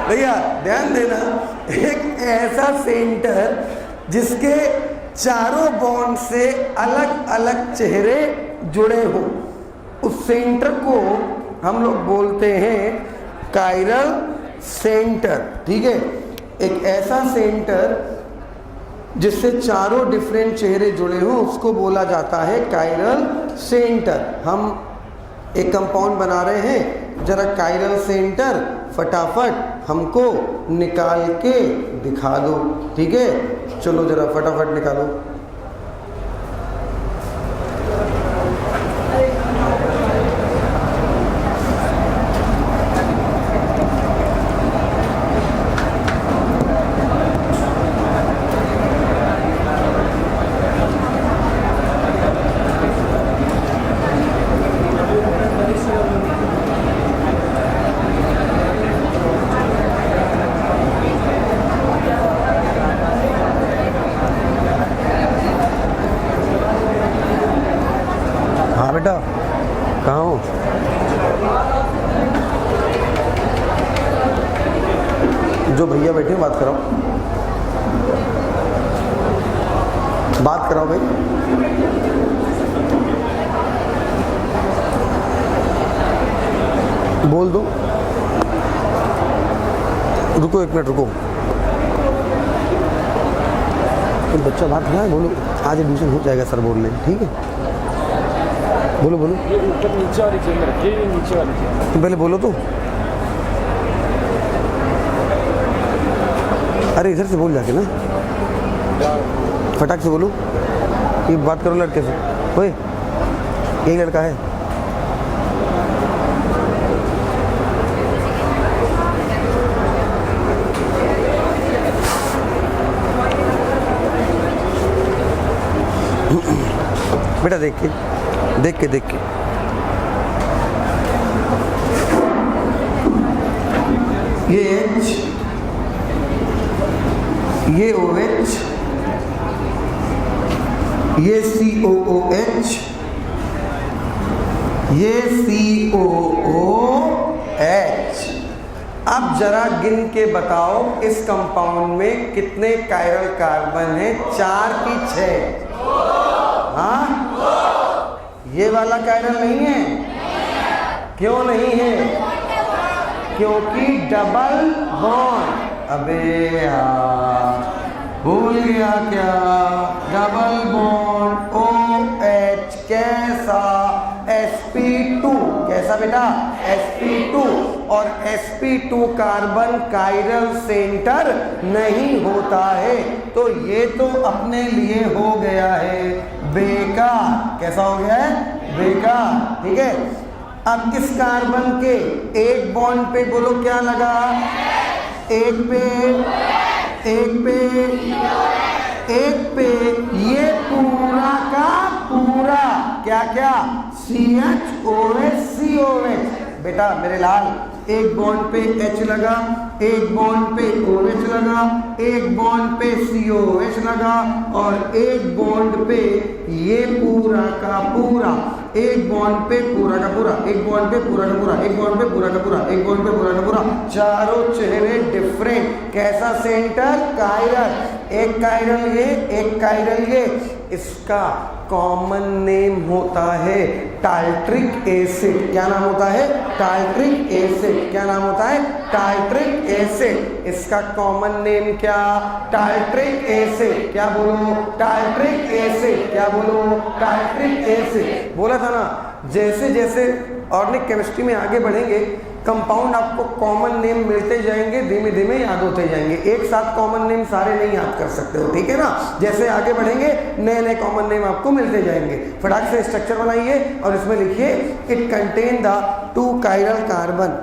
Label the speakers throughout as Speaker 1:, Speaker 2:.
Speaker 1: भैया ध्यान देना, एक ऐसा सेंटर जिसके चारों बॉन्ड से अलग अलग चेहरे जुड़े हो, उस सेंटर को हम लोग बोलते हैं कायरल सेंटर। ठीक है, एक ऐसा सेंटर जिससे चारों डिफरेंट चेहरे जुड़े हो उसको बोला जाता है कायरल सेंटर। हम एक कंपाउंड बना रहे हैं, जरा कायरल सेंटर फटाफट हमको निकाल के दिखा दो। ठीक है, चलो जरा फटाफट निकालो। बेटा कहाँ हो? जो भैया बैठे बात कराओ, बात कराओ भाई। बोल दो, रुको एक मिनट रुको। तो बच्चा बात कहाँ है? बोलो, आज एडमिशन हो जाएगा सर बोल रहे। ठीक है, बोलो बोलो।
Speaker 2: ऊपर नीचे वाली चेयर में रखिए, ये नीचे वाली चेयर।
Speaker 1: तुम पहले बोलो तो। अरे इधर से बोल जाके ना, फटाक से बोलो। ये बात करो लड़के से। ओए, यही लड़का है। बेटा देख के देख के देख के ये H, ये OH, ये COOH, ये COOH। अब जरा गिन के बताओ इस कंपाउंड में कितने कायरल कार्बन हैं? 4 की 6? हाँ, ये वाला कायरल नहीं है। क्यों नहीं है? क्योंकि डबल बॉन्ड। अबे यार भूल गया क्या? डबल बॉन्ड OH कैसा? sp2 कैसा बेटा? sp2। और sp2 कार्बन कायरल सेंटर नहीं होता है, तो ये तो अपने लिए हो गया है बेकार। कैसा हो गया है? बेकार। ठीक है, अब इस कार्बन के एक बॉन्ड पे बोलो क्या लगा? एक पे ये पूरा का पूरा क्या क्या? CHOH COH। बेटा मेरे लाल, एक बॉन्ड पे H लगा, एक बॉन्ड पे OH लगा, एक बॉन्ड पे COH लगा, और एक बॉन्ड पे ये पूरा का पूरा, एक बॉन्ड पे पूरा का पूरा, एक बॉन्ड पे पूरा का पूरा, एक बॉन्ड पे पूरा का पूरा, एक बॉन्ड पे पूरा का पूरा। चारों चेहरे डिफरेंट। कैसा सेंटर? कायरल। एक कायरल ये, एक कायरल ये। इसका कॉमन नेम होता है टार्ट्रिक एसिड। क्या नाम होता है? Tartaric acid. क्या नाम होता है? Tartaric acid. इसका कॉमन नेम क्या? Tartaric acid. क्या बोलो? Tartaric acid. क्या बोलो? Tartaric acid. बोला था ना, जैसे जैसे ऑर्गेनिक केमिस्ट्री में आगे बढ़ेंगे कंपाउंड आपको कॉमन नेम मिलते जाएंगे, धीमे धीमे याद होते जाएंगे। एक साथ कॉमन नेम सारे नहीं याद कर सकते हो, ठीक है ना? जैसे आगे बढ़ेंगे नए नए कॉमन नेम आपको मिलते जाएंगे। फटाक से स्ट्रक्चर बनाइए और इसमें लिखिए it contain the 2 chiral carbon.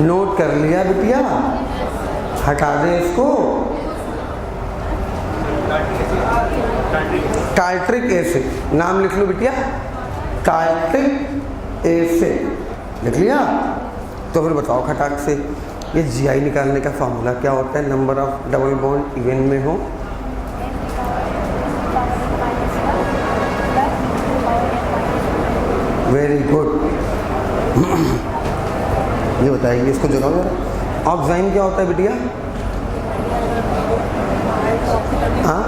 Speaker 1: Note कर लिया बिटिया, हटा दें इसको। टार्ट्रिक एसिड, नाम लिख लो बिटिया, टार्ट्रिक एसिड लिख लिया। तो फिर बताओ खटाक से ये जीआई निकालने का फॉर्मूला क्या होता है? Number of double bond even में हो। Very good. ये बताइए, इसको जगाओ जरा। ऑक्साइन क्या होता है बिटिया? हाँ,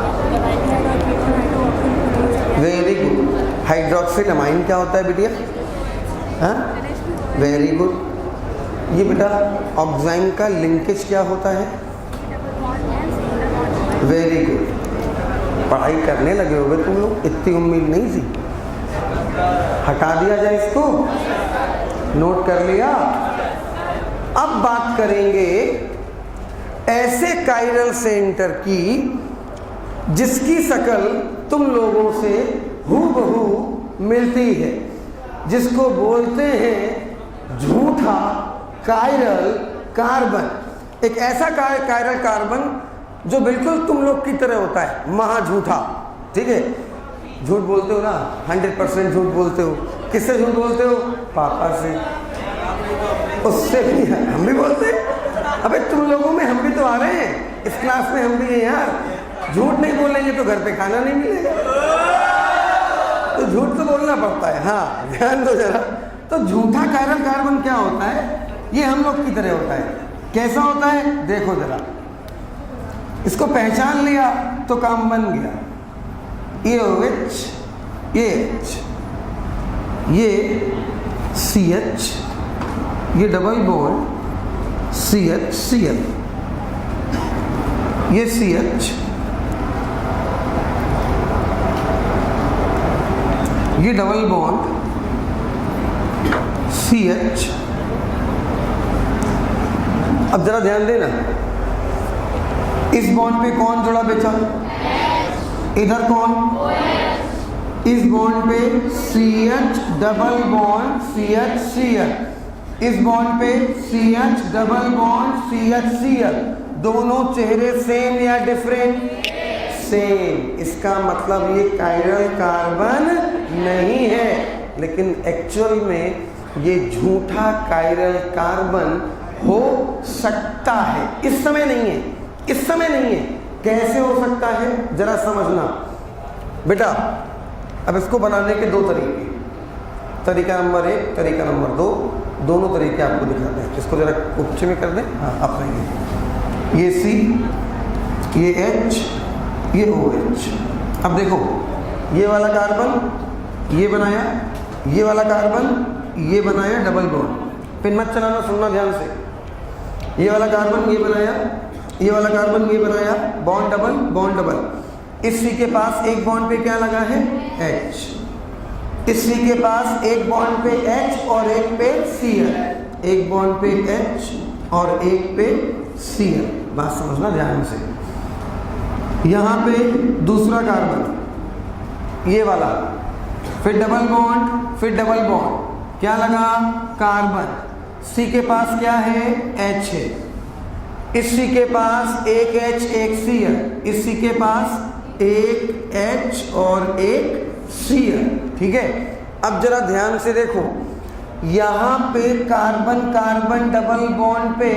Speaker 1: वेरी गुड। हाइड्रोक्सिल अमाइन क्या होता है बिटिया? हाँ, वेरी गुड। ये बेटा ऑक्साइन का लिंकेज क्या होता है? Very good. पढ़ाई करने लगे होगे तुम लोग, इतनी उम्मीद नहीं थी। हटा दिया जाए इसको, नोट कर लिया। अब बात करेंगे ऐसे कायरल सेंटर की जिसकी शक्ल तुम लोगों से हूबहू मिलती है, जिसको बोलते हैं झूठा कायरल कार्बन। एक ऐसा कायरल कार्बन जो बिल्कुल तुम लोग की तरह होता है, महा झूठा। ठीक है, झूठ बोलते हो ना, 100% झूठ बोलते हो। किससे झूठ बोलते हो? पापा से, उससे भी हम भी बोलते हैं। अबे तुम लोगों में हम भी तो आ रहे हैं, इस क्लास में हम भी हैं यार। झूठ नहीं बोलेंगे तो घर पे खाना नहीं मिलेगा, तो झूठ तो बोलना पड़ता है। हाँ, ध्यान दो जरा। तो झूठा कायरल कार्बन क्या होता है? ये हम लोग की तरह होता है। कैसा होता है? देखो जरा, इसको पहचान लिया तो काम बन गया। ये OH, ये H, ये CH, ये डबल बॉन्ड CH Cl, ये CH, ये डबल बॉन्ड CH। अब जरा ध्यान देना, इस बॉन्ड पे कौन जुड़ा बेचा? इधर कौन? इस बॉन्ड पे CH double bond CH Cl, इस बॉन्ड पे CH double bond CH Cl। दोनों चेहरे सेम या डिफरेंट? सेम। इसका मतलब ये कायरल कार्बन नहीं है, लेकिन एक्चुअल में ये झूठा कायरल कार्बन हो सकता है। इस समय नहीं है, इस समय नहीं है। कैसे हो सकता है जरा समझना बेटा। अब इसको बनाने के दो तरीके, तरीका नंबर 1, तरीका नंबर 2, दोनों तरीके आपको दिखाते हैं। इसको जरा उपचे में कर दें। हाँ, अपने ये C, ये H, ये OH। अब देखो, ये वाला कार्बन ये बनाया, ये वाला कार्बन ये बनाया डबल बॉन्ड। पिन मत चलाना, सुनना ध्यान से। ये वाला कार्बन ये बनाया, ये वाला कार्बन ये बनाया, बॉन्ड डबल, बॉन्ड डबल। इस C के पास एक बॉन्ड पे क्या लगा है? H। इस C के पास एक बॉन्ड पे H और एक पे Cl, एक बॉन्ड पे H और एक पे Cl। बात समझना ध्यान से। यहाँ पे दूसरा कार्बन ये वाला, फिर डबल बॉन्ड, फिर डबल बॉन्ड, क्या लगा? कार्बन। C के पास क्या है? H है। इस C के पास एक H एक Cl, इस C के पास एक H और एक Cl। ठीक है, अब जरा ध्यान से देखो, यहाँ पे कार्बन कार्बन डबल बॉन्ड पे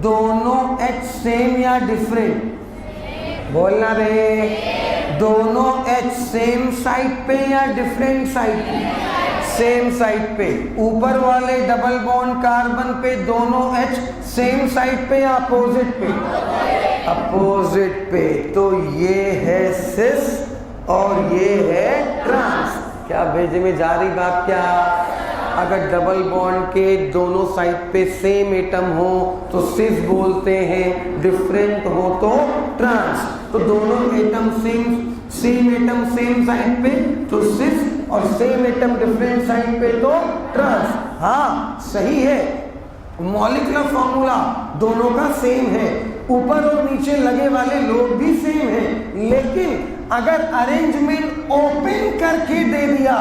Speaker 1: दोनों H सेम या डिफरेंट? बोलना रे। दोनों H सेम साइड पे या डिफरेंट साइड पे? सेम साइड पे। ऊपर वाले डबल बॉन्ड कार्बन पे दोनों H सेम साइड पे या अपोजिट पे? अपोजिट पे। तो ये है सिस और ये है ट्रांस। क्या भेजे में जा रही बात? क्या अगर डबल बॉन्ड के दोनों साइड पे सेम एटम हो तो सिस बोलते हैं, डिफरेंट हो तो ट्रांस। तो दोनों atom same atom same side पे तो सिस और सेम एटम डिफरेंट साइड पे तो ट्रांस। हाँ सही है, मॉलिक्यूलर फॉर्मूला दोनों का सेम है, ऊपर और नीचे लगे वाले लोग भी सेम हैं, लेकिन अगर अरेंजमेंट ओपन करके दे दिया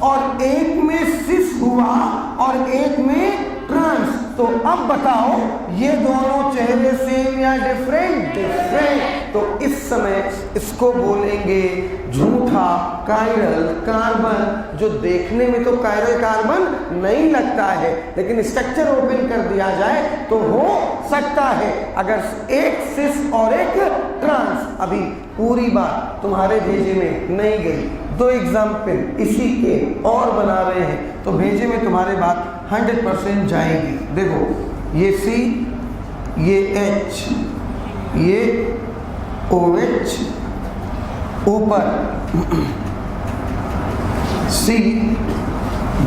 Speaker 1: और एक में सिस हुआ और एक में ट्रांस। तो अब बताओ ये दोनों चेहरे सेम या डिफरेंट? डिफरेंट। तो इस समय इसको बोलेंगे झूठा कायरल कार्बन, जो देखने में तो कायरल कार्बन नहीं लगता है, लेकिन स्ट्रक्चर ओपन कर दिया जाए तो हो सकता है। अगर एक सिस और एक ट्रांस, अभी पूरी बात तुम्हारे भेजे में नहीं गई, दो एग्जाम्पल इसी के और बना रहे हैं, तो भेजे में तुम्हारे बात 100% जाएगी। देखो ये C, ये H, ये OH, ऊपर C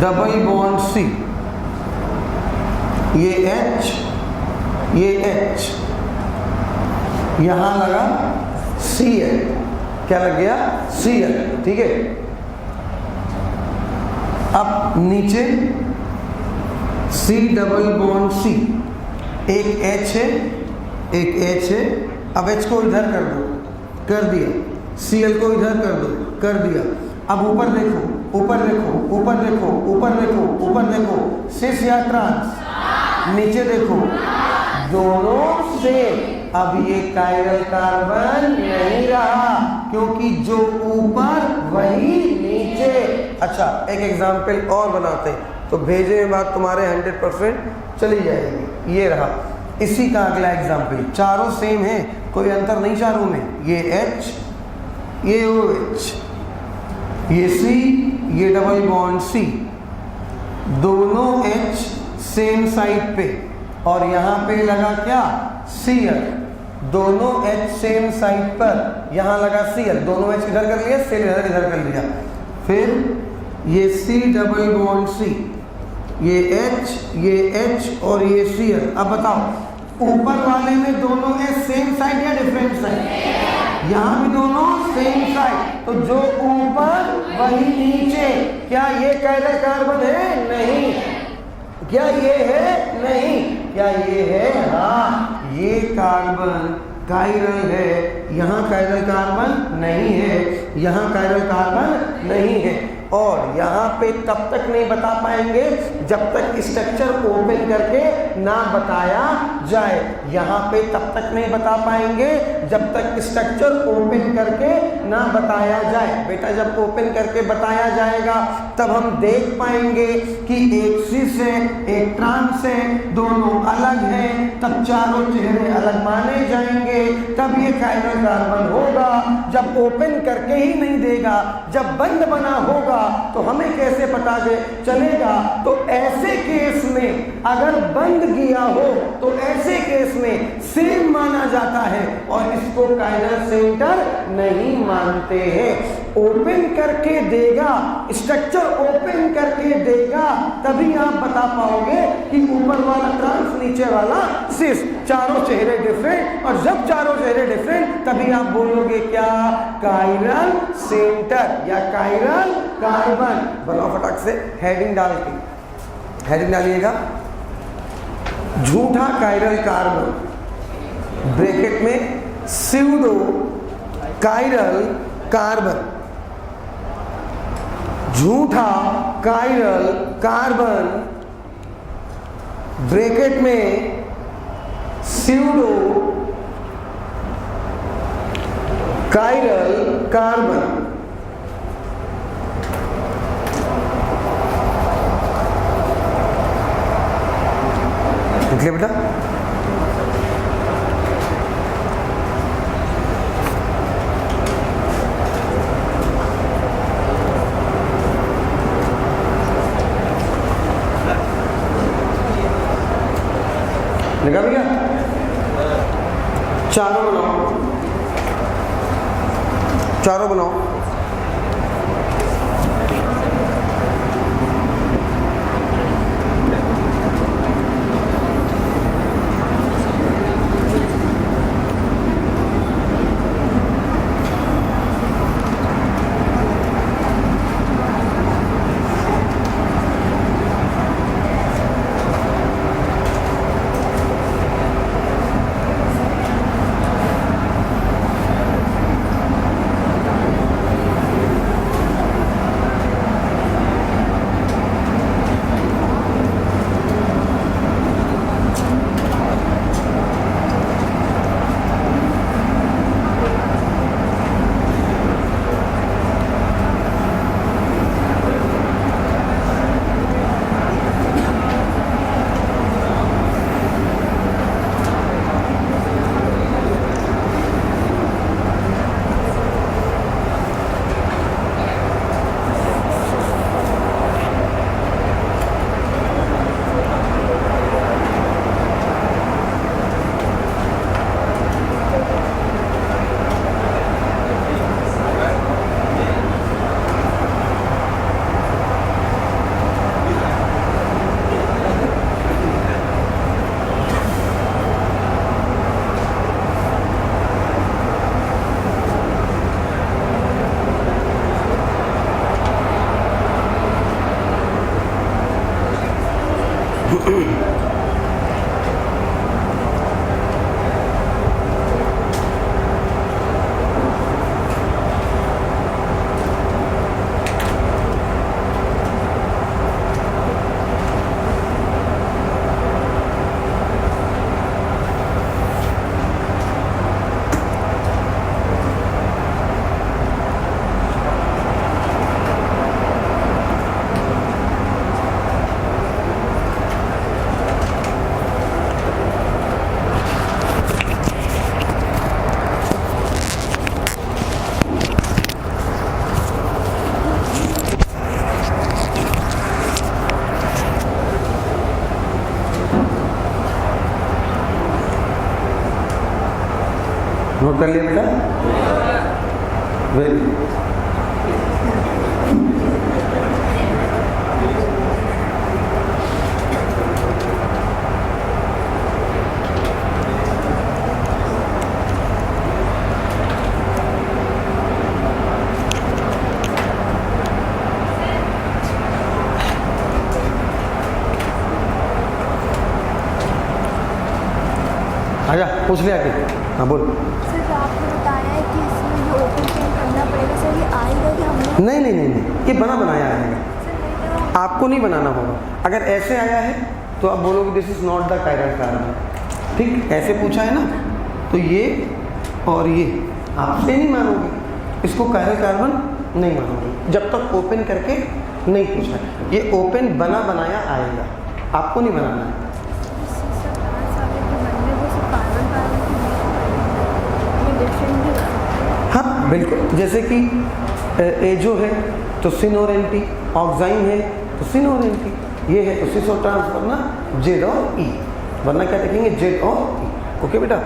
Speaker 1: डबल बॉन्ड C, ये H, ये H, यहां लगा Cl, क्या लग गया? Cl, ठीक है। अब नीचे C डबल बॉन्ड C, एक H है, एक H है। अब H को इधर कर दो, कर दिया। Cl को इधर कर दो, कर दिया। अब ऊपर देखो, ऊपर देखो, ऊपर देखो, ऊपर देखो, ऊपर देखो, सिस या ट्रांस? नीचे देखो, दोनों सेम। अब ये कायरल कार्बन नहीं रहा, क्योंकि जो ऊपर वही नीचे। अच्छा, एक एग्जाम्पल और बनाते हैं, तो भेजे में बात तुम्हारे 100% चली जाएगी। ये रहा इसी का अगला एग्जाम्पल। चारों सेम है, कोई अंतर नहीं चारों में। ये H, ये OH, ये C, ये डबल बॉन्ड C, दोनों H सेम साइड पे, और यहाँ पे लगा क्या? Cl। दोनों H सेम साइड पर, यहाँ लगा Cl, दोनों H इधर कर लिया, Cl इधर कर लिया। फिर ये C डबल बॉन्ड C, ये H, ये H और ये Cl। अब बताओ ऊपर वाले में दोनों H सेम साइड या डिफरेंट साइड? यहाँ भी दोनों सेम साइड, तो जो ऊपर वही नीचे। क्या ये कायरल कार्बन है? नहीं। क्या ये है? नहीं। क्या ये है? हाँ, ये कार्बन कायरल है। यहाँ कायरल कार्बन नहीं है, यहाँ कायरल कार्बन नहीं है। और यहाँ पे तब तक नहीं बता पाएंगे जब तक स्ट्रक्चर ओपन करके ना बताया जाए। यहाँ पे तब तक नहीं बता पाएंगे जब तक स्ट्रक्चर ओपन करके ना बताया जाए। बेटा जब ओपन करके बताया जाएगा तब हम देख पाएंगे कि एक सिस है, एक ट्रांस है, दोनों अलग हैं, तब चारों चेहरे अलग माने जाएंगे, तब ये कायरल कार्बन होगा। जब ओपन करके ही नहीं देगा, जब बंद बना होगा, तो हमें कैसे पता चलेगा? तो ऐसे केस में अगर बंद किया हो तो ऐसे केस में सेम माना जाता है और इसको कायरल सेंटर नहीं मानते हैं। ओपन करके देगा, स्ट्रक्चर ओपन करके देगा, तभी आप बता पाओगे कि ऊपर वाला ट्रांस, नीचे वाला सिस, चारों चेहरे डिफरेंट। और जब चारों चेहरे डिफरेंट तभी आप बोलोगे क्या? कायरल सेंटर या कायरल कार्बन। बनाओ फटाक से हेडिंग डाल के, हेडिंग डालिएगा झूठा कायरल कार्बन, ब्रैकेट में स्यूडो कायरल कार्बन, झूठा कायरल कार्बन, ब्रैकेट में स्यूडो कायरल कार्बन। निकले बेटा? निकल गया? चारों बनाओ, चारों बनाओ। नोट कर लिया बेटा? Very good. आजा, पूछ लिया कि? हाँ बोल।
Speaker 3: सर तो आपने बताया है कि इसमें जो ओपन चेन करना पड़ेगा, सर ये आएगा कि हम लोग?
Speaker 1: नहीं नहीं नहीं नहीं, ये बना बनाया आएगा,
Speaker 3: सर नहीं तो
Speaker 1: आपको नहीं बनाना होगा। अगर ऐसे आया है तो आप बोलोगे this is not the chiral carbon. ठीक, ऐसे पूछा है ना, तो ये और ये आपसे नहीं मानोगे, इसको कायरल कार्बन नहीं मानोगे जब तक ओपन करके नहीं पूछा। ये ओपन बना बनाया आएगा, आपको नहीं बनाना है।
Speaker 3: सर 5 साल के बनने वो सब कार्बन ये डिफरेंट भी है।
Speaker 1: हाँ बिल्कुल, जैसे कि एजो है तो सिन और एंटी, ऑक्साइन है तो सिन और एंटी, ये है तो सिस और ट्रांस, वरना जेड और ई, वरना क्या देखेंगे जेड और ई। ओके बेटा,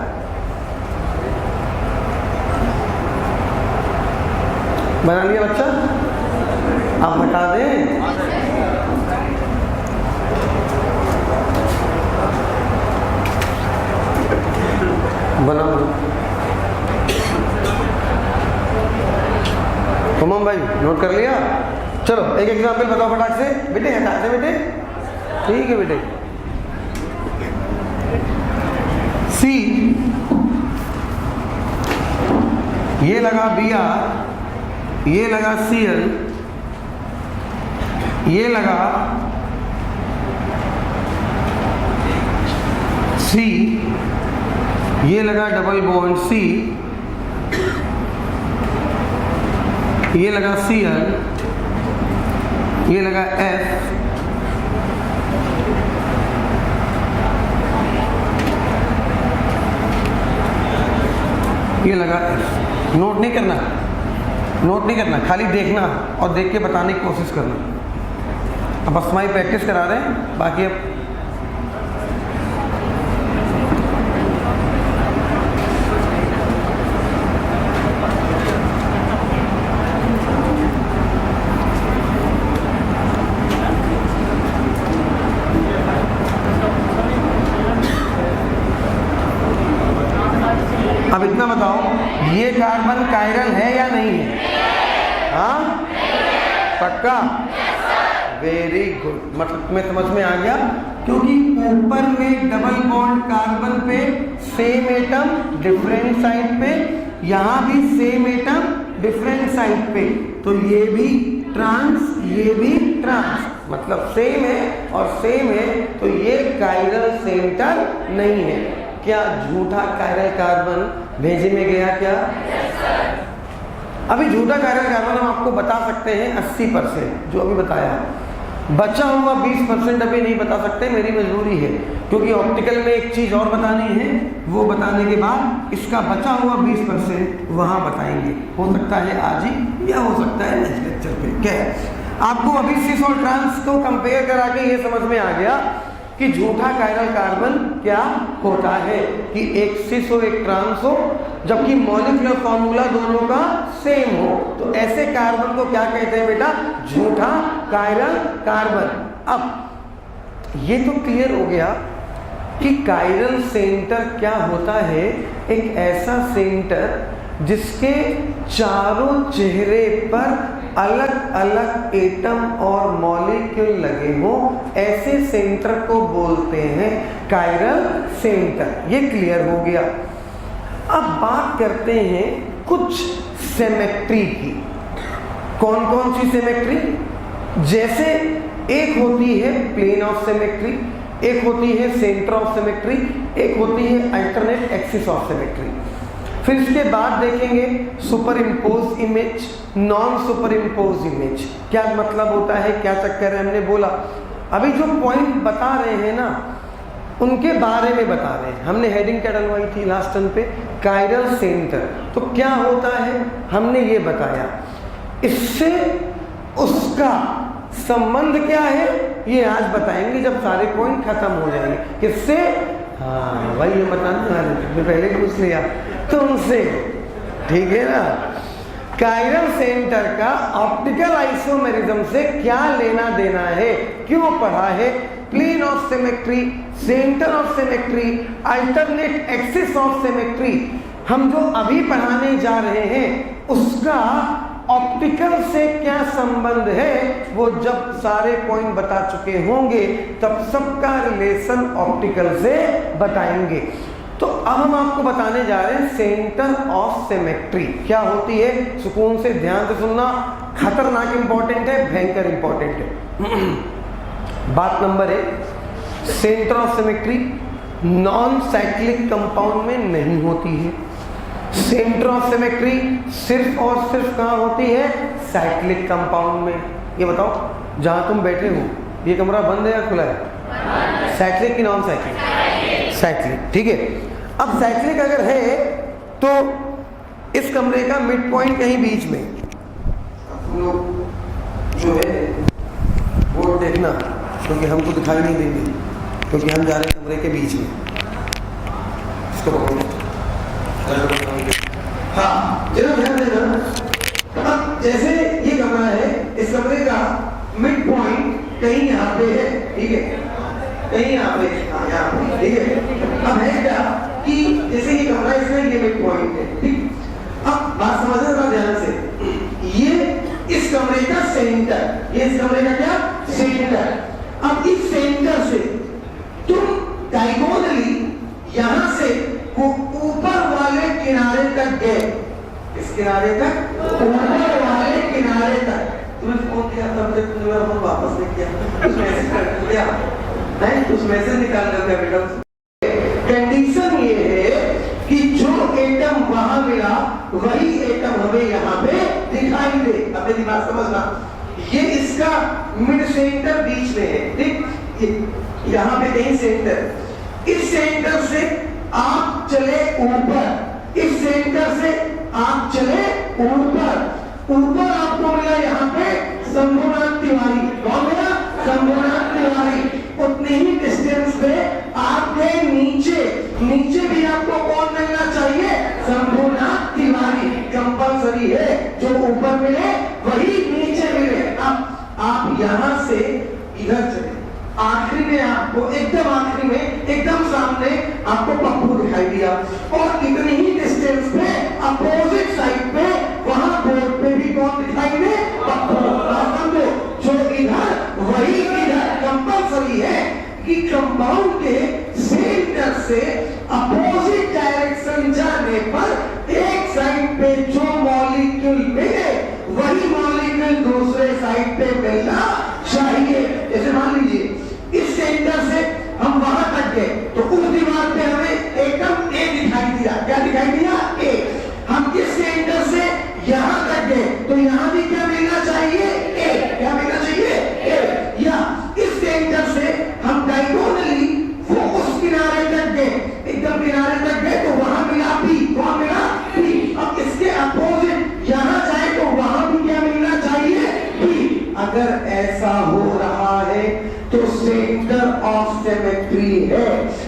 Speaker 1: बना लिया बच्चा? आप हटा दें। बना उमम भाई नोट कर लिया? चलो एक एग्जाम्पल बताओ फटाक से बेटे, हटा दे बेटे। ठीक है बेटे, सी ये लगा बी आर, ये लगा सी एल, ये लगा सी, ये लगा डबल बॉन्ड सी, ये लगा सी एल, ये लगा एफ, ये लगा एफ। नोट नहीं करना, नोट नहीं करना, खाली देखना और देख के बताने की कोशिश करना। अब असमाई प्रैक्टिस करा रहे हैं, बाकी अब अब इतना बताओ, ये कार्बन कायरल है या नहीं है? हाँ पक्का? वेरी गुड, मतलब तुम्हें समझ में आ गया, क्योंकि ऊपर में डबल बॉन्ड कार्बन पे सेम एटम डिफरेंट साइड पे, यहाँ भी सेम एटम डिफरेंट साइड पे, तो ये भी ट्रांस, ये भी ट्रांस, मतलब सेम है और सेम है, तो ये कायरल सेंटर नहीं है। क्या झूठा कायरल कार्बन भेजे में गया क्या? अभी झूठा कायरल कार्बन हम आपको बता सकते हैं 80%, जो अभी बताया। बचा हुआ 20% अभी नहीं बता सकते, मेरी मजबूरी है, क्योंकि ऑप्टिकल में एक चीज और बतानी है, वो बताने के बाद इसका बचा हुआ 20% वहां बताएंगे। हो सकता है आज ही या हो सकता है नेक्स्ट लेक्चर पे। क्या आपको अभी सिस और ट्रांस को कंपेयर करा के ये समझ में आ गया कि झूठा कायरल कार्बन क्या होता है, कि एक सिस हो एक ट्रांस हो, जबकि मॉलिक्यूलर फॉर्मूला दोनों का सेम हो, तो ऐसे कार्बन को क्या कहते हैं बेटा? झूठा कायरल कार्बन। अब ये तो क्लियर हो गया कि कायरल सेंटर क्या होता है। एक ऐसा सेंटर जिसके चारों चेहरे पर अलग अलग एटम और मॉलिक्यूल लगे हों, ऐसे सेंटर को बोलते हैं कायरल सेंटर। ये क्लियर हो गया। अब बात करते हैं कुछ सिमेट्री की। कौन कौन सी सिमेट्री? जैसे एक होती है प्लेन ऑफ सिमेट्री, एक होती है सेंटर ऑफ सिमेट्री, एक होती है अल्टरनेट एक्सिस ऑफ सिमेट्री। फिर इसके बाद देखेंगे super impose image, non super impose image. क्या मतलब होता है, क्या चक्कर है, हमने बोला। अभी जो पॉइंट बता रहे हैं ना, उनके बारे में बता रहे हैं। हमने हेडिंग क्या डलवाई थी लास्ट टर्न पे? Chiral centre. तो क्या होता है हमने ये बताया। इससे उसका संबंध क्या है ये आज बताएंगे जब सारे पॉइंट खत्म हो जाएंगे। किससे? हाँ भाई ये बताना, मैं पहले पूछ लिया तुमसे, ठीक है ना। कायरल सेंटर का ऑप्टिकल आइसोमेरिज्म से क्या लेना देना है, क्यों पढ़ा है? Plane of symmetry, centre of symmetry, alternate axis of symmetry, हम जो अभी पढ़ाने जा रहे हैं उसका ऑप्टिकल से क्या संबंध है, वो जब सारे पॉइंट बता चुके होंगे तब सबका रिलेशन ऑप्टिकल से बताएंगे। तो अब हम आपको बताने जा रहे हैं सेंटर ऑफ सिमेट्री क्या होती है। सुकून से ध्यान से सुनना, खतरनाक इंपॉर्टेंट है, भयंकर इंपॉर्टेंट है। बात number 1, centre of symmetry non cyclic compound में नहीं होती है। सेंटर ऑफ सिमेट्री सिर्फ और सिर्फ कहाँ होती है? साइक्लिक कंपाउंड में। ये बताओ जहाँ तुम बैठे हो ये कमरा बंद है या खुला है? साइक्लिक की नॉन साइक्लिक? साइक्लिक, ठीक है। अब साइक्लिक अगर है तो इस कमरे का मिड पॉइंट कहीं बीच में, आप लोग जो है वो देखना, क्योंकि हमको दिखाई नहीं देंगे, क्योंकि हम जा रहे हैं कमरे के बीच में। इसको हाँ जरा ध्यान देना। अब जैसे ये कमरा है, इस कमरे का मिड पॉइंट कहीं यहाँ पे है, ठीक है, कहीं यहाँ पे, हाँ यहाँ पे, ठीक है। अब है क्या कि जैसे ये कमरा, इसमें ये मिड पॉइंट है, ठीक। अब बात समझना ध्यान से, ये इस कमरे का सेंटर, ये इस कमरे का क्या? सेंटर। अब इस सेंटर से तुम डायगोनली यहां से ऊपर वाले किनारे तक गए, इस किनारे तक, ऊपर वाले किनारे तक। तुम्हें फोन किया तब तक तुमने मेरा फोन वापस नहीं किया, कुछ मैसेज कर दिया नहीं, कुछ मैसेज निकाल कर बेटा। कंडीशन ये है कि जो एटम वहां मिला वही एटम हमें यहाँ पे दिखाई दे। अब मेरी बात समझना, ये इसका मिड सेंटर बीच में है, ठीक, यहाँ पे कहीं सेंटर। इस सेंटर से आप चले ऊपर, इस सेंटर से आप चले ऊपर, ऊपर आपको मिला यहाँ पे शंभुनाथ तिवारी। कौन मिला? शंभुनाथ तिवारी। उतने ही डिस्टेंस पे आपके नीचे, नीचे भी आपको कौन मिलना चाहिए? शंभुनाथ तिवारी। कंपल्सरी है, जो ऊपर मिले वही नीचे मिले। अब आप यहां से इधर चले, आखिरी में आपको, एकदम आखिरी में, एकदम सामने आपको पप्पू दिखाई दिया, और इतनी ही डिस्टेंस पे अपोजिट साइड पे वहां बोर्ड पे भी कौन दिखाई दे? पप्पू। समझो, जो इधर वही इधर। कंपल्सरी है कि कंपाउंड के सेंटर से अपोजिट डायरेक्शन जाने पर एक साइड पे जो मॉलिक्यूल मिले वही मॉलिक्यूल दूसरे साइड पे मिलना चाहिए। जैसे मान लीजिए इस सेंटर से हम वहां तक गए तो उस दीवार पे हमें एटम ए दिखाई दिया। क्या दिखाई दिया? ए। हम इस सेंटर से यहां तक गए तो यहां भी क्या मिलना चाहिए? ए। क्या मिलना चाहिए? ए। या इस सेंटर से हम डायगोनली वो उस किनारे तक गए, एकदम किनारे तक गए तो वहां मिला बी। कौन मिला? बी। अब इसके अपोजिट यहां जाए तो वहां भी क्या मिलना चाहिए? बी। अगर ऐसा हो रहा है तो सेंटर ऑफ सिमेट्री है।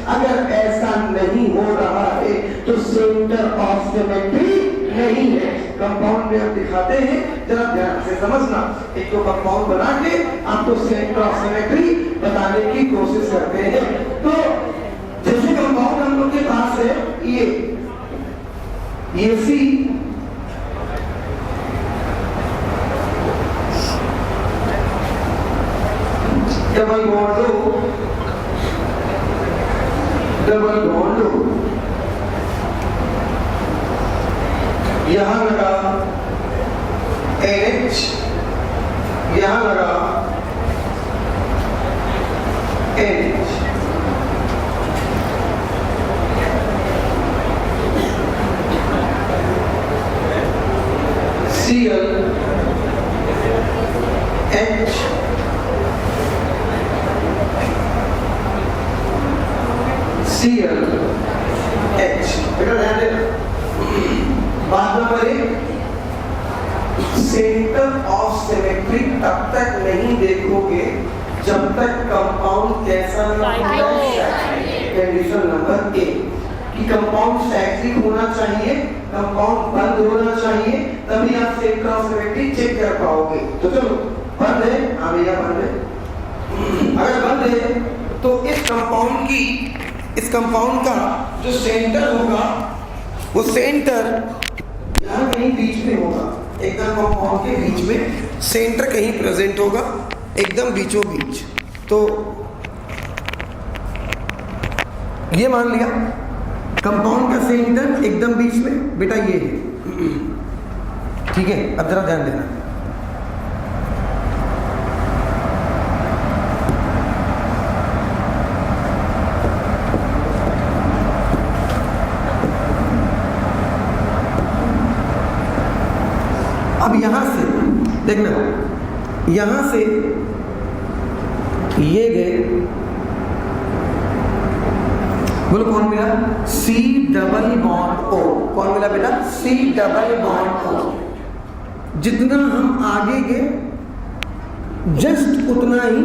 Speaker 1: अगर ऐसा नहीं हो रहा है तो सेंटर ऑफ सिमेट्री नहीं है। कंपाउंड में हम दिखाते हैं, जरा ध्यान से समझना। एक तो कंपाउंड बना के आपको सेंटर ऑफ सिमेट्री बताने की कोशिश करते हैं। तो जैसे कंपाउंड हम लोग के पास है ये C, double bond O, double bond O, यहां लगा NH, यहां लगा NH, Cl H, Cl H। बेटा ध्यान देना, बात नंबर 1, सेंटर ऑफ सिमेट्री तब तक नहीं देखोगे जब तक कंपाउंड कैसा ना हो। कंडीशन नंबर 1 कि कंपाउंड साइक्लिक होना चाहिए, कंपाउंड बंद होना चाहिए, तभी आप सेंटर ऑफ सिमेट्री चेक कर पाओगे। तो चलो बंद है, हाँ भैया बंद है। अगर बंद है तो इस कंपाउंड का जो सेंटर होगा वो सेंटर यहाँ कहीं बीच में होगा, एकदम कंपाउंड के बीच में सेंटर कहीं प्रेजेंट होगा, एकदम बीचों बीच। तो ये मान लिया कंपाउंड का सेंटर एकदम बीच में, बेटा ये है, ठीक है। अब जरा ध्यान देना, अब यहां से देखना, यहां से ये गए, बोलो कौन मिला? C double bond O। कौन मिला बेटा? C double bond O। जितना हम आगे गए जस्ट उतना ही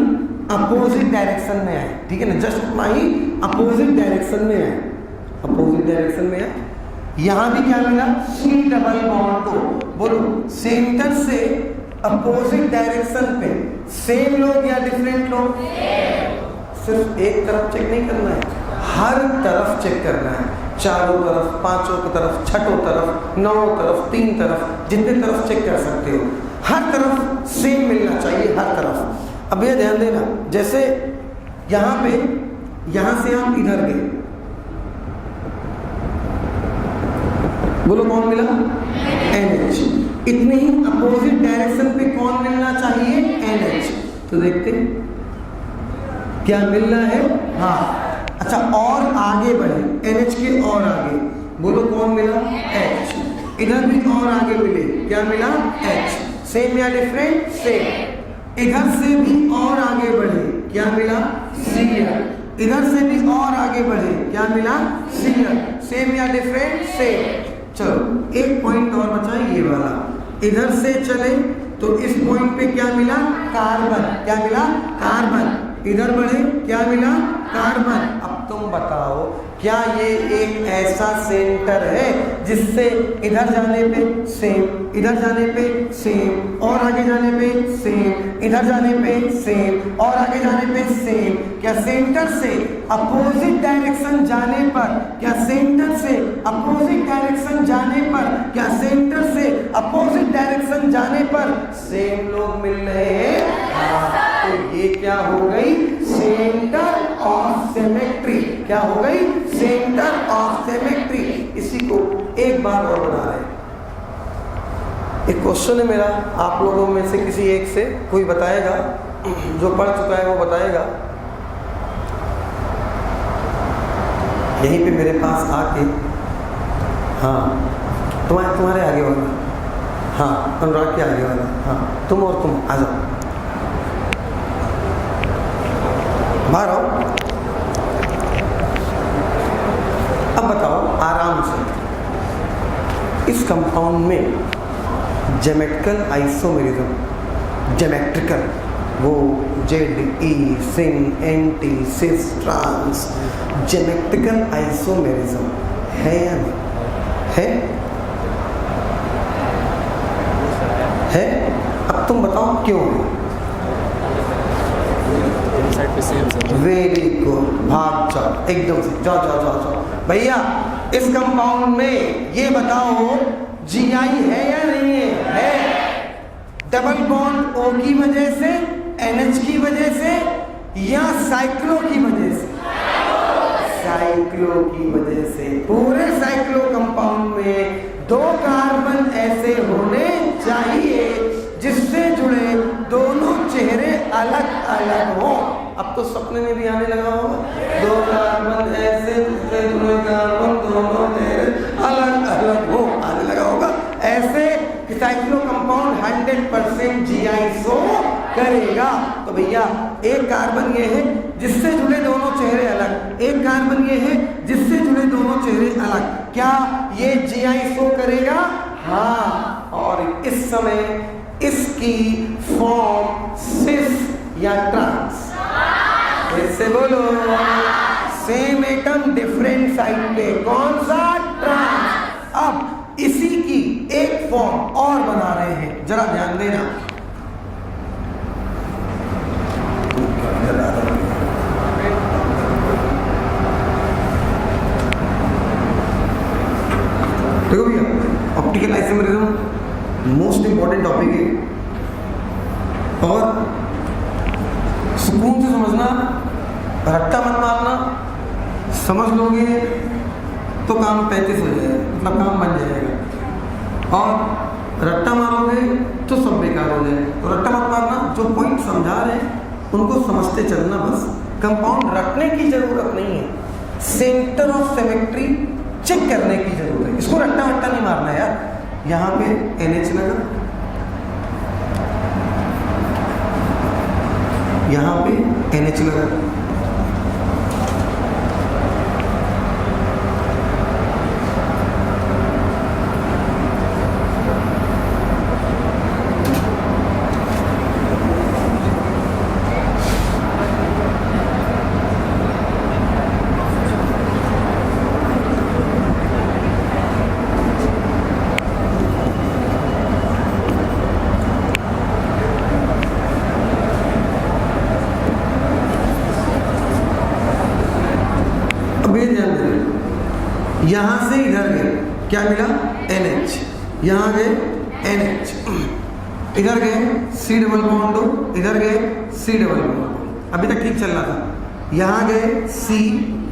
Speaker 1: अपोजिट डायरेक्शन में आए, ठीक है ना, जस्ट उतना ही अपोजिट डायरेक्शन में आए, अपोजिट डायरेक्शन में आए। यहां भी क्या मिला? C double bond O। बोलो सेंटर से अपोजिट डायरेक्शन पे सेम लोग या डिफरेंट लोग? सिर्फ एक तरफ चेक नहीं करना है, हर तरफ चेक करना है, चारों तरफ, पांचों की तरफ, छठों तरफ, नौ तरफ, 3 तरफ, जितने तरफ चेक कर सकते हो, हर तरफ सेम मिलना चाहिए, हर तरफ। अब ये ध्यान देना, जैसे यहाँ पे, यहाँ से आप इधर गए, बोलो कौन मिला? NH। इतने ही अपोजिट डायरेक्शन पे कौन मिलना चाहिए? NH। तो देखते क्या मिल रहा है? हाँ, अच्छा, और आगे बढ़े, NH के और आगे, बोलो कौन मिला? H। इधर भी और आगे मिले, क्या मिला? H। सेम या डिफरेंट? सेम। इधर से भी और आगे बढ़े, क्या मिला? Cl। इधर से भी और आगे बढ़े, क्या मिला? Cl। सेम या डिफरेंट? सेम। चलो एक पॉइंट और बचा, ये वाला, इधर से चले तो इस पॉइंट पे क्या मिला? कार्बन। क्या मिला? कार्बन। इधर बढ़े, क्या मिला? कार्बन। अब तुम बताओ, क्या ये एक ऐसा सेंटर है जिससे इधर जाने पे सेम, इधर जाने पे सेम, और आगे जाने पे सेम, इधर जाने पे सेम, और आगे जाने पे सेम? क्या सेंटर से अपोजिट डायरेक्शन जाने पर, क्या सेंटर से अपोजिट डायरेक्शन जाने पर, क्या सेंटर से अपोजिट डायरेक्शन जाने पर सेम लोग मिल रहे हैं? तो ये क्या हो गई? Centre of symmetry. क्या हो गई? Centre of symmetry. इसी को एक बार और बना रहे हैं। एक क्वेश्चन है मेरा, आप लोगों में से किसी एक से कोई बताएगा, जो पढ़ चुका है वो बताएगा। यहीं पे मेरे पास आके, हाँ तुम्हारे आगे वाला, हाँ अनुराग के आगे वाला, हाँ तुम और तुम आ जाओ, बाहर आओ। अब बताओ आराम से, इस कंपाउंड में ज्योमेट्रिकल आइसोमेरिज्म, ज्योमेट्रिकल, वो ZE, सिन, NT, सिस, ट्रांस, ज्योमेट्रिकल आइसोमेरिज्म है या नहीं है? है? अब तुम बताओ क्यों है? वेरी गुड, भाग जाओ, एकदम से जाओ जाओ जाओ जाओ। भैया इस कंपाउंड में ये बताओ GI है या नहीं है? है। डबल बॉन्ड O की वजह से, NH की वजह से, या साइक्लो की वजह से? साइक्लो की वजह से। पूरे साइक्लो कंपाउंड में 2 कार्बन ऐसे होने चाहिए जिससे जुड़े दोनों चेहरे अलग अलग हो। अब तो सपने में भी आने लगा होगा, 2 कार्बन ऐसे जिससे जुड़े कार्बन दोनों चेहरे अलग अलग हो, आने लगा होगा। ऐसे साइक्लो कंपाउंड 100% GI करेगा। तो भैया एक कार्बन ये है जिससे जुड़े दोनों चेहरे अलग, एक कार्बन ये है जिससे जुड़े दोनों चेहरे अलग। क्या ये GI करेगा? हाँ। और इस समय इसकी फॉर्म सिस या ट्रांस। इससे बोलो, सेम एटम डिफरेंट साइड पे, कौन सा? ट्रांस। अब इसी की एक फॉर्म और बना रहे हैं, जरा ध्यान देना। देखो भैया, optical isomerism most important topic है और सुकून से समझना, रट्टा मत मारना। समझ लोगे तो काम 35 हो जाएगा, मतलब काम बन जाएगा, और रट्टा मारोगे तो सब बेकार हो जाएगा। तो रट्टा मत मारना, जो पॉइंट समझा रहे हैं उनको समझते चलना बस। कंपाउंड रटने की जरूरत नहीं है, सेंटर ऑफ सिमेट्री चेक करने की जरूरत है। इसको रट्टा वट्टा नहीं मारना यार। यहाँ पे NH लगा, यहाँ पे NH लगा, यहां से इधर गए, क्या मिला? NH। यहां गए NH, इधर गए C डबल बॉन्ड दो, इधर गए C डबल बॉन्ड। अभी तक ठीक चल रहा था। यहां गए C,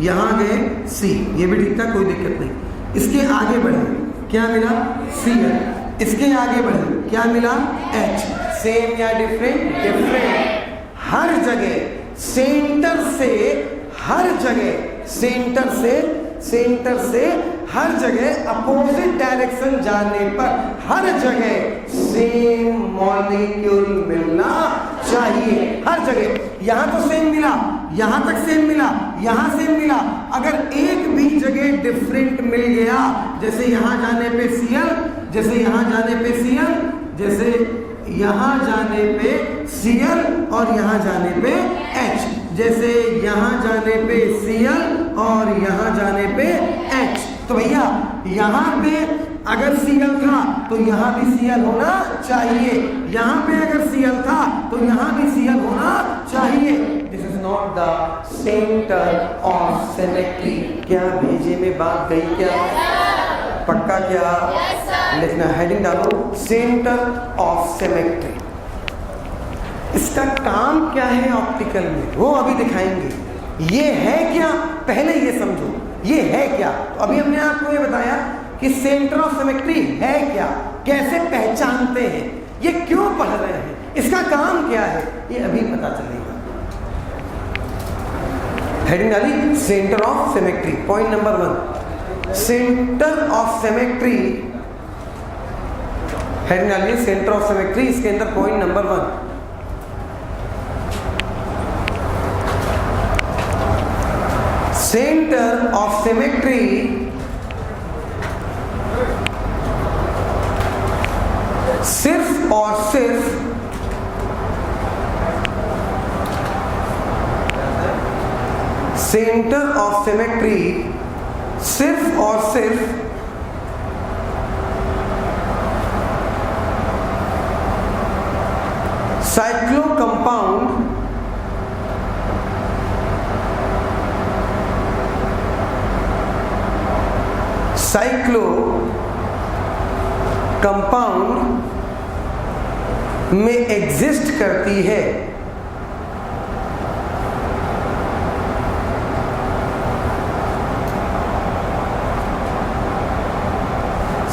Speaker 1: यहां गए C, ये भी ठीक था, कोई दिक्कत नहीं। इसके आगे बढ़े, क्या मिला? Cl। इसके आगे बढ़े, क्या मिला? H। सेम या डिफरेंट? डिफरेंट। हर जगह सेंटर से, हर जगह सेंटर से हर जगह अपोजिट डायरेक्शन जाने पर हर जगह सेम मॉलिक्यूल मिलना चाहिए, हर जगह। यहां तो सेम मिला, यहां तक सेम मिला, यहां सेम मिला। अगर एक भी जगह डिफरेंट मिल गया, जैसे यहां जाने पे Cl, जैसे यहां जाने पे Cl, जैसे यहां जाने पे Cl और यहां जाने पे H, जैसे यहां जाने पे Cl और यहां जाने पे H। तो भैया यहां पे अगर Cl था तो यहां भी Cl होना चाहिए, यहां पे अगर Cl था तो यहां भी Cl होना चाहिए। This is not the centre of symmetry. क्या भेजे में बात गई क्या? पक्का क्या? लिखना, हेडिंग डालो, सेंटर ऑफ सिमेट्री। इसका काम क्या है ऑप्टिकल में, वो अभी दिखाएंगे। ये है क्या, पहले ये समझो, ये है क्या। तो अभी हमने आपको ये बताया कि सेंटर ऑफ सिमेट्री है क्या, कैसे पहचानते हैं, ये क्यों पढ़ रहे हैं, इसका काम क्या है, ये अभी पता चलेगा। हेडिंग डाली, centre of symmetry. Point number 1, centre of symmetry. Heading डाली, सेंटर ऑफ सिमेट्री। इसके अंदर point number 1, centre of symmetry सिर्फ और सिर्फ सेंटर ऑफ सिमेट्री सिर्फ और सिर्फ साइक्लो कंपाउंड में एग्जिस्ट करती है।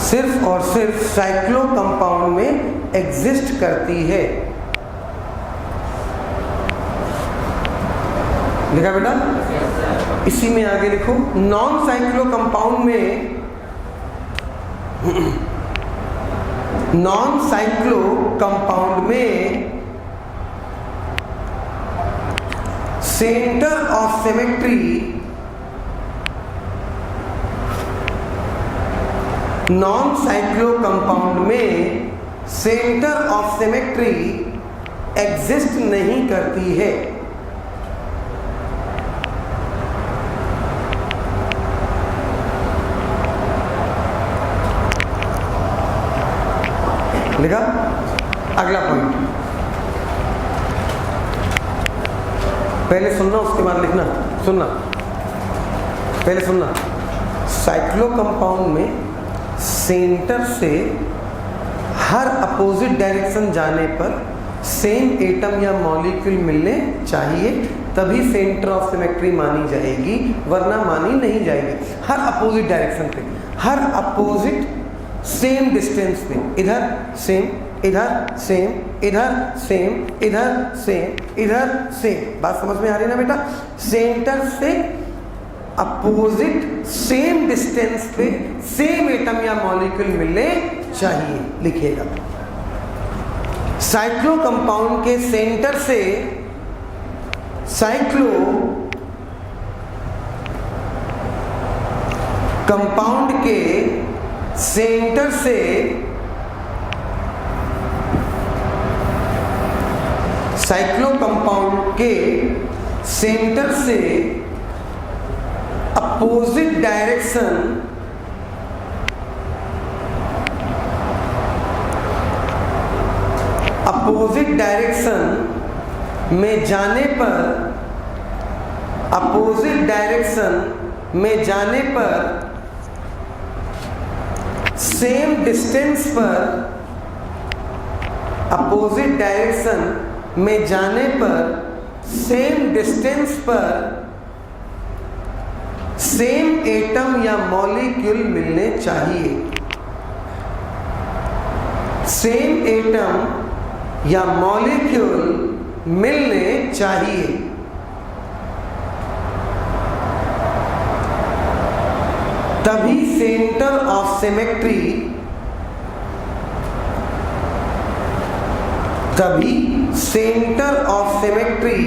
Speaker 1: सिर्फ और सिर्फ साइक्लो कंपाउंड में एग्जिस्ट करती है। लिखा बेटा? इसी में आगे लिखो, नॉन साइक्लो कंपाउंड में, नॉन साइक्लो कंपाउंड में centre of symmetry, non cyclo compound में सेंटर ऑफ सिमेट्री एग्जिस्ट नहीं करती है। लिखा? अगला पॉइंट पहले सुनना, उसके बाद लिखना। सुनना, पहले सुनना। साइक्लो कंपाउंड में सेंटर से हर अपोजिट डायरेक्शन जाने पर सेम एटम या मॉलिक्यूल मिलने चाहिए, तभी सेंटर ऑफ सिमेट्री मानी जाएगी, वरना मानी नहीं जाएगी। हर अपोजिट डायरेक्शन पे, हर अपोजिट सेम डिस्टेंस पे, इधर सेम, इधर सेम, इधर सेम, इधर सेम, इधर सेम। बात समझ में आ रही ना बेटा? सेंटर से अपोजिट सेम डिस्टेंस पे सेम एटम या मॉलिक्यूल मिलने चाहिए, लिखिएगा। साइक्लो कंपाउंड के सेंटर से, साइक्लो कंपाउंड के सेंटर से साइक्लो कंपाउंड के सेंटर से अपोजिट डायरेक्शन में जाने पर, अपोजिट डायरेक्शन में जाने पर सेम डिस्टेंस पर, अपोजिट डायरेक्शन में जाने पर सेम डिस्टेंस पर सेम एटम या मॉलिक्यूल मिलने चाहिए। सेम एटम या मॉलिक्यूल मिलने चाहिए। तभी सेंटर ऑफ सिमेट्री, तभी सेंटर ऑफ सिमेट्री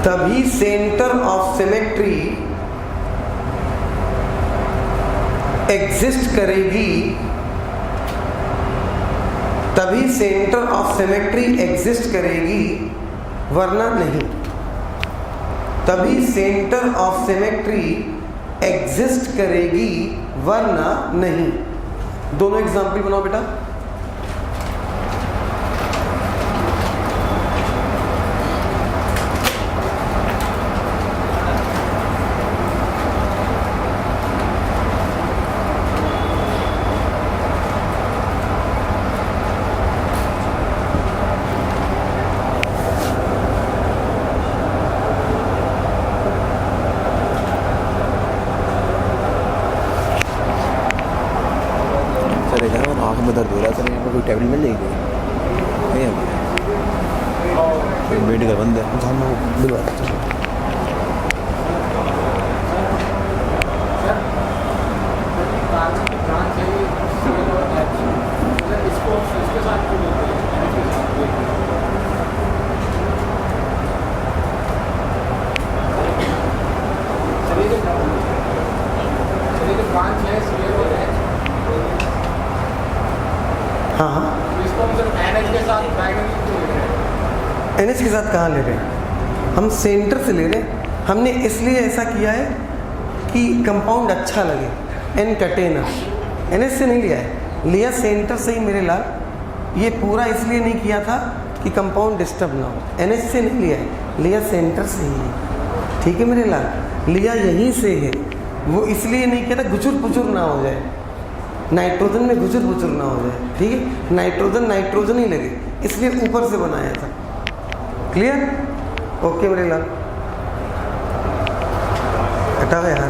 Speaker 1: तभी सेंटर ऑफ सिमेट्री एग्जिस्ट करेगी, तभी सेंटर ऑफ सिमेट्री एग्जिस्ट करेगी, वरना नहीं। तभी सेंटर ऑफ सिमेट्री एग्जिस्ट करेगी, वरना नहीं। दोनों एग्जाम्पल बनाओ बेटा।
Speaker 4: आँख में दर्द हो रहा है सर, यहाँ पर कोई टैबलेट मिल जाएगी? नहीं, मेडिकल बंद है।
Speaker 1: हाँ हाँ, NH के साथ कहाँ ले रहे हैं? हम सेंटर से ले रहे हैं। हमने इसलिए ऐसा किया है कि कंपाउंड अच्छा लगे, N कैटेना। NH से नहीं लिया है, लिया सेंटर से ही मेरे लाल। ये पूरा इसलिए नहीं किया था कि कंपाउंड डिस्टर्ब ना हो, NH से नहीं लिया है, लिया सेंटर से ही है। ठीक है मेरे लाल, लिया यहीं से है। वो इसलिए नहीं किया था गुचुर पुचुर ना हो जाए, नाइट्रोजन में घुचुर पुचुर ना हो जाए, ठीक है। नाइट्रोजन ही लगे, इसलिए ऊपर से बनाया था। क्लियर? ओके मेरे लाल, हटाओ यार,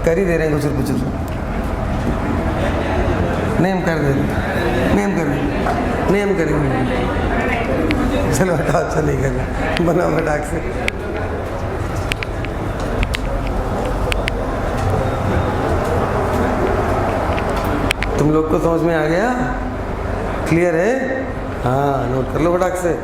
Speaker 1: कर ही दे रहे हैं घुचुर पुचुर। नेम कर दे, नेम कर दे, नेम करेंगे। चलो हटाओ, अच्छा नहीं करना, बनाओ फटाक से। तुम लोग को समझ में आ गया? क्लियर है? हाँ, नोट कर लो फटाक से।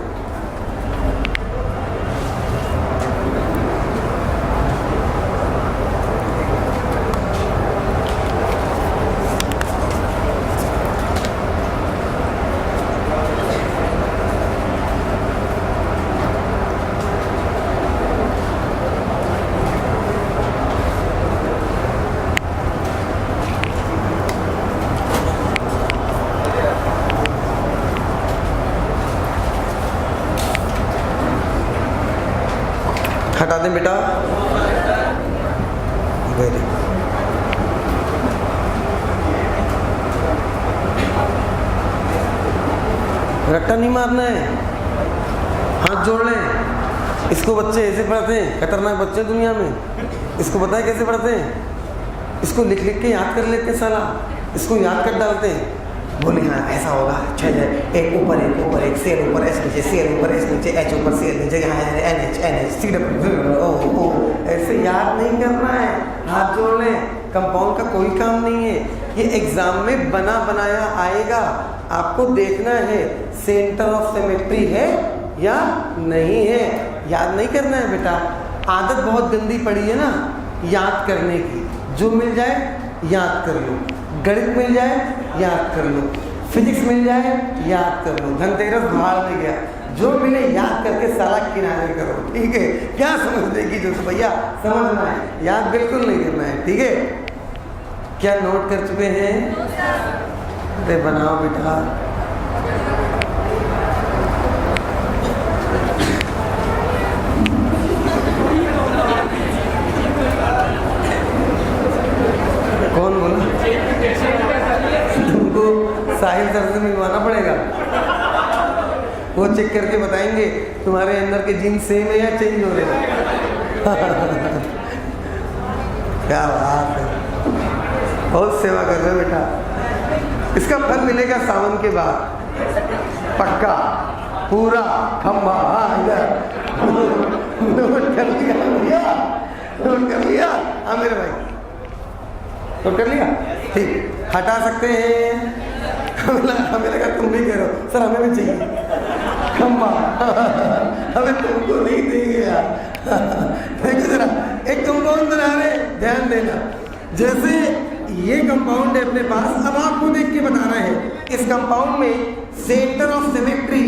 Speaker 1: हटा दें बेटा, वेरी। रट्टा नहीं मारना है, हाथ जोड़ लें। इसको बच्चे ऐसे पढ़ते हैं, खतरनाक बच्चे दुनिया में। इसको पता है कैसे पढ़ते हैं? इसको लिख लिख के याद कर लेते हैं साला, इसको याद कर डालते हैं। बोले हाँ ऐसा होगा, एक ऊपर एक सी एल ऊपर एस नीचे, सी एल ऊपर एस नीचे, एच ऊपर सी एल नीचे, यहाँ एन एच सी डब्ल्यू, ओ ऐसे याद नहीं करना है, हाथ जोड़ लें। कंपाउंड का कोई काम नहीं है, ये एग्जाम में बना बनाया आएगा, आपको देखना है सेंटर ऑफ सिमेट्री है या नहीं है। याद नहीं करना है बेटा, आदत बहुत गंदी पड़ी है ना याद करने की। जो मिल जाए याद कर लो, गणित मिल जाए याद कर लो, फिजिक्स मिल जाए याद कर लो, धनतेरस भाड़ में गया, जो मिले याद करके साला किनारे करो, ठीक है। क्या समझने की जरूरत भैया, समझना है, याद बिल्कुल नहीं करना है, ठीक है। क्या नोट कर चुके हैं? अरे बनाओ बेटा। कौन बोला? तुमको साहिल सर से मिलवाना पड़ेगा, वो चेक करके बताएंगे तुम्हारे अंदर के जीन सेम है या चेंज हो रहे हैं। क्या बात है, बहुत सेवा कर रहे हो बेटा। इसका फल मिलेगा सावन के बाद पक्का, पूरा खम्भा। हाँ इधर नोट कर लिया भैया, नोट कर लिया। हाँ मेरे भाई नोट कर लिया, ठीक। हटा सकते हैं? हमें लगा तुम भी कह रहे हो सर, हमें भी चाहिए खम्बा। हमें तुमको नहीं देंगे यार। देखो जरा, एक कंपाउंड बना रहे, ध्यान देना। जैसे ये कंपाउंड है अपने पास, अब आपको देख के बताना है इस कंपाउंड में सेंटर ऑफ सिमेट्री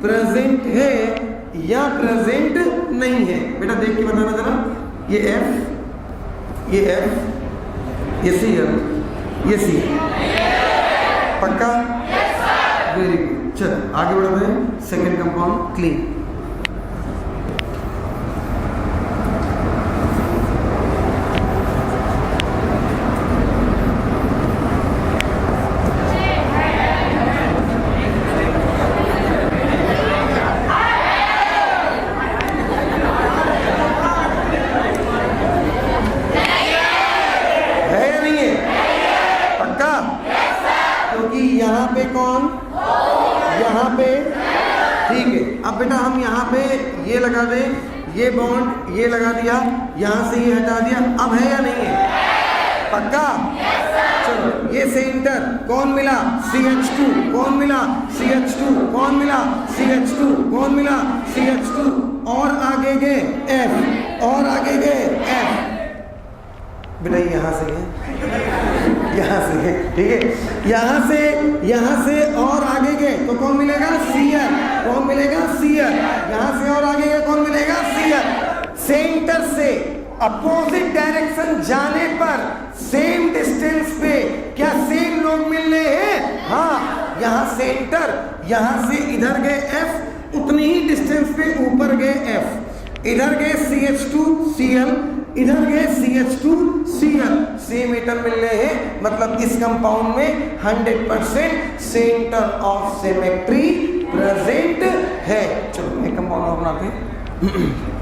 Speaker 1: प्रेजेंट है या प्रेजेंट नहीं है। बेटा देख के बताना जरा। ये F, ये F, ये Cl, ये Cl, पक्का? Very good. चलो आगे बढ़ते हैं। Second compound clean. यहाँ पे कौन? यहाँ पे, ठीक है। अब बेटा हम यहाँ पे ये लगा दें, ये बॉन्ड ये लगा दिया, यहाँ से ये हटा दिया, अब है या नहीं है? पक्का? चलो ये सेंटर कौन मिला? CH2। कौन मिला? CH2। कौन मिला? CH2। कौन मिला? CH2। और आगे गए F, और आगे गए F। बेटा यहाँ से है, यहाँ से है, ठीक है। यहाँ से और आगे गए तो कौन मिलेगा? Cl। कौन मिलेगा? Cl। यहाँ से और आगे गए कौन मिलेगा? Cl। सेंटर से अपोजिट डायरेक्शन जाने पर सेम डिस्टेंस पे क्या सेम लोग मिल रहे हैं? हाँ, यहाँ सेंटर, यहाँ से इधर गए F, उतनी ही डिस्टेंस पे ऊपर गए F। इधर गए CH2 Cl, इधर गए CH2 Cl, सेम एटम मिल रहे हैं, मतलब इस कंपाउंड में 100% सेंटर ऑफ सिमेट्री प्रेजेंट है। चलो एक कंपाउंड और बनाते हैं।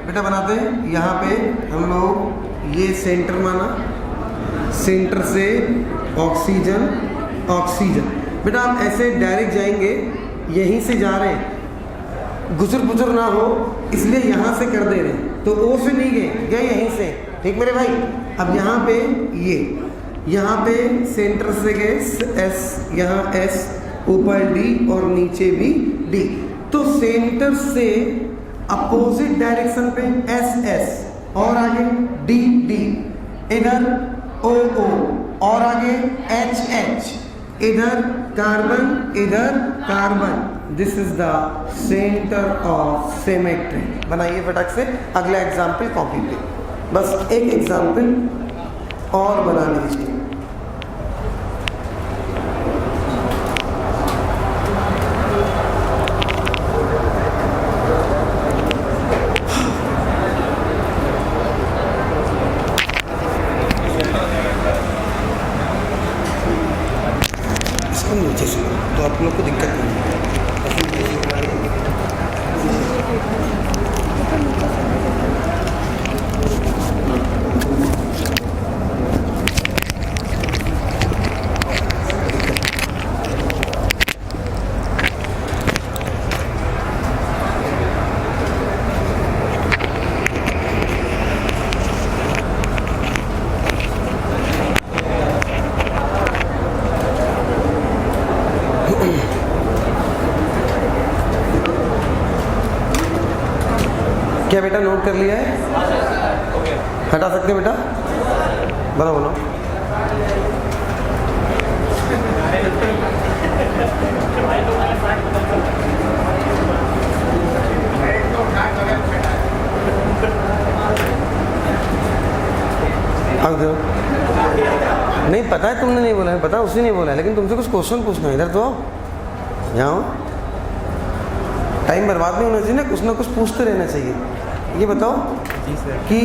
Speaker 1: बेटा बनाते हैं। यहाँ पे हम लोग ये सेंटर माना, सेंटर से ऑक्सीजन ऑक्सीजन। बेटा आप ऐसे डायरेक्ट जाएंगे, यहीं से जा रहे हैं, गुजर गुजर ना हो इसलिए यहाँ से कर दे रहे हैं, तो ओ से नहीं गए यहीं से, ठीक मेरे भाई। अब यहाँ पे ये, यहाँ पे सेंटर से गए एस, यहाँ एस, ऊपर डी और नीचे भी डी, तो सेंटर से अपोजिट डायरेक्शन पे एस एस और आगे डी डी, इधर ओ ओ और आगे एच एच, इधर कार्बन इधर carbon. This is the centre of symmetry. बनाइए फटाक से अगला एग्जाम्पल कॉपी पे, बस एक एग्जाम्पल और बना लीजिए। नीचे से तो आप लोग को दिक्कत नहीं है। क्या बेटा नोट कर लिया है? हटा सकते बेटा? बोलो बोलो। नहीं पता है, तुमने नहीं बोला है, पता उसी नहीं बोला है, लेकिन तुमसे कुछ क्वेश्चन पूछना है। इधर तो यहाँ टाइम बर्बाद नहीं होना चाहिए ना, कुछ ना कुछ पूछते रहना चाहिए। ये बताओ कि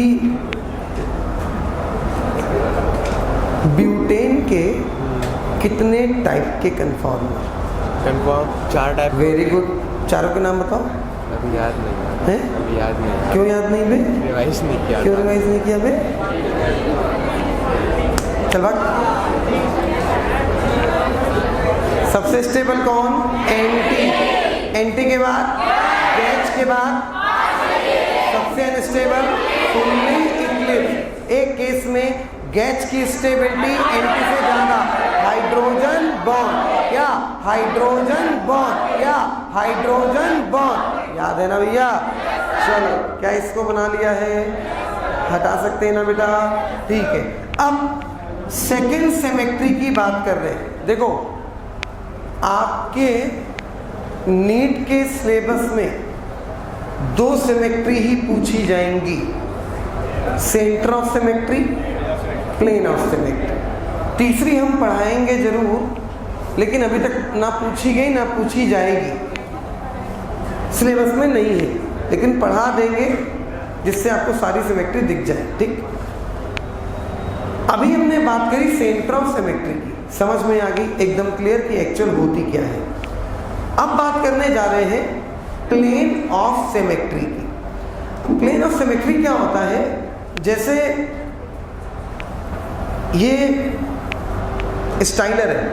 Speaker 1: ब्यूटेन के कितने टाइप के कन्फॉर्मर?
Speaker 4: 4 टाइप।
Speaker 1: वेरी गुड, चारों के नाम बताओ।
Speaker 4: अभी याद नहीं
Speaker 1: है?
Speaker 4: अभी याद नहीं।
Speaker 1: क्यों याद नहीं बे?
Speaker 4: रिवाइज नहीं किया।
Speaker 1: क्यों रिवाइज नहीं किया बे? चल भाग। सबसे स्टेबल कौन? एंटी। एंटी के बाद गैच के बाद सबसे अनस्टेबल फुल्ली इक्लिप्स। एक केस में गैच की स्टेबिलिटी एंटी से ज्यादा, हाइड्रोजन बॉन्ड, क्या हाइड्रोजन बॉन्ड, क्या हाइड्रोजन बॉन्ड। याद है ना भैया? चलो क्या इसको बना लिया है? हटा सकते हैं ना बेटा? ठीक है। अब सेकेंड सिमेट्री की बात कर रहे हैं। देखो आपके नीट के सिलेबस में 2 सिमेट्री ही पूछी जाएंगी, centre of symmetry, plane of symmetry. तीसरी हम पढ़ाएंगे जरूर, लेकिन अभी तक ना पूछी गई ना पूछी जाएगी, सिलेबस में नहीं है, लेकिन पढ़ा देंगे जिससे आपको सारी सिमेट्री दिख जाए। ठीक, अभी हमने बात करी सेंटर ऑफ सिमेट्री की, समझ में आ गई, एकदम क्लियर कि एक्चुअल होती क्या है। अब बात करने जा रहे हैं प्लेन ऑफ सिमेट्री की। प्लेन ऑफ सिमेट्री क्या होता है? जैसे ये स्टाइलर है,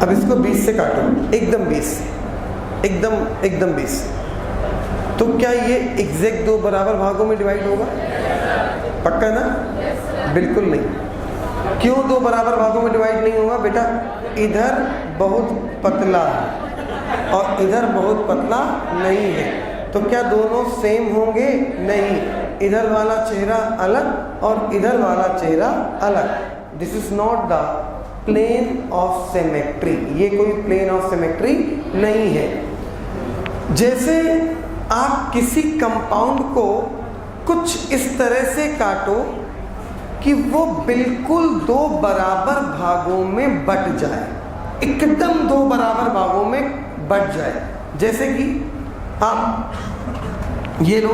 Speaker 1: अब इसको 20 से काटो, एकदम 20, एकदम 20, तो क्या ये एग्जैक्ट 2 बराबर भागों में डिवाइड होगा? पक्का ना? बिल्कुल नहीं। क्यों दो बराबर भागों में डिवाइड नहीं होगा बेटा? इधर बहुत पतला है और इधर बहुत पतला नहीं है, तो क्या दोनों सेम होंगे? नहीं, इधर वाला चेहरा अलग और इधर वाला चेहरा अलग। This is not the plane of symmetry, ये कोई प्लेन ऑफ सिमेट्री नहीं है। जैसे आप किसी कंपाउंड को कुछ इस तरह से काटो कि वो बिल्कुल दो बराबर भागों में बट जाए, एकदम दो बराबर भागों में बट जाए। जैसे कि आप ये लो,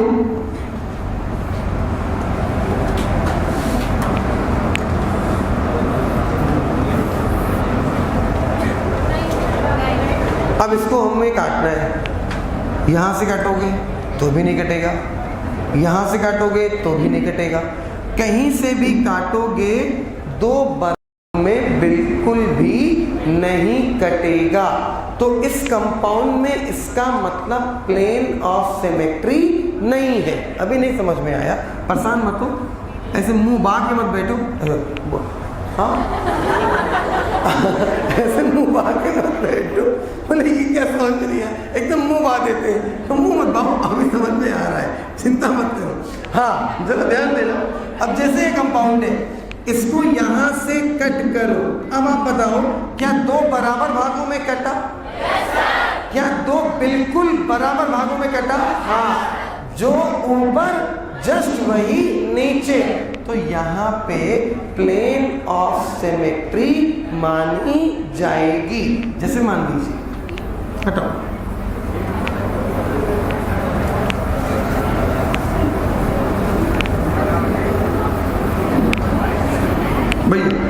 Speaker 1: अब इसको हमें काटना है। यहाँ से काटोगे तो भी नहीं कटेगा, यहाँ से काटोगे तो भी नहीं कटेगा, कहीं से भी काटोगे दो बराबर में बिल्कुल भी नहीं कटेगा। तो इस कंपाउंड में इसका मतलब प्लेन ऑफ सिमेट्री नहीं है। अभी नहीं समझ में आया? परेशान मत हो, ऐसे मुंह बांध के मत बैठो। हाँ ऐसे मुंह बांध के मत बैठो, बोले ये क्या समझ नहीं है, एकदम मुंह बांध देते हैं, तो मुंह मत बांधो, अभी समझ में आ रहा है, चिंता मत करो। हाँ जरा ध्यान देना। अब जैसे ये कंपाउंड है, इसको यहाँ से कट करो। अब आप बताओ, क्या दो बराबर भागों में कटा? क्या दो बिल्कुल बराबर भागों में कटा? हाँ, जो ऊपर जस्ट वही नीचे, तो यहाँ पे प्लेन ऑफ सिमेट्री मानी जाएगी। जैसे मान लीजिए, हटाओ, भैया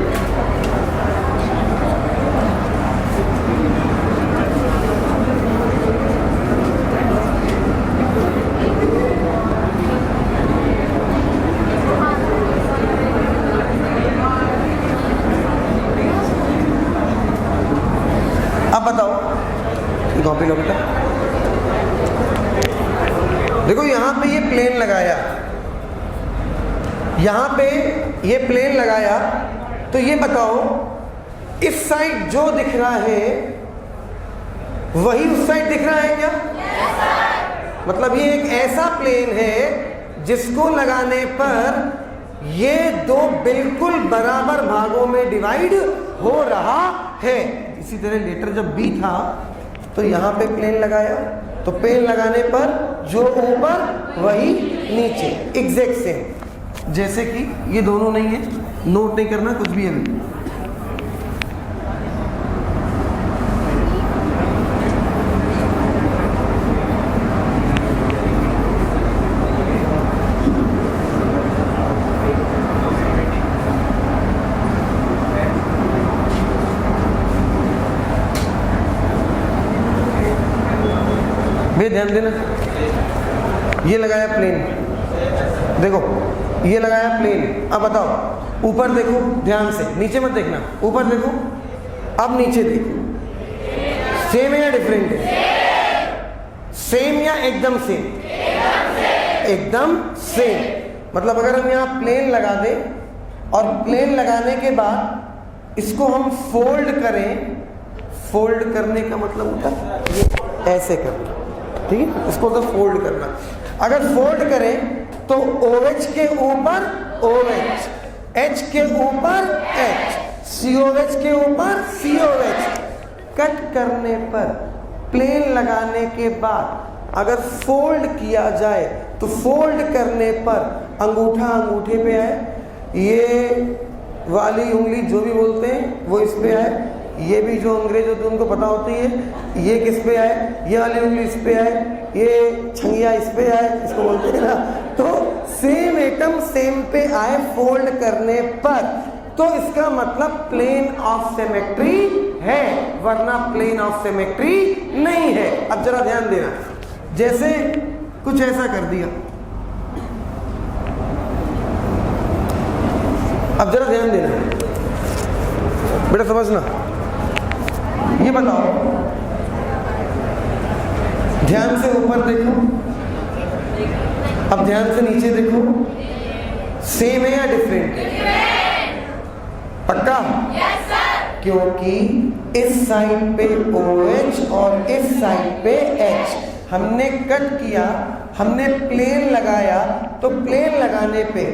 Speaker 1: कॉपी लो बेटा। देखो यहाँ पे ये प्लेन लगाया, यहाँ पे ये प्लेन लगाया, तो ये बताओ इस साइड जो दिख रहा है वही उस साइड दिख रहा है क्या? मतलब ये एक ऐसा प्लेन है जिसको लगाने पर ये दो बिल्कुल बराबर भागों में डिवाइड हो रहा है। इसी तरह लेटर जब बी था तो यहाँ पे प्लेन लगाया, तो प्लेन लगाने पर जो ऊपर वही नीचे, एग्जैक्ट सेम। जैसे कि ये दोनों नहीं है, नोट नहीं करना कुछ भी अभी। ध्यान देना, ये लगाया प्लेन, देखो ये लगाया प्लेन। अब बताओ ऊपर देखो ध्यान से, नीचे मत देखना, ऊपर देखो, अब नीचे देखो, सेम है या डिफरेंट है? सेम या एकदम सेम? एकदम सेम। मतलब अगर हम यहाँ प्लेन लगा दें और प्लेन लगाने के बाद इसको हम फोल्ड करें, फोल्ड करने का मतलब होता है ये ऐसे करना, ठीक है? इसको तो फोल्ड करना। अगर फोल्ड करें तो OH के ऊपर OH, H के ऊपर H, COH के ऊपर COH। कट करने पर, प्लेन लगाने के बाद अगर फोल्ड किया जाए तो फोल्ड करने पर अंगूठा अंगूठे पे आए, ये वाली उंगली जो भी बोलते हैं वो इस पे आए, ये भी जो अंग्रेज होते हैं उनको पता होती है, ये किस पे आए, ये वाली उंगली इस पे आए, ये छंगिया इस पे आए, इसको बोलते हैं ना। तो सेम एटम सेम पे आए फोल्ड करने पर, तो इसका मतलब प्लेन ऑफ सिमेट्री है, वरना प्लेन ऑफ सिमेट्री नहीं है। अब जरा ध्यान देना, जैसे कुछ ऐसा कर दिया, अब जरा ध्यान देना बेटा, समझना। ये बताओ, ध्यान से ऊपर देखो, अब ध्यान से नीचे देखो, सेम है या डिफरेंट है? पक्का? क्योंकि इस साइड पे OH और इस साइड पे H हमने कट किया, हमने प्लेन लगाया, तो प्लेन लगाने पे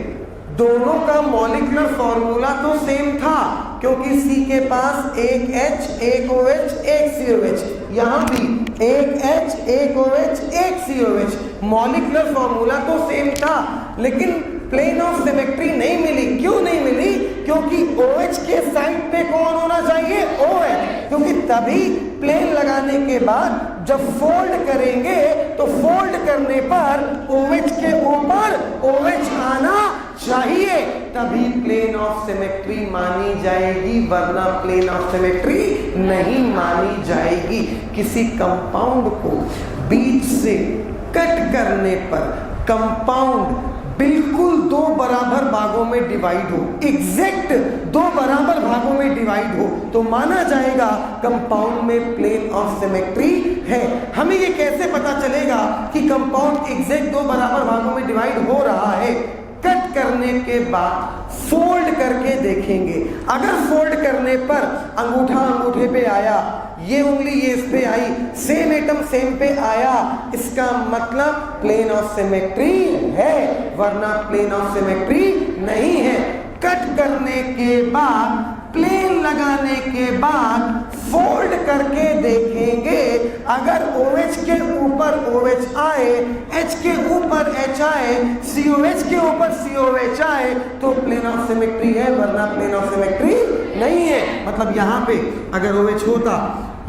Speaker 1: दोनों का मॉलिक्यूलर फॉर्मूला तो सेम था, क्योंकि C के पास एक H एक OH एक COH, यहाँ भी एक H एक OH एक COH, मॉलिक्यूलर फॉर्मूला तो सेम था, लेकिन प्लेन ऑफ सिमेट्री नहीं मिली। क्यों नहीं मिली? क्योंकि OH के साइड पे कौन होना चाहिए? OH, क्योंकि तभी प्लेन लगाने के बाद जब फोल्ड करेंगे तो फोल्ड करने पर OH के ऊपर OH आना चाहिए, तभी प्लेन ऑफ सिमेट्री मानी जाएगी, वरना प्लेन ऑफ सिमेट्री नहीं मानी जाएगी। किसी कंपाउंड को बीच से कट करने पर कंपाउंड बिल्कुल दो बराबर भागों में डिवाइड हो, एग्जैक्ट दो बराबर भागों में डिवाइड हो, तो माना जाएगा कंपाउंड में प्लेन ऑफ सिमेट्री है। हमें ये कैसे पता चलेगा कि कंपाउंड एग्जैक्ट दो बराबर भागों में डिवाइड हो रहा है? कट करने के बाद फोल्ड करके देखेंगे। अगर फोल्ड करने पर अंगूठा अंगूठे पे आया, ये उंगली ये इस पे आई, सेम एटम सेम पे आया, इसका मतलब प्लेन ऑफ सिमेट्री है, वरना प्लेन ऑफ सिमेट्री नहीं है। कट करने के बाद, प्लेन लगाने के बाद फोल्ड करके देखेंगे, अगर OH के ऊपर OH आए, H के ऊपर H आए, COH के ऊपर COH आए, तो प्लेन ऑफ सिमेट्री है, वरना प्लेन ऑफ सिमेट्री नहीं है। मतलब यहाँ पे अगर OH होता,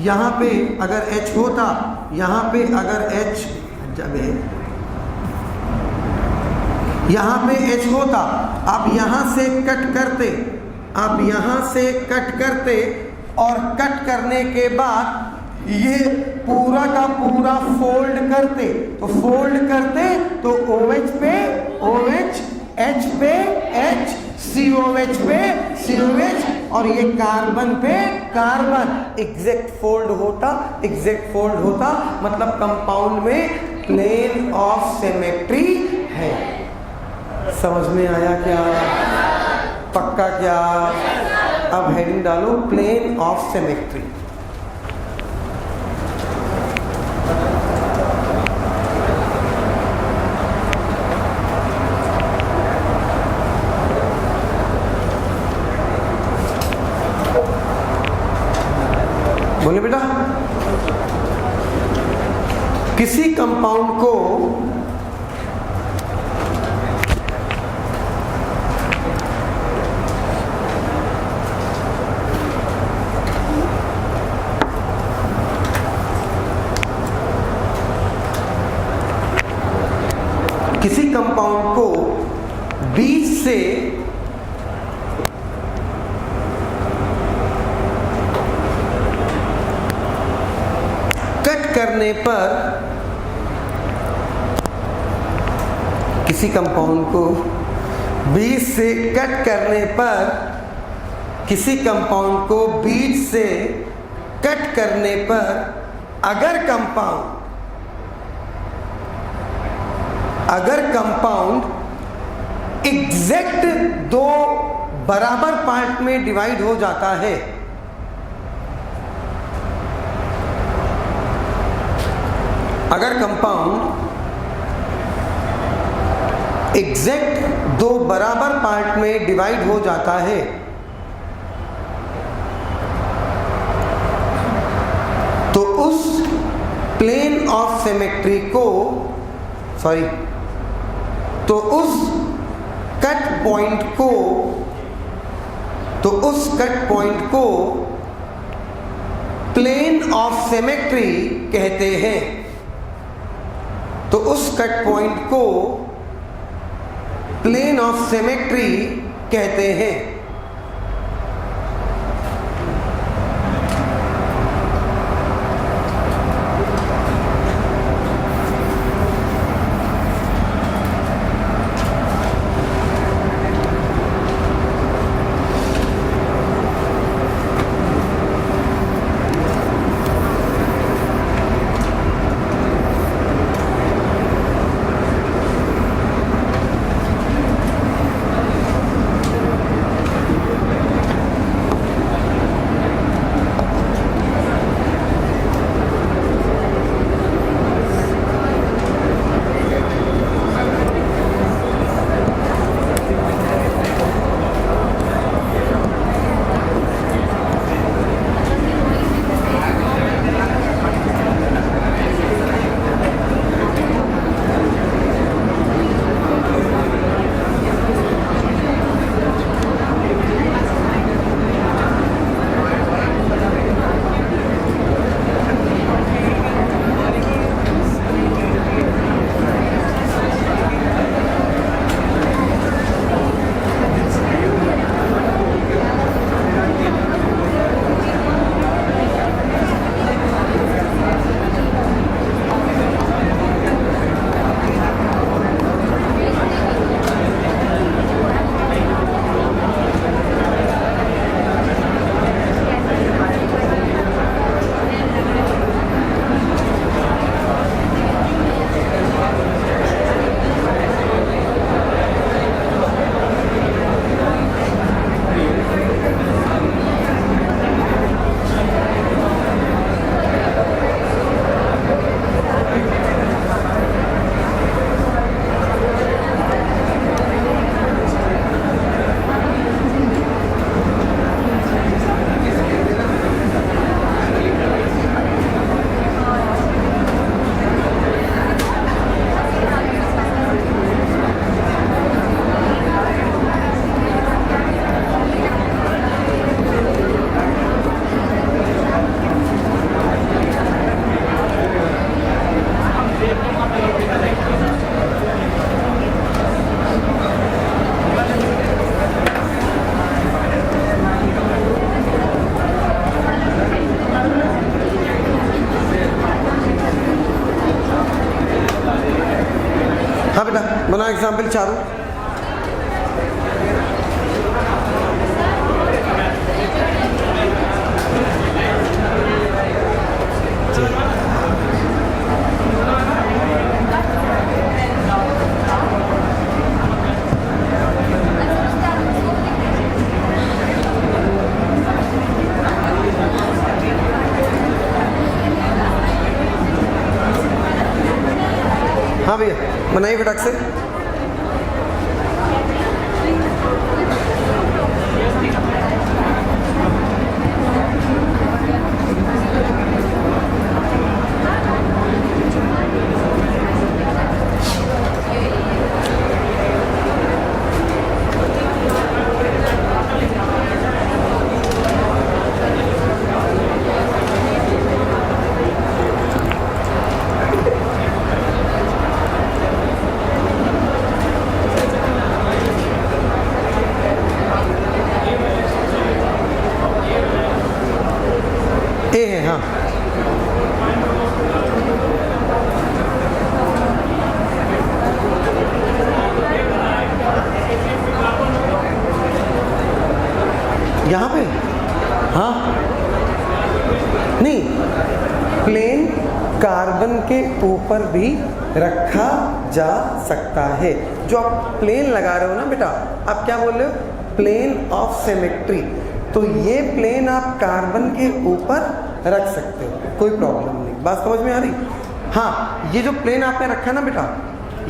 Speaker 1: यहाँ पे अगर H होता, यहाँ पे अगर H जगह यहाँ पे H होता, आप यहाँ से कट करते, आप यहाँ से कट करते और कट करने के बाद ये पूरा का पूरा फोल्ड करते, तो फोल्ड करते तो OH पे OH, H पे H, COH पे COH और ये कार्बन पे कार्बन, एग्जैक्ट फोल्ड होता, एग्जैक्ट फोल्ड होता, मतलब कंपाउंड में प्लेन ऑफ सिमेट्री है। समझ में आया क्या? पक्का क्या? अब हेडिंग डालो प्लेन ऑफ सिमेट्री। बोले बेटा, किसी कंपाउंड को बीच से कट करने पर, किसी कंपाउंड को बीच से कट करने पर, किसी कंपाउंड को बीच से कट करने पर अगर कंपाउंड एग्जैक्ट दो बराबर पार्ट में डिवाइड हो जाता है, अगर कंपाउंड एग्जैक्ट दो बराबर पार्ट में डिवाइड हो जाता है, तो उस प्लेन ऑफ सिमेट्री को, तो उस कट पॉइंट को प्लेन ऑफ सिमेट्री कहते हैं। तो उस कट पॉइंट को प्लेन ऑफ सिमेट्री कहते हैं। एग्जाम्पल चारों। हाँ भैया बनाइए फटाक से। ए है हाँ। यहाँ पे हाँ नहीं, प्लेन कार्बन के ऊपर भी रखा जा सकता है। जो आप प्लेन लगा रहे हो ना बेटा, आप क्या बोल रहे हो, प्लेन ऑफ सिमेट्री। तो ये प्लेन आप कार्बन के ऊपर रख सकते हो, कोई प्रॉब्लम नहीं। बात समझ में आ रही? हाँ, ये जो प्लेन आपने रखा ना बेटा,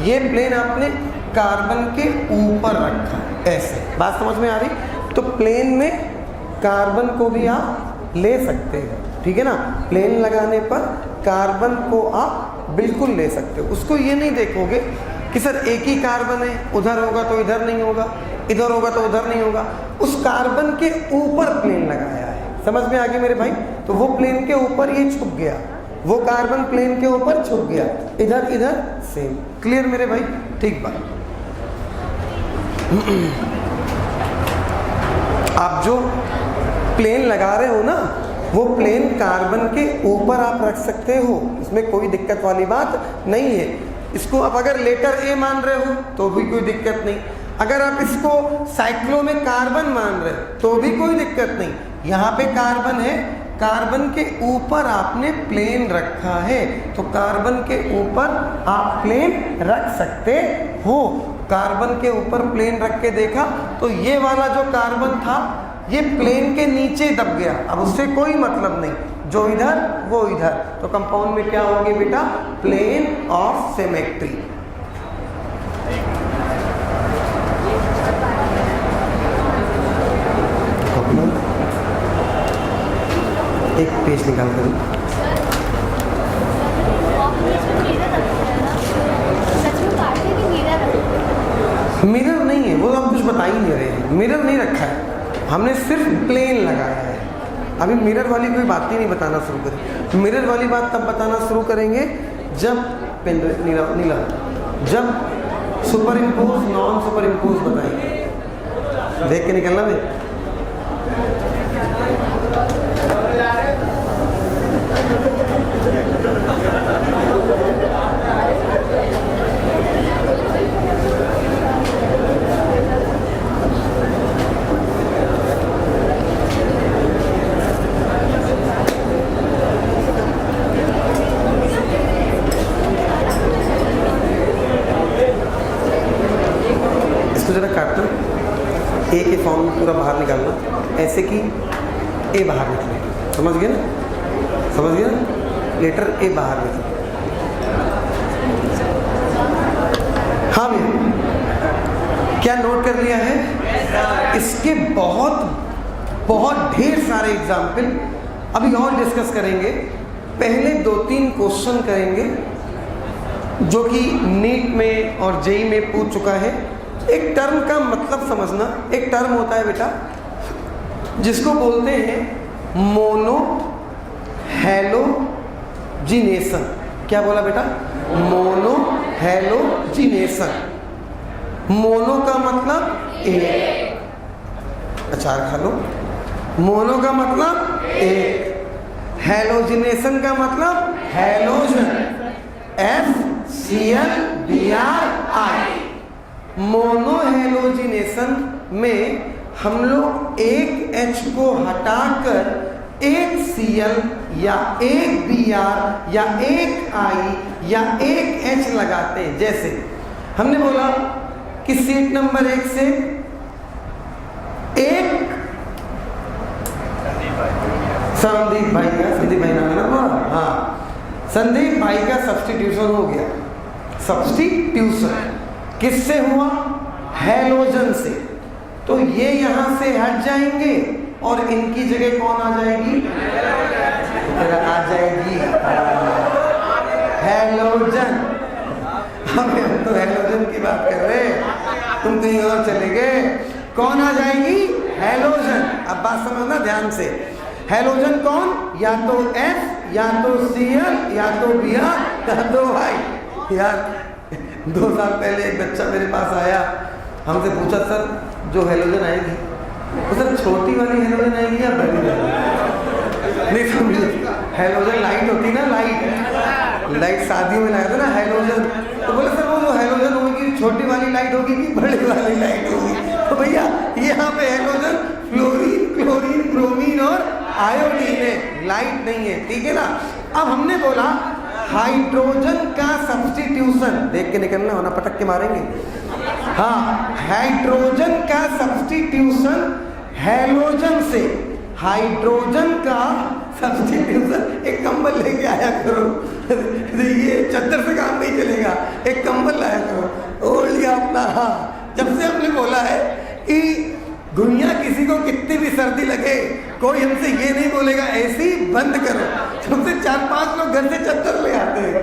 Speaker 1: ये प्लेन आपने कार्बन के ऊपर रखा ऐसे। बात समझ में आ रही? तो प्लेन में कार्बन को भी आप ले सकते हो, ठीक है ना। प्लेन लगाने पर कार्बन को आप बिल्कुल ले सकते हो। उसको ये नहीं देखोगे कि सर एक ही कार्बन है, उधर होगा तो इधर नहीं होगा, इधर होगा तो उधर नहीं होगा। उस कार्बन के ऊपर प्लेन लगाया है, समझ में आ गया मेरे भाई? तो वो प्लेन के ऊपर ये छुप गया, वो कार्बन प्लेन के ऊपर छुप गया, इधर इधर सेम। क्लियर मेरे भाई? ठीक बात। आप जो प्लेन लगा रहे हो ना, वो प्लेन कार्बन के ऊपर आप रख सकते हो, इसमें कोई दिक्कत वाली बात नहीं है। इसको आप अगर लेटर ए मान रहे हो तो भी कोई दिक्कत नहीं, अगर आप इसको साइक्लो में कार्बन मान रहे हो तो भी कोई दिक्कत नहीं। यहाँ पे कार्बन है, कार्बन के ऊपर आपने प्लेन रखा है, तो कार्बन के ऊपर आप प्लेन रख सकते हो। कार्बन के ऊपर प्लेन रख के देखा तो ये वाला जो कार्बन था ये प्लेन के नीचे दब गया, अब उससे कोई मतलब नहीं, जो इधर वो इधर। तो कंपाउंड में क्या होगी बेटा? Plane of symmetry. एक पेज निकाल कर मिरर नहीं है, वो हम कुछ बता ही नहीं रहे हैं। मिरर नहीं रखा है हमने, सिर्फ प्लेन लगाया है। अभी मिरर वाली कोई बात ही नहीं बताना शुरू करें। मिरर वाली बात तब बताना शुरू करेंगे जब नीला जब super impose non super impose बताएंगे। देख के निकलना भाई। ए के फॉर्म में पूरा बाहर निकालना, ऐसे कि ए बाहर निकले। समझ गए ना? समझ गया? लेटर ए बाहर निकले। हाँ भैया, क्या नोट कर लिया है? इसके बहुत ढेर सारे एग्जाम्पल अभी और डिस्कस करेंगे। पहले 2-3 क्वेश्चन करेंगे जो कि नीट में और जेई में पूछ चुका है। एक टर्म का मतलब समझना। एक टर्म होता है बेटा जिसको बोलते हैं मोनो हैलोजिनेशन। क्या बोला बेटा? Mono halogenation. मोनो का मतलब एक, अचार खा लो। मोनो का मतलब एक, हैलोजिनेशन का मतलब हैलोजन, HCl BRI। मोनोहेलोजिनेशन में हम लोग एक H को हटाकर एक Cl या एक Br या एक I या एक H लगाते हैं। जैसे हमने बोला कि सीट नंबर 1 से एक संदीप भाई नाम है ना बोला, हाँ संदीप भाई का सब्स्टिट्यूशन हो गया। सब्स्टिट्यूशन किससे हुआ? हैलोजन से। तो ये यहां से हट जाएंगे और इनकी जगह कौन आ जाएगी? आ जाएगी हैलोजन। हम तो हैलोजन की बात कर रहे हैं, तुम कहीं और चले गए। कौन आ जाएगी? हैलोजन। अब बात समझना ध्यान से। हैलोजन कौन? या तो F या तो Cl या तो Br या तो I। यार 2 साल पहले एक बच्चा मेरे पास आया, हमसे पूछा सर जो हैलोजन आएगी वो सर छोटी वाली हैलोजन आएगी या बड़ी वाली? नहीं समझे। हैलोजन लाइट होती ना, लाइट शादियों में लाया था ना हैलोजन। तो बोले सर वो जो हैलोजन होगी छोटी वाली लाइट होगी कि बड़ी वाली लाइट होगी? तो भैया यहाँ पे हैलोजन फ्लोरीन, क्लोरीन, ब्रोमीन और आयोडीन है, लाइट नहीं है, ठीक है ना। अब हमने बोला हाइड्रोजन का सब्स्टिट्यूशन, देख के निकलना होना, पटक के मारेंगे। हाँ, हाइड्रोजन का सब्स्टिट्यूशन हैलोजन से। हाइड्रोजन का सब्स्टिट्यूशन, एक कंबल लेके आया करो, ये चद्दर से काम नहीं चलेगा, एक कंबल लाया करो, ओढ़ लिया अपना। हाँ, जब से हमने बोला है कि दुनिया किसी को कितनी भी सर्दी लगे, कोई हमसे ये नहीं बोलेगा ऐसी बंद करो। तुमसे 4-5 लोग घर से चद्दर ले आते हैं,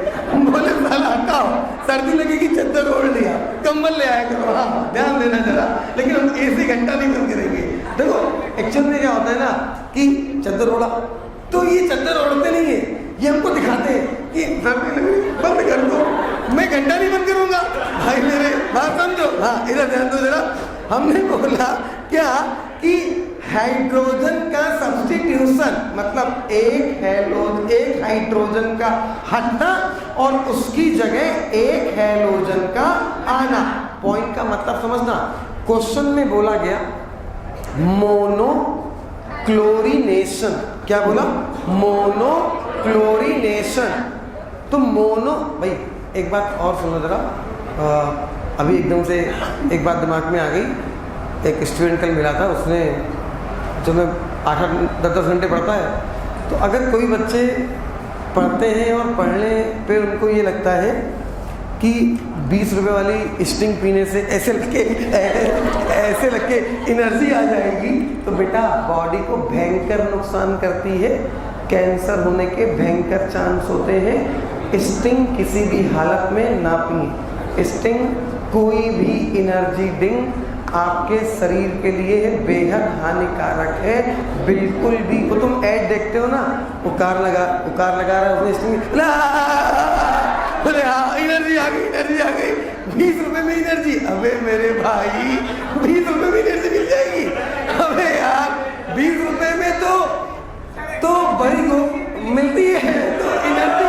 Speaker 1: बोले साला हटाओ, सर्दी लगेगी चद्दर ओढ़ लिया, कंबल ले आया करो। हाँ, ध्यान देना जरा। लेकिन हम AC घंटा नहीं बंद करेंगे। देखो एक्चुअल में क्या होता है ना कि चद्दर ओढ़ा, तो ये चद्दर ओढ़ते नहीं है, ये हमको दिखाते हैं कि सर्दी लग रही, बंद कर दो। मैं घंटा नहीं बंद करूंगा भाई, मेरे बात समझो। हाँ, इधर ध्यान दो जरा। हमने बोला क्या कि हाइड्रोजन का सब्स्टिट्यूशन मतलब एक हाइड्रोजन का हटना और उसकी जगह एक हैलोजन का आना। पॉइंट का मतलब समझना। क्वेश्चन में बोला गया मोनोक्लोरिनेशन। क्या बोला? मोनोक्लोरिनेशन। तो मोनो, भाई एक बात और सुनो जरा, अभी एकदम से एक बात दिमाग में आ गई। एक स्टूडेंट कल मिला था, उसने जो मैं 8-10 घंटे पढ़ता है, तो अगर कोई बच्चे पढ़ते हैं और पढ़ने पे उनको ये लगता है कि 20 रुपए वाली स्टिंग पीने से ऐसे लग के एनर्जी आ जाएगी, तो बेटा बॉडी को भयंकर नुकसान करती है, कैंसर होने के भयंकर चांस होते हैं। स्टिंग किसी भी हालत में ना पिए। स्टिंग कोई भी एनर्जी ड्रिंक आपके शरीर के लिए बेहद हानिकारक है। बिल्कुल भी। वो तुम ऐड देखते हो ना, वो कार लगा रहा है उसने स्टिंग, अरे हाँ एनर्जी आ गई 20 रुपए में एनर्जी। अबे मेरे भाई 20 रुपए में एनर्जी मिल जाएगी? अबे यार 20 रुपए में तो बड़ी को मिलती है, तो एनर्जी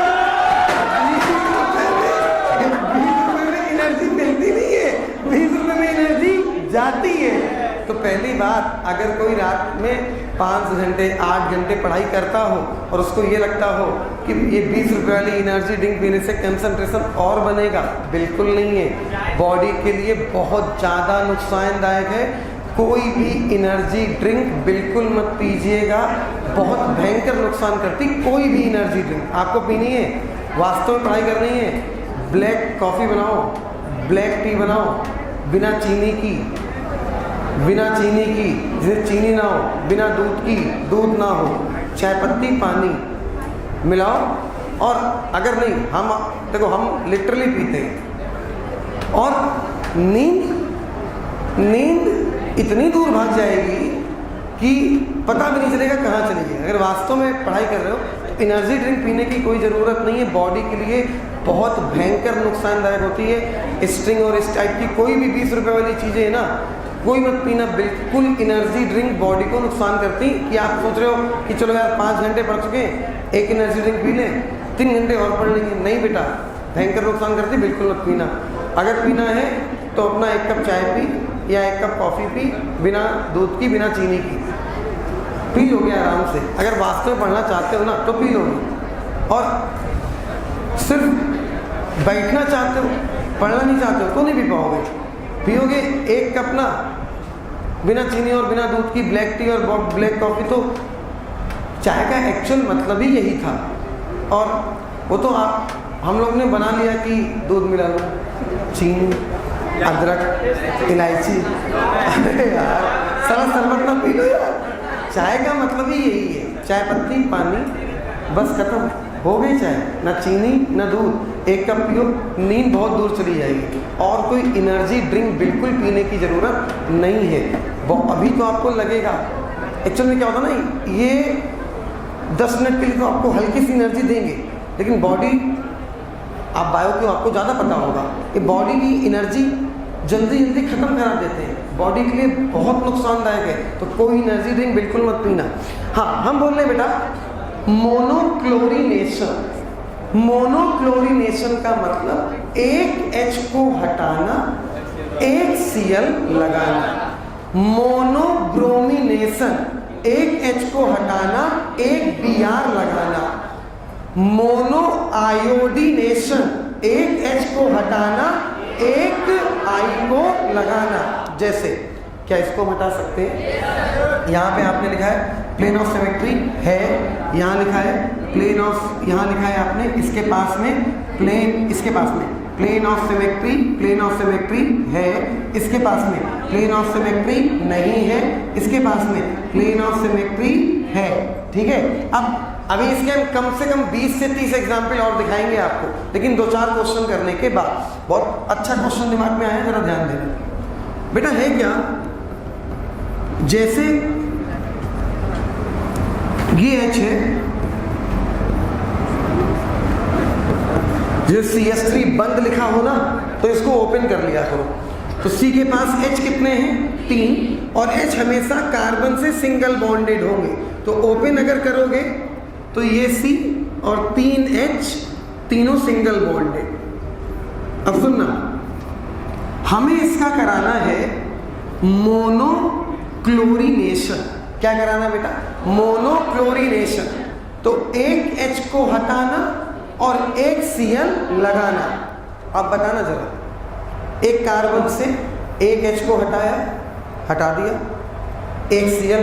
Speaker 1: 20 रुपए में एनर्जी मिलती नहीं है, 20 रुपए में एनर्जी जाती है। तो पहली बात, अगर कोई रात में 5 घंटे 8 घंटे पढ़ाई करता हो और उसको ये लगता हो कि ये 20 रुपए वाली एनर्जी ड्रिंक पीने से कंसंट्रेशन और बनेगा, बिल्कुल नहीं है। बॉडी के लिए बहुत ज़्यादा नुकसानदायक है। कोई भी एनर्जी ड्रिंक बिल्कुल मत पीजिएगा, बहुत भयंकर नुकसान करती। कोई भी एनर्जी ड्रिंक आपको पीनी है, वास्तव में पढ़ाई करनी है, ब्लैक कॉफ़ी बनाओ, ब्लैक टी बनाओ, बिना चीनी की, जिसमें चीनी ना हो, बिना दूध की, दूध ना हो, चाय पत्ती पानी मिलाओ। और अगर नहीं, हम देखो हम लिटरली पीते हैं और नींद इतनी दूर भाग जाएगी कि पता भी नहीं चलेगा कहाँ चली गई। अगर वास्तव में पढ़ाई कर रहे हो तो एनर्जी ड्रिंक पीने की कोई ज़रूरत नहीं है, बॉडी के लिए बहुत भयंकर नुकसानदायक होती है। स्ट्रिंग और इस टाइप की कोई भी 20 रुपए वाली चीज़ें है ना, कोई मत पीना। बिल्कुल एनर्जी ड्रिंक बॉडी को नुकसान करती। कि आप सोच रहे हो कि चलो यार 5 घंटे पढ़ चुके हैं, एक एनर्जी ड्रिंक पी लें, 3 घंटे और पढ़ लेंगे, नहीं बेटा, भयंकर नुकसान करती, बिल्कुल मत पीना। अगर पीना है तो अपना 1 कप चाय पी या 1 कप कॉफ़ी पी, बिना दूध की, बिना चीनी की, पी लोगे आराम से। अगर वास्तव में पढ़ना चाहते हो ना तो पी लोगे, और सिर्फ बैठना चाहते हो, पढ़ना नहीं चाहते हो तो नहीं पी पाओगे। पियोगे 1 कप ना बिना चीनी और बिना दूध की ब्लैक टी और ब्लैक कॉफ़ी, तो चाय का एक्चुअल मतलब ही यही था। और वो तो हम लोग ने बना लिया कि दूध मिला लो, चीनी, अदरक, इलायची, अरे यार सारा शरबत ना पी लो यार। चाय का मतलब ही यही है, चाय पत्ती, पानी, बस खत्म हो गई चाय। ना चीनी ना दूध, 1 कप पियो, नींद बहुत दूर चली जाएगी, और कोई एनर्जी ड्रिंक बिल्कुल पीने की ज़रूरत नहीं है। वो अभी तो आपको लगेगा, एक्चुअल में क्या होता ना, ये 10 मिनट के लिए तो आपको हल्की सी एनर्जी देंगे, लेकिन बॉडी, आप बायो को आपको ज़्यादा पता होगा, ये बॉडी की एनर्जी जल्दी जल्दी ख़त्म करा देते हैं, बॉडी के लिए बहुत नुकसानदायक है। तो कोई एनर्जी ड्रिंक बिल्कुल मत पीना। हाँ, हम बोल रहे हैं बेटा मोनोक्लोरीनेशन। मोनोक्लोरीनेशन का मतलब 1 H को हटाना, 1 Cl लगाना। मोनोब्रोमीनेशन, 1 H को हटाना, 1 Br लगाना। मोनो आयोडीनेशन, 1 H को हटाना, 1 I को लगाना। जैसे क्या इसको हटा सकते हैं? यहाँ पे आपने लिखा है प्लेन ऑफ सिमेट्री है, यहाँ लिखा है प्लेन ऑफ, यहाँ लिखा है आपने इसके पास में प्लेन, इसके पास में plane of symmetry, plane of symmetry है, इसके पास में प्लेन ऑफ सिमेट्री नहीं है, इसके पास में प्लेन ऑफ सिमेट्री है। ठीक है, अब अभी इसके हम कम से कम 20 से 30 एग्जाम्पल और दिखाएंगे आपको, लेकिन 2-4 क्वेश्चन करने के बाद बहुत अच्छा क्वेश्चन दिमाग में आया, जरा ध्यान देना बेटा। है क्या, जैसे ये H है, जो CH3 बंद लिखा हो ना, तो इसको ओपन कर लिया करो। तो C के पास H कितने हैं? 3, और H हमेशा कार्बन से सिंगल बॉन्डेड होंगे, तो ओपन अगर करोगे तो ये C और 3H तीनों सिंगल बॉन्डेड। अब सुनना, हमें इसका कराना है मोनोक्लोरीनेशन। क्या कराना है बेटा? मोनोक्लोरीनेशन। तो 1 H को हटाना और 1 Cl लगाना। अब बताना जरा, एक कार्बन से 1 H को हटाया, हटा दिया, 1 Cl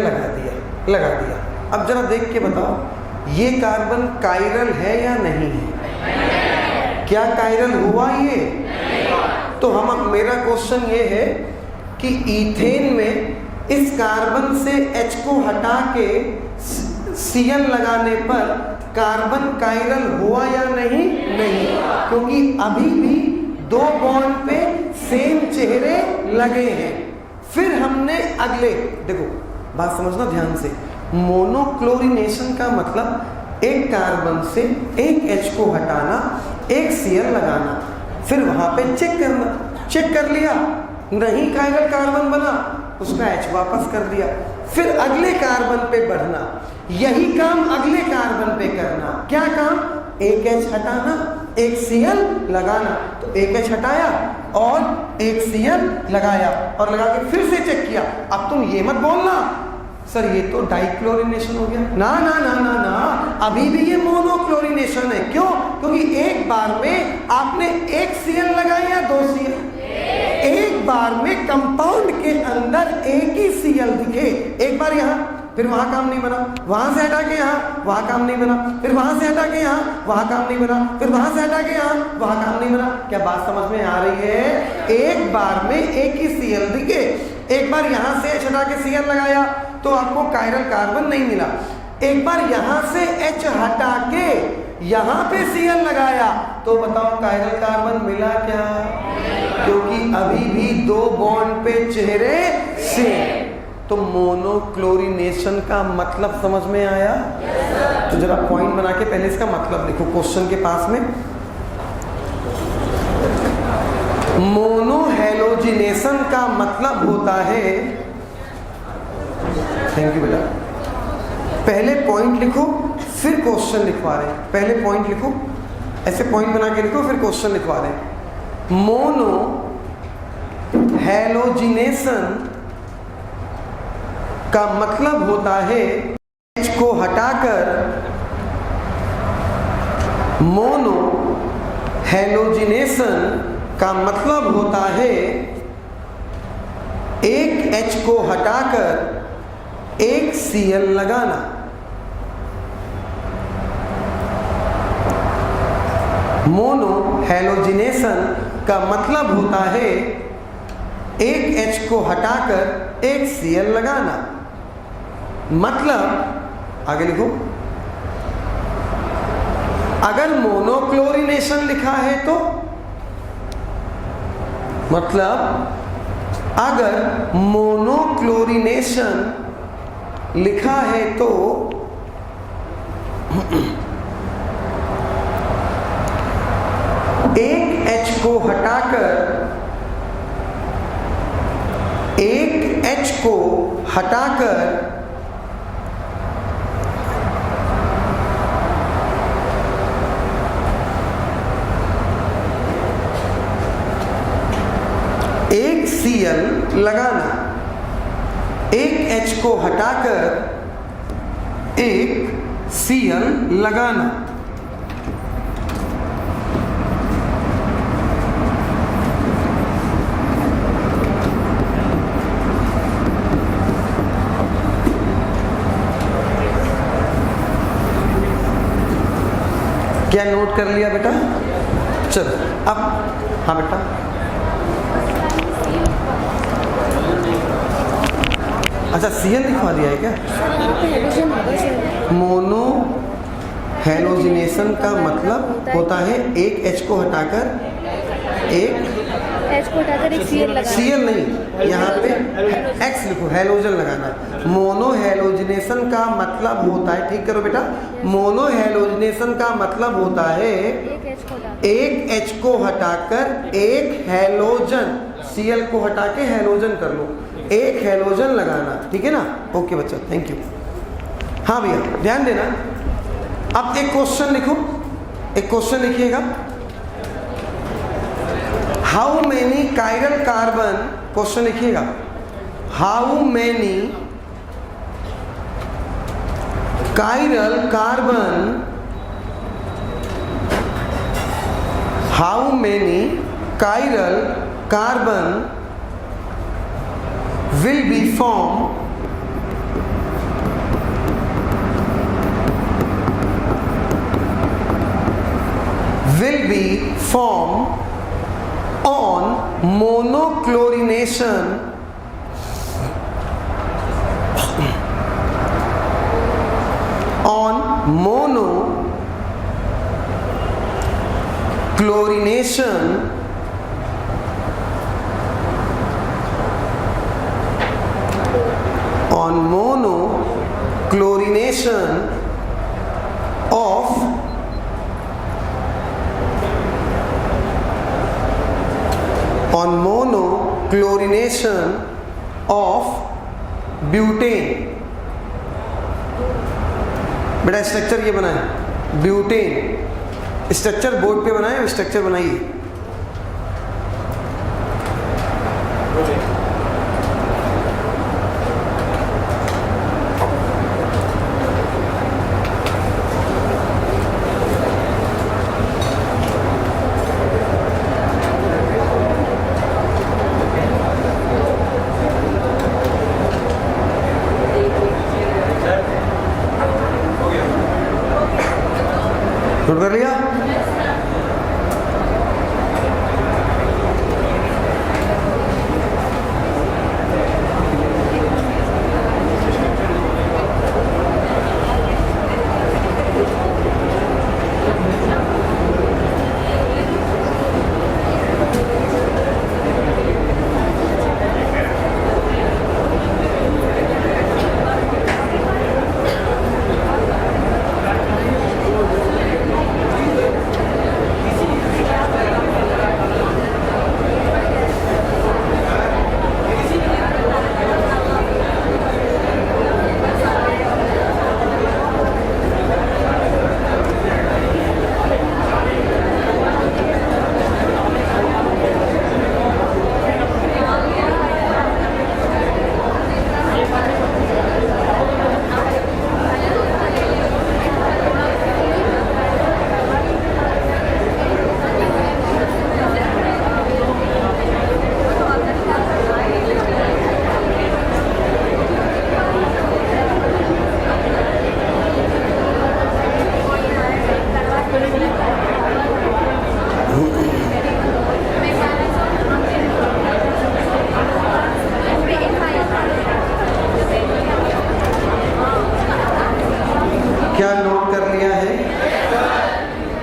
Speaker 1: लगा दिया। अब जरा देख के बताओ, ये कार्बन कायरल है या नहीं है? क्या कायरल हुआ ये? तो मेरा क्वेश्चन ये है कि ईथेन में इस कार्बन से H को हटा के Cl लगाने पर कार्बन कायरल हुआ या नहीं? नहीं, क्योंकि अभी भी 2 बॉन्ड पे सेम चेहरे लगे हैं। फिर हमने अगले, देखो बात समझना ध्यान से, मोनोक्लोरीनेशन का मतलब एक कार्बन से 1 H को हटाना, 1 Cl लगाना, फिर वहां पे चेक करना। चेक कर लिया, नहीं कायरल कार्बन बना, उसका H वापस कर दिया, फिर अगले कार्बन पे बढ़ना। यही काम अगले कार्बन पे करना। क्या काम? 1 H हटाना, 1 Cl लगाना। तो 1 H हटाया और 1 Cl लगाया, और लगा के फिर से चेक किया। अब तुम ये मत बोलना सर ये तो डाइक्लोरीनेशन हो गया। ना ना ना ना ना, अभी भी ये मोनोक्लोरीनेशन है। क्यों? क्योंकि एक बार में आपने 1 Cl लगाया या 2 Cl, एक बार में कंपाउंड के अंदर एक ही Cl दिखे। एक बार यहाँ, फिर वहां काम नहीं बना, वहां से हटा के यहाँ, वहां काम नहीं बना, फिर वहां से हटा के यहाँ, वहां काम नहीं बना, फिर वहां से हटा के यहाँ, वहां काम नहीं बना। क्या बात समझ में आ रही है? एक बार में एक ही Cl दिखे। एक बार यहाँ से H हटा के Cl लगाया तो आपको कायरल कार्बन नहीं मिला। एक बार यहाँ से H हटा के यहाँ पे Cl लगाया तो बताओ कायरल कार्बन मिला क्या? क्योंकि अभी भी 2 बॉन्ड पे चेहरे सेम। तो मोनोक्लोरीनेशन का मतलब समझ में आया? तो जरा पॉइंट बना के पहले इसका मतलब लिखो क्वेश्चन के पास में। मोनोहेलोजिनेशन का मतलब होता है, थैंक यू बेटा, पहले पॉइंट लिखो फिर क्वेश्चन लिखवा रहे हैं। पहले पॉइंट लिखो, ऐसे पॉइंट बना के लिखो, फिर क्वेश्चन लिखवा रहे हैं। मोनो हैलोजिनेशन का मतलब होता है H को हटाकर मोनो हैलोजिनेशन का मतलब होता है एक H को हटाकर एक Cl लगाना। मोनो हैलोजिनेशन का मतलब होता है एक H को हटाकर एक Cl लगाना। मतलब आगे लिखो, अगर मोनोक्लोरिनेशन लिखा है तो मतलब अगर मोनोक्लोरिनेशन लिखा है तो एक H को हटाकर एक H को हटाकर एक Cl लगाना, एक H को हटाकर एक Cl लगाना। क्या नोट कर लिया बेटा? चलो अब हाँ बेटा, अच्छा Cl लिखवा दिया है क्या? मोनो हैलोजिनेशन का मतलब होता है एक H को हटाकर एक Cl नहीं, यहाँ पे X लिखो, हैलोजन लगाना। मोनो हैलोजिनेशन का मतलब होता है, ठीक करो बेटा, मोनो हैलोजिनेशन का मतलब होता है एक H को हटाकर एक हैलोजन, Cl को हटा के हैलोजन कर लो, एक हैलोजन लगाना। ठीक है ना? ओके बच्चा, थैंक यू। हाँ भैया ध्यान देना, अब एक क्वेश्चन लिखो, एक क्वेश्चन लिखिएगा, how many chiral carbon, question लिखिएगा, how many chiral carbon, how many chiral carbon will be formed on monochlorination monochlorination of butane. बेटा स्ट्रक्चर ये बनाए, ब्यूटेन स्ट्रक्चर बोर्ड पे बनाए, स्ट्रक्चर बनाइए। नोट कर लिया?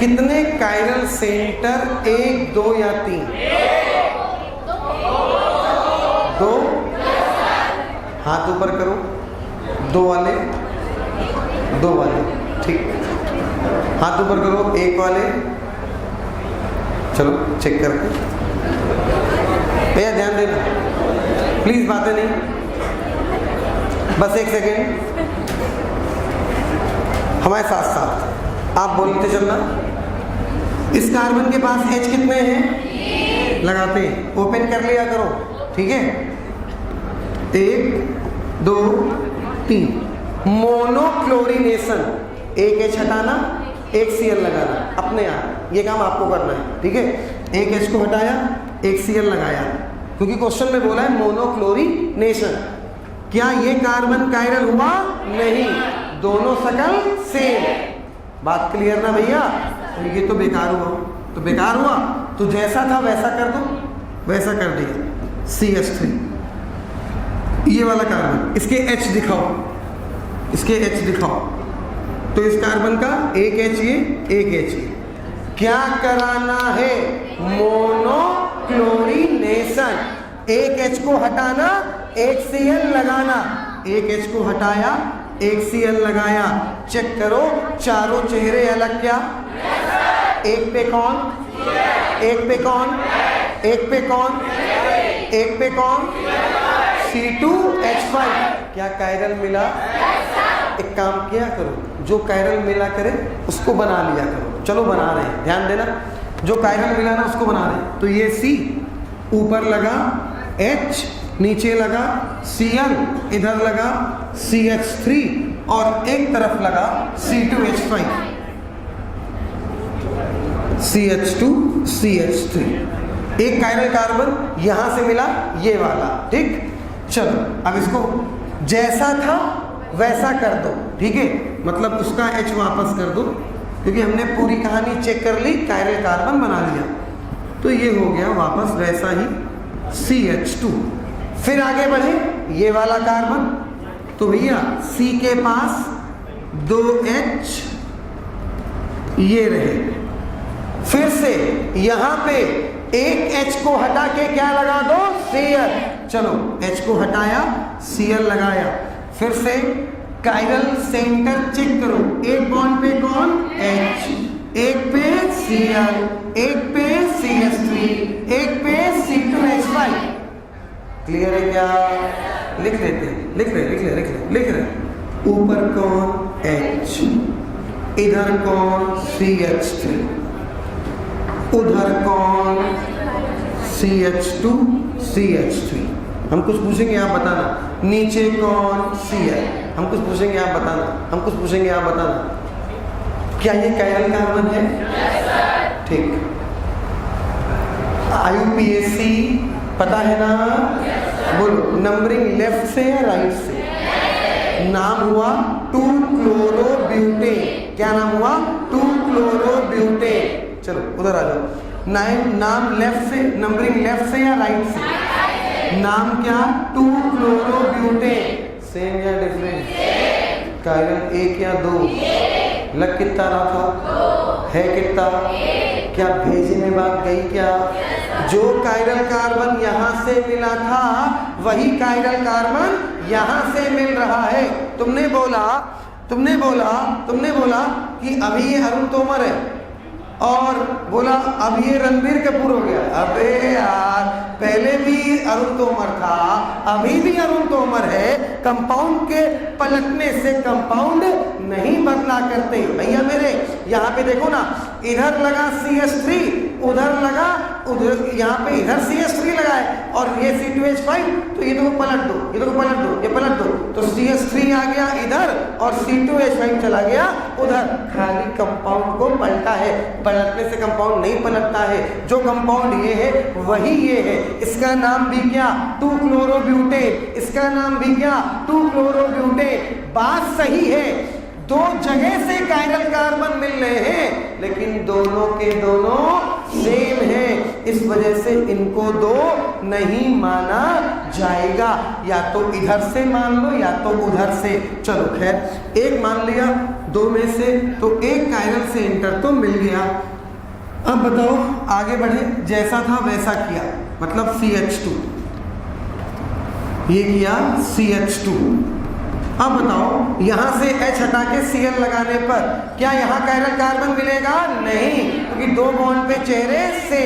Speaker 1: कितने कायरल सेंटर, 1, 2 या 3? 2। हाथ ऊपर करो, 2 वाले, 2 वाले, ठीक। हाथ ऊपर करो, 1 वाले, चलो चेक करके। भैया ध्यान देना प्लीज, बातें नहीं, बस 1 सेकेंड हमारे साथ साथ आप बोलते चलना। इस कार्बन के पास H कितने हैं? लगाते हैं, ओपन कर लिया करो, ठीक है। 1, 2, 3। मोनोक्लोरिनेशन, 1 H हटाना, 1 Cl लगाना, अपने आप ये काम आपको करना है, ठीक है। 1 H को हटाया, 1 Cl लगाया, क्योंकि क्वेश्चन में बोला है मोनोक्लोरिनेशन। क्या ये कार्बन कायरल हुआ? नहीं, दोनों शकल सेम। बात क्लियर ना भैया? तो ये तो बेकार हुआ, तो बेकार हुआ तो जैसा था वैसा कर दो, वैसा कर दिया। CH3 ये वाला कार्बन, इसके H दिखाओ, इसके H दिखाओ। तो इस कार्बन का 1 H ये, 1 H ये। क्या कराना है? मोनोक्लोरिनेशन। 1 H को हटाना, 1 Cl लगाना, 1 H को हटाया, 1 Cl लगाया। चेक करो, चारों चेहरे अलग क्या? एक पे कौन? एक पे कौन? एक पे कौन? एक पे कौन? C2H5। क्या कायरल मिला? एक काम किया करो, जो कायरल मिला करे उसको बना लिया करो। चलो बना रहे हैं, ध्यान देना। जो कायरल मिला ना उसको बना रहे हैं। तो ये C ऊपर लगा, H नीचे लगा, Cl इधर लगा, CH3 और एक तरफ लगा C2H5, CH2 CH3। एक कायरल कार्बन यहां से मिला, ये वाला, ठीक। चलो अब इसको जैसा था वैसा कर दो, ठीक है। मतलब उसका H वापस कर दो, क्योंकि हमने पूरी कहानी चेक कर ली, कायरल कार्बन बना लिया। तो ये हो गया वापस वैसा ही CH2। फिर आगे बढ़े, ये वाला कार्बन, तो भैया C के पास 2H ये रहे। फिर से यहां पे 1 H को हटा के क्या लगा दो? Cl। चलो H को हटाया, Cl लगाया। फिर से कायरल सेंटर चेक करो, एक बॉन्ड पे कौन? H, एक पे Cl, एक पे CH3, एक पे C2H5। क्लियर है क्या? लिख लेते हैं, लिख रहे। ऊपर कौन? H, इधर कौन? CH3, उधर कौन? CH2 CH3। हम कुछ पूछेंगे आप बताना। नीचे कौन? Cl। हम कुछ पूछेंगे आप बताना, हम कुछ पूछेंगे आप बताना। क्या ये कायरल कार्बन है? ठीक। IUPAC पता है ना? बोलो, नंबरिंग लेफ्ट से या राइट से? नाम हुआ 2-क्लोरोब्यूटेन। क्या नाम हुआ? 2-क्लोरोब्यूटेन। चलो उधर आ जाओ। नाम लेफ्ट से, नंबरिंग लेफ्ट से या राइट से? नाम क्या? 2-क्लोरोब्यूटेन। सेम या डिफरेंट? कायरल 1 या 2? लग कितना रहा था? है कितना? क्या भेजने बात गई क्या? जो कायरल कार्बन यहाँ से मिला था वही कायरल कार्बन यहाँ से मिल रहा है। तुमने बोला कि अभी ये अरुण तोमर है और बोला अब ये रणबीर कपूर हो गया। अबे यार, पहले भी अरुण तोमर था, अभी भी अरुण तोमर है। कंपाउंड के पलटने से कंपाउंड नहीं बदला करते भैया मेरे। यहाँ पे देखो ना, इधर लगा CH3, उधर लगा, उधर यहाँ पे इधर CH3 लगा है और ये C2H5। तो ये तो पलट दो, ये तो पलट दो, ये पलट दो। तो CH3 आ गया इधर और C2H5 चला गया उधर। खाली कंपाउंड को पलटा है, पलटने से कंपाउंड नहीं पलटता है। जो कंपाउंड ये है वही ये है। इसका नाम भी क्या? 2-क्लोरोब्यूटेन। इसका नाम भी क्या? 2-क्लोरोब्यूटेन। बात सही है, दो जगह से कायरल कार्बन मिल रहे हैं लेकिन दोनों के दोनों सेम है। इस वजह से इनको 2 नहीं माना जाएगा। या तो इधर से मान लो या तो उधर से। चलो खैर, एक मान लिया 2 में से, तो एक कायरल सेंटर तो मिल गया। अब बताओ आगे बढ़े। जैसा था वैसा किया, मतलब CH2, ये किया CH2। अब बताओ यहाँ से H हटा के Cl लगाने पर क्या यहाँ कायरल कार्बन मिलेगा? नहीं, क्योंकि 2 बॉन्ड पे चेहरे से,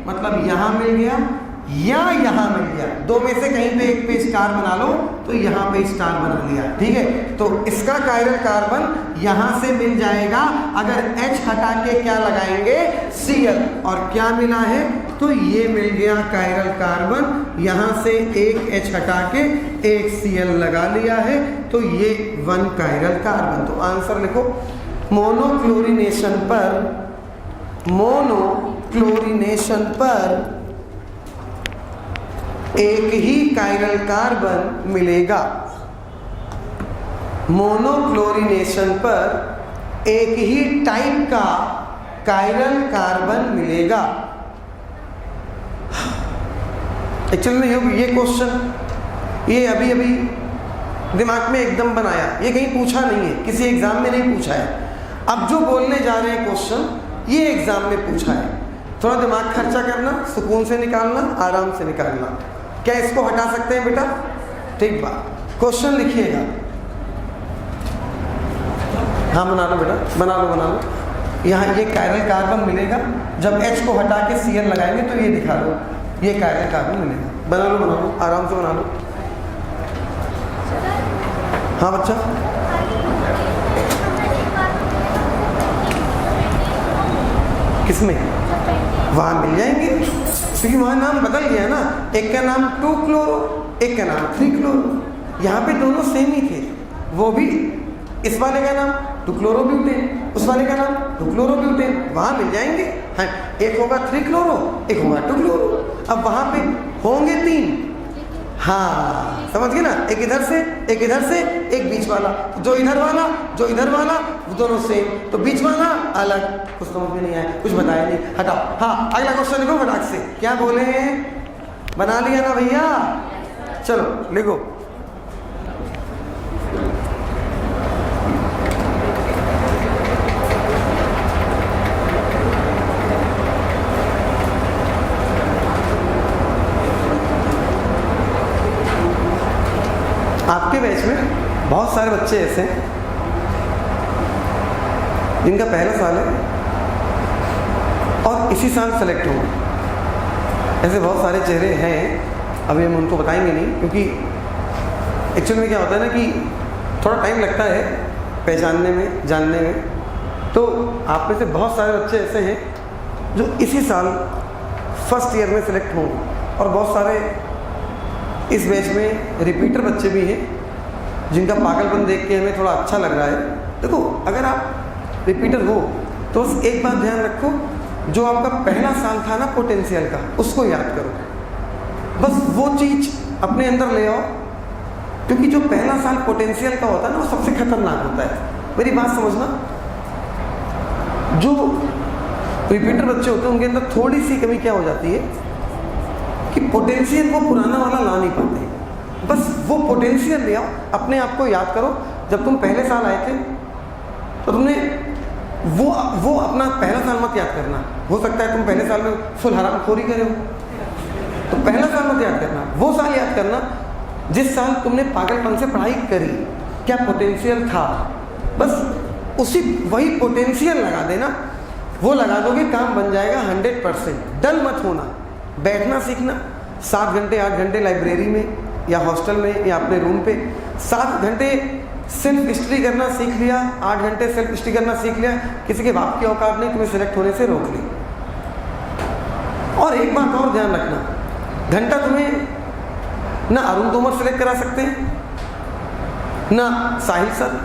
Speaker 1: मतलब यहाँ मिल गया या यहाँ मिल गया। 2 में से कहीं पे एक पे स्टार बना लो, तो यहाँ पे स्टार बना लिया। ठीक है, तो इसका कायरल कार्बन यहाँ से मिल जाएगा अगर H हटा के क्या लगाएंगे? Cl। और क्या मिला है? तो ये मिल गया कायरल कार्बन। यहाँ से एक H हटा के एक Cl लगा लिया है, तो ये 1 कायरल कार्बन। तो आंसर लिखो। मोनोक्लोरिनेशन पर एक ही कायरल कार्बन मिलेगा। मोनोक्लोरिनेशन पर एक ही टाइप का कायरल कार्बन मिलेगा। एक्चुअली में ये क्वेश्चन ये अभी अभी दिमाग में एकदम बनाया, ये कहीं पूछा नहीं है, किसी एग्जाम में नहीं पूछा है। अब जो बोलने जा रहे हैं क्वेश्चन, ये एग्जाम में पूछा है। थोड़ा दिमाग खर्चा करना, सुकून से निकालना, आराम से निकालना। क्या इसको हटा सकते हैं बेटा? ठीक बात। क्वेश्चन लिखिएगा। हाँ बना लो बेटा, बना लो। यहाँ ये कायरल कार्बन मिलेगा। जब H को हटा के Cl लगाएंगे तो ये दिखा दो, ये कायरल कार्बन मिलेगा। बना लो, आराम से बना लो। हाँ बच्चा, किसमें? वहाँ मिल जाएंगे, क्योंकि वहाँ नाम बदल गया ना। एक का नाम 2 क्लोरो, एक का नाम 3 क्लोरो। यहाँ पे दोनों सेम ही थे। वो भी इस वाले का नाम 2 क्लोरोब्यूटेन, उस वाले का नाम 2 क्लोरोब्यूटेन। वहाँ मिल जाएंगे। हाँ, एक होगा 3 क्लोरो, एक होगा 2 क्लोरो। अब वहाँ पे होंगे 3। हाँ समझ गए ना? एक इधर से, एक इधर से, एक बीच वाला। जो इधर वाला, जो इधर वाला, वो दोनों सेम। तो बीच वाला अलग। कुछ समझ में नहीं आया, कुछ बताया नहीं, हटाओ। हाँ अगला क्वेश्चन लिखो फटाक से। क्या बोले? बना लिया ना भैया? चलो लिखो। आपके बैच में बहुत सारे बच्चे ऐसे हैं जिनका पहला साल है और इसी साल सेलेक्ट होंगे। ऐसे बहुत सारे चेहरे हैं, अभी हम उनको बताएंगे नहीं, क्योंकि एक्चुअल में क्या होता है ना कि थोड़ा टाइम लगता है पहचानने में, जानने में। तो आप में से बहुत सारे बच्चे ऐसे हैं जो इसी साल फर्स्ट ईयर में सेलेक्ट होंगे, और बहुत सारे इस बैच में रिपीटर बच्चे भी हैं जिनका पागलपन देख के हमें थोड़ा अच्छा लग रहा है। देखो, अगर आप रिपीटर हो तो बस एक बात ध्यान रखो, जो आपका पहला साल था ना पोटेंशियल का, उसको याद करो। बस वो चीज़ अपने अंदर ले आओ, क्योंकि जो पहला साल पोटेंशियल का होता है ना, वो सबसे खतरनाक होता है। मेरी बात समझना, जो रिपीटर बच्चे होते हैं उनके अंदर थोड़ी सी कमी क्या हो जाती है कि पोटेंशियल वो पुराना वाला ला नहीं पाते। बस वो पोटेंशियल ले आओ, अपने आप को याद करो। जब तुम पहले साल आए थे तो तुमने वो अपना पहला साल मत याद करना। हो सकता है तुम पहले साल में फुल हरामखोरी करे हो, तो पहला साल मत याद करना, वो साल याद करना जिस साल तुमने पागलपन से पढ़ाई करी, क्या पोटेंशियल था। बस उसी वही पोटेंशियल लगा देना, वो लगा दोगे काम बन जाएगा 100%। डल मत होना, बैठना सीखना। 7 घंटे 8 घंटे लाइब्रेरी में या हॉस्टल में या अपने रूम पे 7 घंटे सेल्फ स्टडी करना सीख लिया, 8 घंटे सेल्फ स्टडी करना सीख लिया, किसी के बाप की औकात नहीं तुम्हें सिलेक्ट होने से रोक ली। और एक बात और ध्यान रखना, घंटा तुम्हें ना अरुण तोमर सेलेक्ट करा सकते हैं, ना साहिल सर,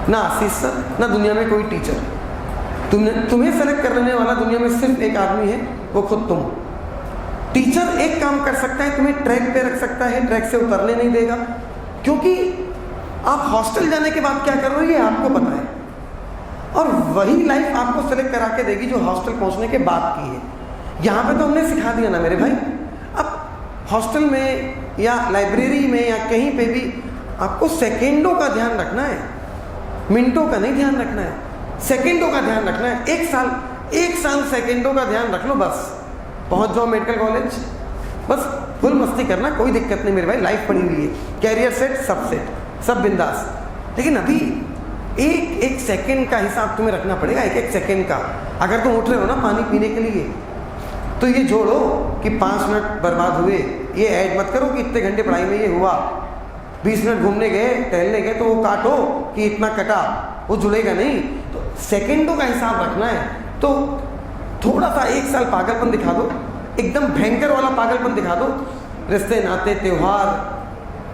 Speaker 1: ना आशीष सर, ना दुनिया में कोई टीचर। तुम्हें सेलेक्ट करने वाला दुनिया में सिर्फ एक आदमी है, वो खुद तुम। टीचर एक काम कर सकता है, तुम्हें ट्रैक पे रख सकता है, ट्रैक से उतरने नहीं देगा, क्योंकि आप हॉस्टल जाने के बाद क्या कर रहे हो ये आपको पता है, और वही लाइफ आपको सेलेक्ट करा के देगी जो हॉस्टल पहुंचने के बाद की है। यहाँ पे तो हमने सिखा दिया ना मेरे भाई। अब हॉस्टल में या लाइब्रेरी में या कहीं पे भी आपको सेकेंडों का ध्यान रखना है, मिनटों का नहीं ध्यान रखना है, सेकेंडों का ध्यान रखना है। एक साल सेकेंडों का ध्यान रख लो, बस पहुंच जाओ मेडिकल कॉलेज, बस फुल मस्ती करना, कोई दिक्कत नहीं मेरे भाई, लाइफ पड़ी हुई है, कैरियर सेट, सब बिंदास। लेकिन अभी एक सेकंड का हिसाब तुम्हें रखना पड़ेगा, एक सेकंड का। अगर तुम उठ रहे हो ना पानी पीने के लिए, तो ये जोड़ो कि 5 मिनट बर्बाद हुए, ये ऐड मत करो कि इतने घंटे पढ़ाई में ये हुआ। 20 मिनट घूमने गए, टहलने गए, तो वो काटो कि इतना कटा, वो जुड़ेगा नहीं। तो सेकंडों का हिसाब रखना है। तो थोड़ा सा 1 साल पागलपन दिखा दो, एकदम भयंकर वाला पागलपन दिखा दो, रिश्ते नाते त्योहार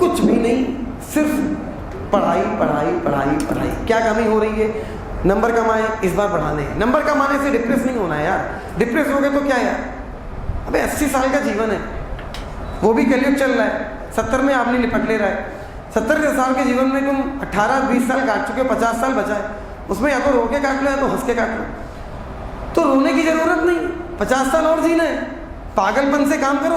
Speaker 1: कुछ भी नहीं, सिर्फ पढ़ाई पढ़ाई पढ़ाई पढ़ाई। क्या कमी हो रही है? नंबर कमाए, इस बार बढ़ाने। नंबर कमाने से डिप्रेस नहीं होना है यार, डिप्रेस हो गए तो क्या यार। अबे 80 साल का जीवन है, वो भी कलयुग चल रहा है, 70 में आप नहीं लिपट ले रहा है। 70 साल के जीवन में तुम 18-20 साल काट चुके हो, 50 साल बचा है, उसमें या तो रो के काट लो या तो हंस के काट लो। तो रोने की जरूरत नहीं, 50 साल और जीना है। पागलपन से काम करो,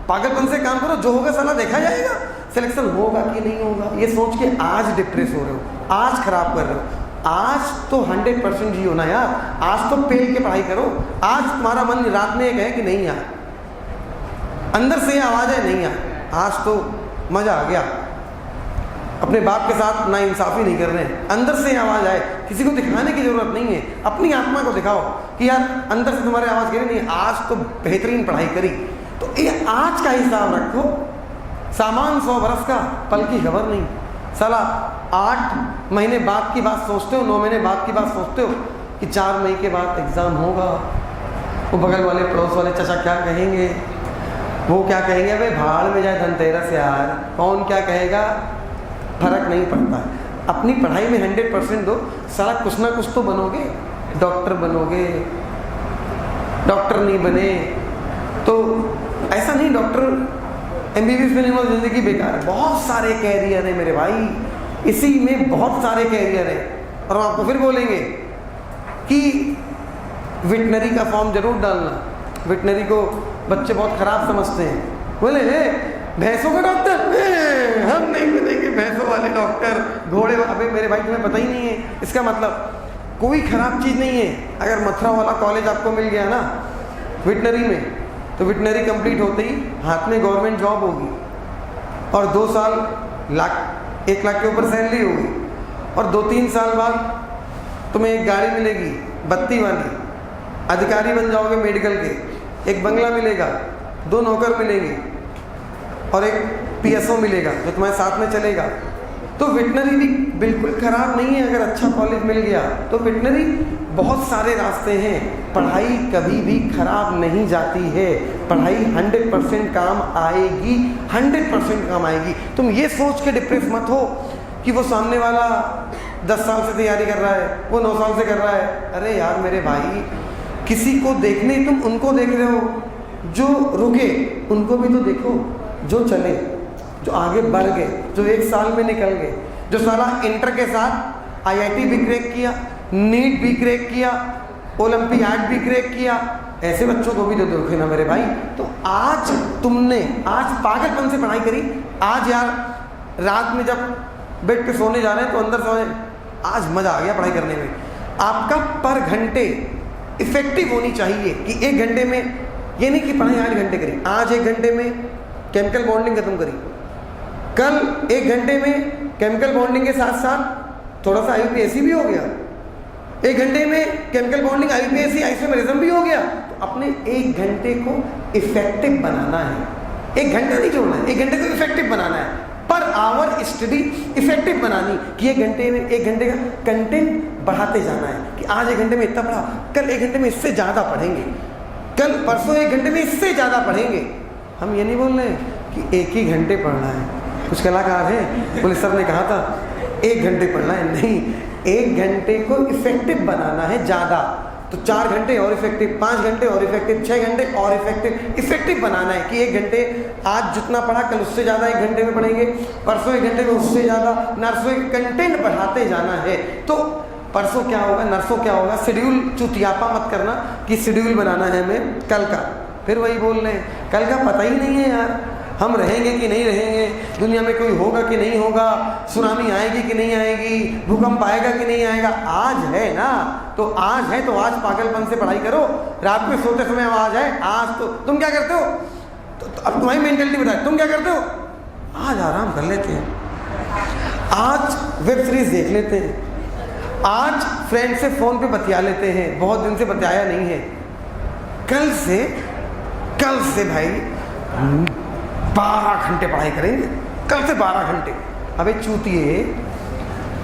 Speaker 1: पागलपन से काम करो, जो होगा साला देखा जाएगा, सिलेक्शन होगा कि नहीं होगा, ये सोच के आज डिप्रेस हो रहे हो, आज खराब कर रहे हो। आज तो 100% जियो ना यार, आज तो पेल के पढ़ाई करो। आज तुम्हारा मन रात में एक है कि नहीं यार, अंदर से आवाज है नहीं यार, आज तो मजा आ गया, अपने बाप के साथ ना इंसाफी नहीं कर रहे हैं, अंदर से आवाज आए। किसी को दिखाने की जरूरत नहीं है, अपनी आत्मा को दिखाओ कि यार अंदर से तुम्हारे आवाज करी नहीं, आज तो बेहतरीन पढ़ाई करी। तो ये आज का हिसाब रखो, सामान 100 बरस का, पल की खबर नहीं। साला 8 महीने बाद की बात सोचते हो, 9 महीने बाद की बात सोचते हो कि 4 मई के बाद एग्ज़ाम होगा, वो बगल वाले पड़ोस वाले चाचा क्या कहेंगे, वो क्या कहेंगे, अबे भाड़ में जाए धनतेरस यार, कौन क्या कहेगा, फर्क नहीं पड़ता। अपनी पढ़ाई में 100% दो, साला कुछ ना कुछ तो बनोगे, डॉक्टर बनोगे, डॉक्टर नहीं बने तो ऐसा नहीं डॉक्टर MBBS में नहीं हो, जिंदगी बेकार है। बहुत सारे कैरियर हैं मेरे भाई, इसी में बहुत सारे कैरियर हैं। और हम आपको फिर बोलेंगे कि वेटनरी का फॉर्म जरूर डालना। वेटनरी को बच्चे बहुत खराब समझते हैं, बोले भैंसों का डॉक्टर, हम नहीं बनेंगे भैंसों वाले डॉक्टर, घोड़े। अबे मेरे भाई तुम्हें पता ही नहीं है, इसका मतलब कोई खराब चीज़ नहीं है। अगर मथुरा वाला कॉलेज आपको मिल गया ना वेटनरी में, तो वेटनरी कंप्लीट होते ही हाथ में गवर्नमेंट जॉब होगी, और 2 साल 1 लाख के ऊपर सैलरी होगी, और 2-3 साल बाद तुम्हें एक गाड़ी मिलेगी बत्ती वाली, अधिकारी बन जाओगे मेडिकल के, एक बंगला मिलेगा, 2 नौकर मिलेंगे, और एक PSO मिलेगा जो तुम्हारे साथ में चलेगा। तो वेटनरी भी बिल्कुल ख़राब नहीं है अगर अच्छा कॉलेज मिल गया। तो वेटनरी बहुत सारे रास्ते हैं, पढ़ाई कभी भी ख़राब नहीं जाती है, पढ़ाई 100% काम आएगी, 100% काम आएगी। तुम ये सोच के डिप्रेस मत हो कि वो सामने वाला 10 साल से तैयारी कर रहा है, वो 9 साल से कर रहा है। अरे यार मेरे भाई, किसी को देखने तुम उनको देख रहे हो जो रुके, उनको भी तो देखो जो चले, जो आगे बढ़ गए, जो 1 साल में निकल गए, जो साला इंटर के साथ IIT भी क्रैक किया, नीट भी क्रैक किया, ओलंपियाड भी क्रैक किया। ऐसे बच्चों को भी तो देखो ना मेरे भाई। तो आज तुमने आज पागलपन से पढ़ाई करी, आज यार रात में जब बेड पे सोने जा रहे हैं तो अंदर सोए, आज मज़ा आ गया पढ़ाई करने में। आपका पर घंटे इफेक्टिव होनी चाहिए कि 1 घंटे में, ये नहीं कि पढ़ाई 8 घंटे करी, आज 1 घंटे में केमिकल बॉन्डिंग खत्म करी, कल 1 घंटे में केमिकल बॉन्डिंग के साथ साथ थोड़ा सा IUPAC भी हो गया, 1 घंटे में केमिकल बॉन्डिंग IUPAC आइसोमेरिज्म भी हो गया। तो अपने 1 घंटे को इफेक्टिव बनाना है, 1 घंटा नहीं छोड़ना है, 1 घंटे को इफेक्टिव बनाना है, पर आवर स्टडी इफेक्टिव बनानी कि 1 घंटे में 1 घंटे का कंटेंट बढ़ाते जाना है कि आज 1 घंटे में इतना पढ़ा, कल 1 घंटे में इससे ज़्यादा पढ़ेंगे, कल परसों 1 घंटे में इससे ज़्यादा पढ़ेंगे। हम ये नहीं बोल रहे कि 1 ही घंटे पढ़ना है। कुछ कलाकार हैं, पुलिस सर ने कहा था 1 घंटे पढ़ना है, नहीं, 1 घंटे को इफेक्टिव बनाना है ज़्यादा। तो 4 घंटे और इफेक्टिव, 5 घंटे और इफेक्टिव, 6 घंटे और इफेक्टिव बनाना है कि 1 घंटे आज जितना पढ़ा कल उससे ज़्यादा 1 घंटे में पढ़ेंगे, परसों 1 घंटे में उससे ज़्यादा, नरसों कंटेंट बढ़ाते जाना है। तो परसों क्या होगा, नरसों क्या होगा, शेड्यूल चुतियापा मत करना कि शेड्यूल बनाना है हमें कल का। फिर वही बोल रहे हैं, कल का पता ही नहीं है यार, हम रहेंगे कि नहीं रहेंगे, दुनिया में कोई होगा कि नहीं होगा, सुनामी आएगी कि नहीं आएगी, भूकंप आएगा कि नहीं आएगा। आज है ना, तो आज है तो आज पागलपन से पढ़ाई करो। रात में सोते समय आवाज है, आज तो तुम क्या करते हो, तो अब तुम्हारी मेंटलिटी बताए, तुम क्या करते हो, आज आराम कर लेते हैं, आज वेब सीरीज देख लेते हैं, आज फ्रेंड से फोन पे बतिया लेते हैं, बहुत दिन से बतियाया नहीं है, कल से भाई 12 घंटे पढ़ाई करेंगे, कल से 12 घंटे। अबे चूतिए,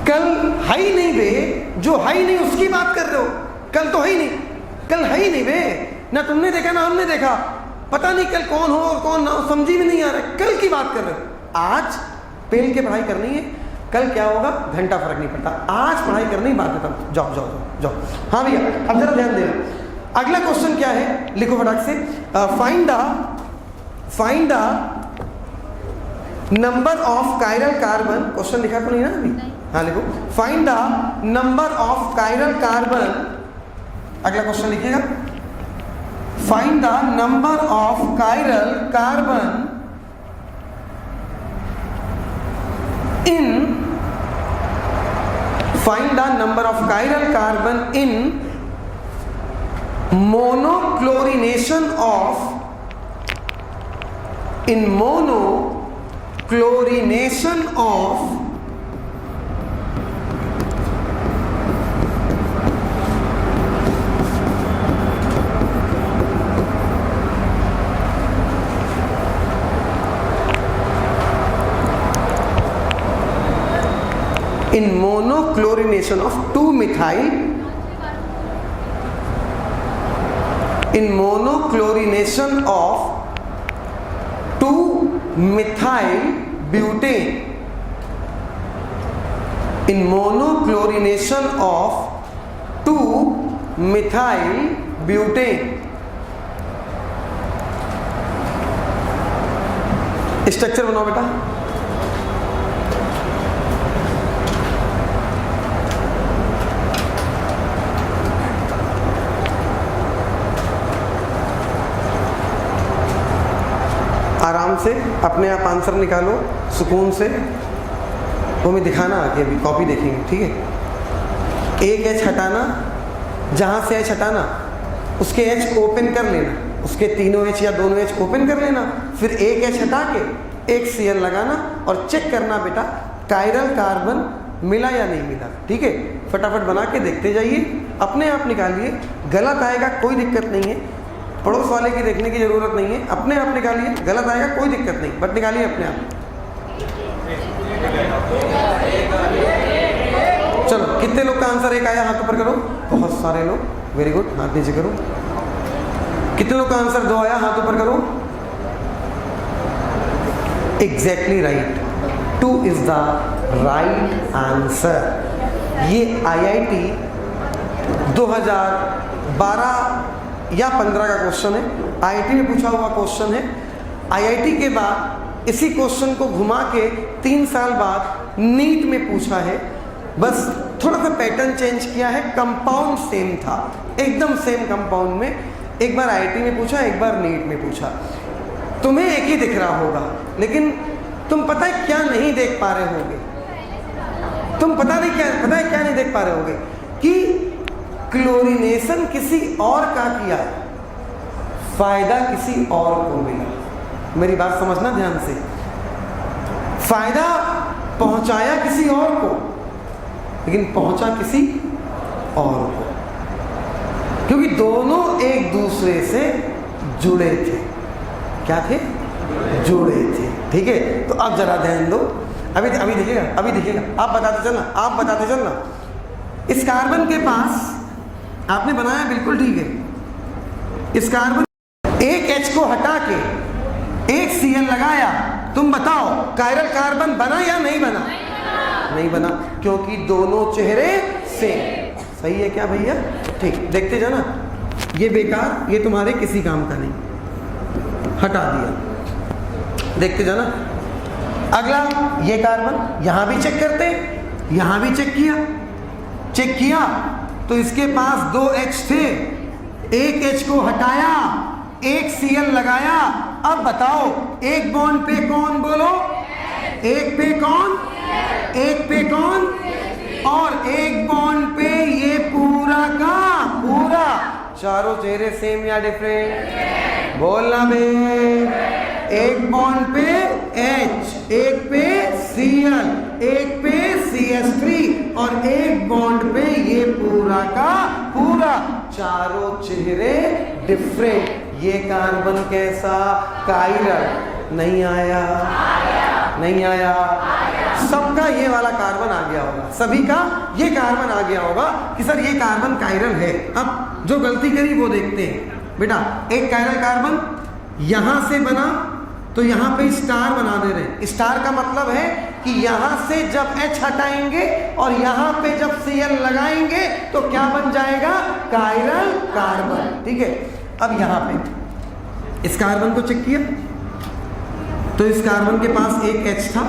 Speaker 1: कल है ही नहीं बे, जो है ही नहीं उसकी बात कर रहे हो, कल तो है ही नहीं, कल है ही नहीं बे, ना तुमने देखा ना हमने देखा, पता नहीं कल कौन हो और कौन ना हो, समझी में नहीं आ रहा, कल की बात कर रहे हो। आज पेल के पढ़ाई करनी है, कल क्या होगा घंटा फर्क नहीं पड़ता, आज पढ़ाई करनी, बात खत्म, जाओ जाओ जाओ जाओ। हाँ भैया, अब जरा ध्यान देना, अगला क्वेश्चन क्या है, लिखो फटाक से, find the number of chiral carbon. Question लिखा तो नहीं ना अभी? हाँ लिखो, find the number of chiral carbon. अगला क्वेश्चन लिखिएगा, find the number of chiral carbon in, find the number of chiral carbon in monochlorogenation of, in monochlorogenation of in monochlorogenation of 2-methyl, in monochlorogenation of 2-methyl butane, in monochlorogenation of 2-methyl butane। Structure बनाओ बेटा, आराम से अपने आप answer निकालो, सुकून से, वो मैं दिखाना आगे, अभी कॉपी देखेंगे, ठीक है। एक एच हटाना, जहाँ से एच हटाना उसके एच ओपन कर लेना, उसके तीनों एच या दोनों एच ओपन कर लेना, फिर एक एच हटा के एक Cl लगाना और चेक करना बेटा कायरल कार्बन मिला या नहीं मिला, ठीक है। फटाफट बना के देखते जाइए, अपने आप निकालिए, गलत आएगा कोई दिक्कत नहीं है, पड़ोस वाले की देखने की जरूरत नहीं है, अपने आप निकालिए, गलत आएगा कोई दिक्कत नहीं, बट निकालिए अपने आप। चलो, कितने लोग का आंसर एक आया, हाथ ऊपर करो, बहुत सारे लोग, वेरी गुड, हाथ नीचे करो। कितने लोग का आंसर 2 आया, हाथ ऊपर करो। Exactly right, 2 is the right answer. ये IIT 2012 या 15 का क्वेश्चन है, IIT में पूछा हुआ क्वेश्चन है। IIT के बाद इसी क्वेश्चन को घुमा के 3 साल बाद नीट में पूछा है, बस थोड़ा सा पैटर्न चेंज किया है, कंपाउंड सेम था, एकदम सेम कंपाउंड में, एक बार IIT में पूछा, एक बार नीट में पूछा। तुम्हें एक ही दिख रहा होगा, लेकिन तुम पता है क्या नहीं देख पा रहे होगे, तुम पता है क्या नहीं देख पा रहे होगे कि क्लोरीनेशन किसी और का किया, फायदा किसी और को मिला। मेरी बात समझना ध्यान से, फायदा पहुंचाया किसी और को, लेकिन पहुंचा किसी और को, क्योंकि दोनों एक दूसरे से जुड़े थे। क्या थे? जुड़े थे, ठीक है। तो अब जरा ध्यान दो, अभी देखिएगा, आप बताते चलना। इस कार्बन के पास आपने बनाया बिल्कुल ठीक है, इस कार्बन एक H को हटा के एक Cl लगाया, तुम बताओ कायरल कार्बन बना या नहीं बना? नहीं बना, क्योंकि दोनों चेहरे सेम। सही है क्या भैया? ठीक, देखते जाना, ये बेकार, ये तुम्हारे किसी काम का नहीं, हटा दिया, देखते जाना। अगला ये कार्बन, यहां भी चेक करते, यहां भी चेक किया, चेक किया तो इसके पास 2 H थे, एक H को हटाया, एक Cl लगाया। अब बताओ एक बॉन्ड पे कौन, बोलो एक पे कौन, एक पे कौन, और एक बॉन्ड पे ये पूरा का पूरा। चारों चेहरे सेम या डिफरेंट, बोलना बे। एक बॉन्ड पे H, एक पे Cl, एक पे CH3 और एक बॉन्ड पे ये पूरा का पूरा। चारों चेहरे डिफरेंट। ये कार्बन कैसा, कायरल। नहीं आया, नहीं आया। सबका ये वाला कार्बन आ गया होगा, सभी का ये कार्बन आ गया होगा कि सर ये कार्बन कायरल है। अब जो गलती करी वो देखते हैं। बेटा एक कायरल कार्बन यहां से बना तो यहां पे स्टार बना दे रहे। स्टार का मतलब है कि यहां से जब H हटाएंगे और यहां पे जब Cl लगाएंगे तो क्या बन जाएगा, कायरल कार्बन। ठीक है, अब यहां पे इस कार्बन को चेक किया तो इस कार्बन के पास एक H था।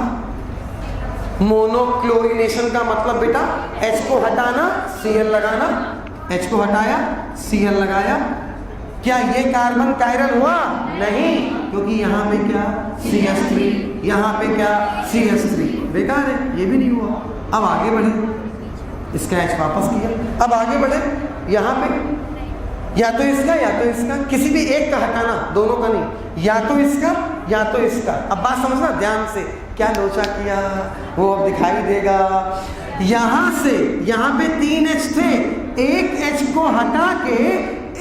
Speaker 1: मोनोक्लोरिनेशन का मतलब बेटा H को हटाना, Cl लगाना। H को हटाया, Cl लगाया। क्या ये कार्बन कायरल हुआ? नहीं, क्योंकि यहाँ पे क्या CH3, यहाँ पे क्या CH3, बेकार है, ये भी नहीं हुआ। अब आगे बढ़े, इसका H वापस किया। अब आगे बढ़े, यहाँ पे या तो इसका किसी भी एक का हटाना, दोनों का नहीं, या तो इसका या तो इसका। अब बात समझना ध्यान से, क्या लोचा किया वो अब दिखाई देगा। यहां से यहां पे 3 H थे, एक H को हटा के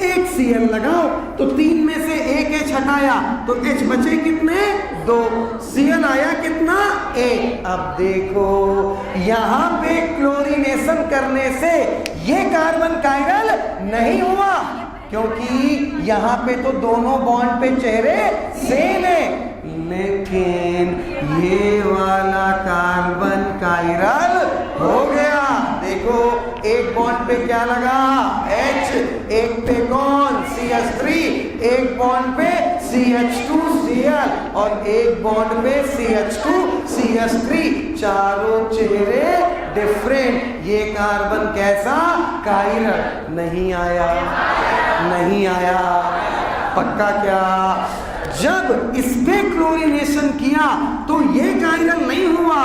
Speaker 1: एक Cl लगाओ तो 3 में से एक H हटाया तो H बचे कितने, 2। Cl आया कितना, 1। अब देखो यहां पे क्लोरीनेशन करने से ये कार्बन कायरल नहीं हुआ, क्योंकि यहां पे तो दोनों बॉन्ड पे चेहरे सेम है, लेकिन ये वाला कार्बन कायरल हो गया। देखो एक बॉन्ड पे क्या लगा, H, एक पे कौन, CH3, एक बॉन्ड पे CH2Cl और एक बॉन्ड पे CH2CH3। चारों चेहरे डिफरेंट। ये कार्बन कैसा, कायरल। नहीं आया, नहीं आया। पक्का क्या? जब इस पे क्लोरीनेशन किया तो ये कायरल नहीं हुआ,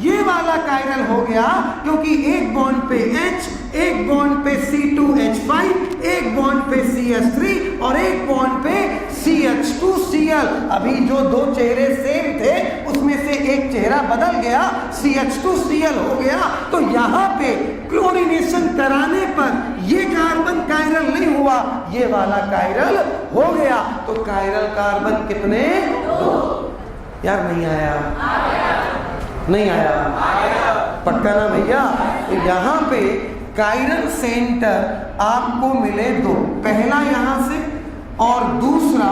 Speaker 1: ये वाला कायरल हो गया, क्योंकि एक बॉन्ड पे H, एक बॉन्ड पे C2H5, एक बॉन्ड पे CH3 और एक बॉन्ड पे CH2Cl। अभी जो दो चेहरे सेम थे उसमें से एक चेहरा बदल गया, CH2Cl हो गया। तो यहाँ पे क्लोरीनेशन कराने पर ये कार्बन कायरल नहीं हुआ, ये वाला कायरल हो गया। तो कायरल कार्बन कितने, 2। यार नहीं आया, नहीं आया, पक्का ना भैया? तो यहाँ पे कायरल सेंटर आपको मिले 2, पहला यहाँ से और दूसरा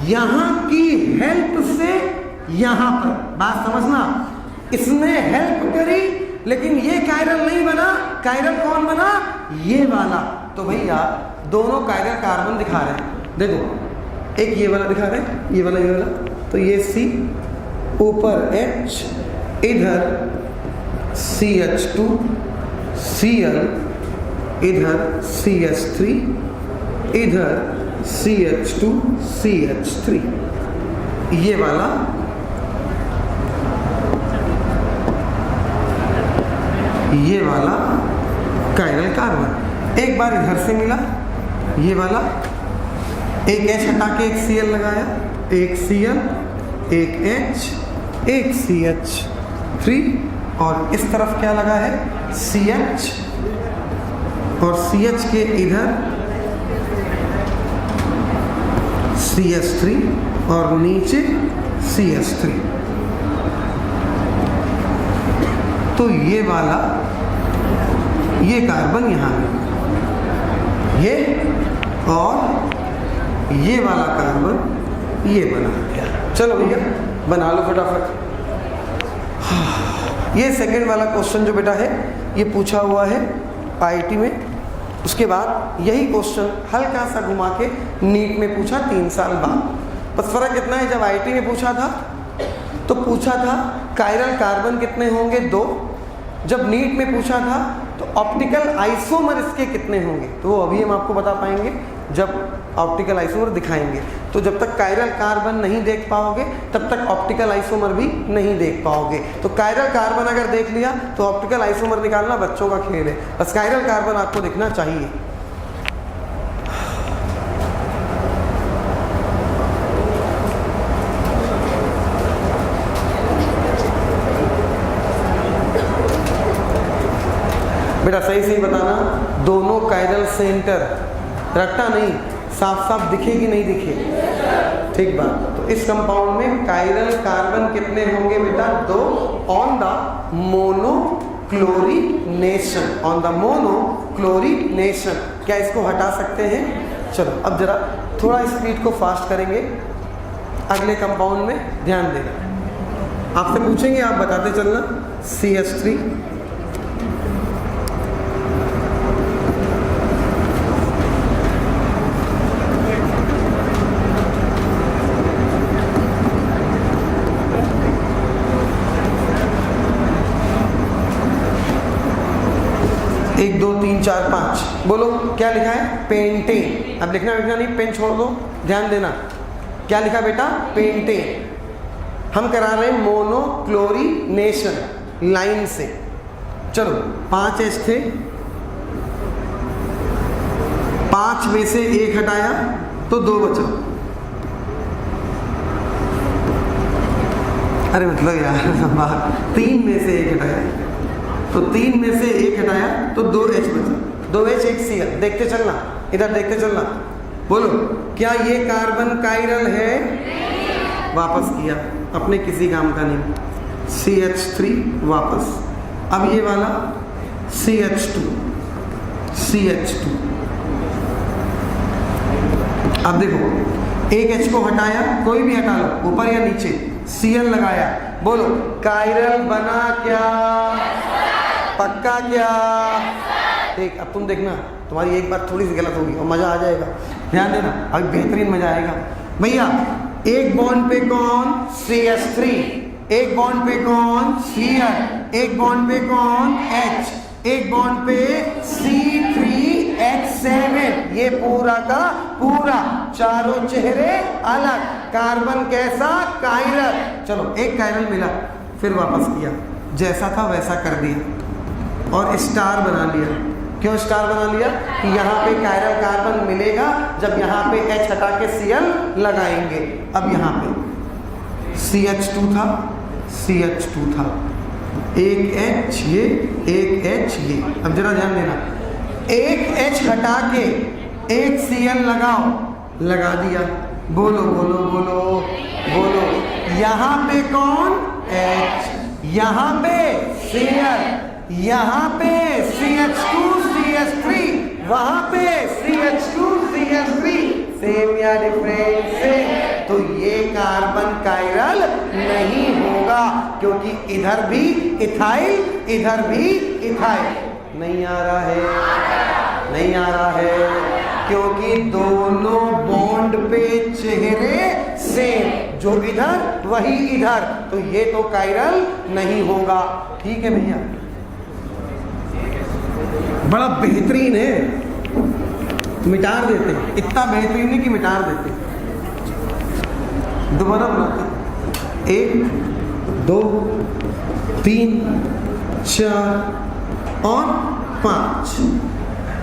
Speaker 1: यहाँ की हेल्प से यहाँ पर। बात समझना, इसने हेल्प करी लेकिन ये कायरल नहीं बना। कायरल कौन बना, ये वाला। तो भैया दोनों कायरल कार्बन दिखा रहे हैं, देखो एक ये वाला दिखा रहे हैं, ये वाला। तो ये C, ऊपर H, इधर CH2 Cl, इधर CH3, इधर CH2 CH3। ये वाला कायरल कार्बन। एक बार इधर से मिला ये वाला, एक H हटा के एक Cl लगाया, एक Cl, एक H, एक CH3 और इस तरफ क्या लगा है, CH, और CH के इधर CH3 और नीचे CH3। तो ये वाला, ये कार्बन यहाँ है, ये और ये वाला कार्बन ये बना गया। चलो भैया बना लो फटाफट। ये सेकंड वाला क्वेश्चन जो बेटा है ये पूछा हुआ है आईआईटी में। उसके बाद यही क्वेश्चन हल्का सा घुमा के नीट में पूछा 3 साल बाद। बस फर्क इतना है, जब आईआईटी में पूछा था तो पूछा था कायरल कार्बन कितने होंगे, 2, जब नीट में पूछा था तो ऑप्टिकल आइसोमर इसके कितने होंगे, तो वो अभी हम आपको बता पाएंगे जब ऑप्टिकल आइसोमर दिखाएंगे। तो जब तक कायरल कार्बन नहीं देख पाओगे तब तक ऑप्टिकल आइसोमर भी नहीं देख पाओगे। तो कायरल कार्बन अगर देख लिया तो ऑप्टिकल आइसोमर निकालना बच्चों का खेल है, बस कायरल कार्बन आपको दिखना चाहिए। बेटा सही सही बताना, दोनों कायरल सेंटर, रट्टा नहीं, साफ साफ दिखे कि नहीं दिखे, ठीक बात। तो इस कंपाउंड में कायरल कार्बन कितने होंगे बेटा, 2 on the monochlorination, on the monochlorination. क्या इसको हटा सकते हैं? चलो अब जरा थोड़ा स्पीड को फास्ट करेंगे, अगले कंपाउंड में ध्यान देना। आपसे पूछेंगे, आप बताते चलना। CH3, एक 2 3 4 5, बोलो क्या लिखा है? पेंटेन। अब लिखना लिखना नहीं, पेन छोड़ दो, ध्यान देना। क्या लिखा बेटा? पेंटेन। हम करा रहे हैं मोनोक्लोरिनेशन लाइन से। चलो 5 H थे, 5 में से 1 हटाया तो 2 बचा। अरे मतलब यार 3 में से 1 हटाया तो 3 में से 1 हटाया तो 2H बचा, 2H 1 Cl। देखते चलना, इधर देखते चलना। बोलो क्या ये कार्बन कायरल है? वापस किया, अपने किसी काम का नहीं। CH3 वापस, अब ये वाला CH2, CH2। अब देखो 1 H को हटाया, कोई भी हटा लो, ऊपर या नीचे, Cl लगाया। बोलो कायरल बना क्या? पक्का क्या? ठीक, अब तुम देखना, तुम्हारी एक बात थोड़ी सी गलत होगी और मजा आ जाएगा। ध्यान देना, अभी बेहतरीन मजा आएगा। भैया एक बॉन्ड पे कौन? CH3, एक बॉन्ड पे कौन? Cl, एक बॉन्ड पे कौन? H, एक बॉन्ड पे C3H7। ये पूरा का पूरा, चारों चेहरे अलग, कार्बन कैसा? कायरल। चलो एक कायरल मिला, फिर वापस किया, जैसा था वैसा कर दिया और स्टार बना लिया। क्यों स्टार बना लिया? कि यहाँ पे कायरल कार्बन मिलेगा जब यहाँ पे H हटा के Cl लगाएंगे। अब यहाँ पे CH2 था, CH2 था, 1 H ये, 1 H ये। अब जरा ध्यान देना, 1 H हटा के 1 Cl लगाओ, लगा दिया। बोलो बोलो बोलो बोलो, यहाँ पे कौन? H, यहाँ पे Cl, यहाँ पे CH2 CH3, वहां पे CH2 CH3, सेम या डिफरेंट? सेम। तो ये कार्बन कायरल नहीं होगा, क्योंकि इधर भी इथाइल, इधर भी इथाइल। नहीं आ रहा है, नहीं आ रहा है, क्योंकि दोनों बॉन्ड पे चेहरे सेम, जो इधर वही इधर, तो ये तो कायरल नहीं होगा। ठीक है भैया, बड़ा बेहतरीन है, मिटार देते, इतना बेहतरीन है कि मिटार देते। दोबारा बनाते, 1 2 3 4 और 5।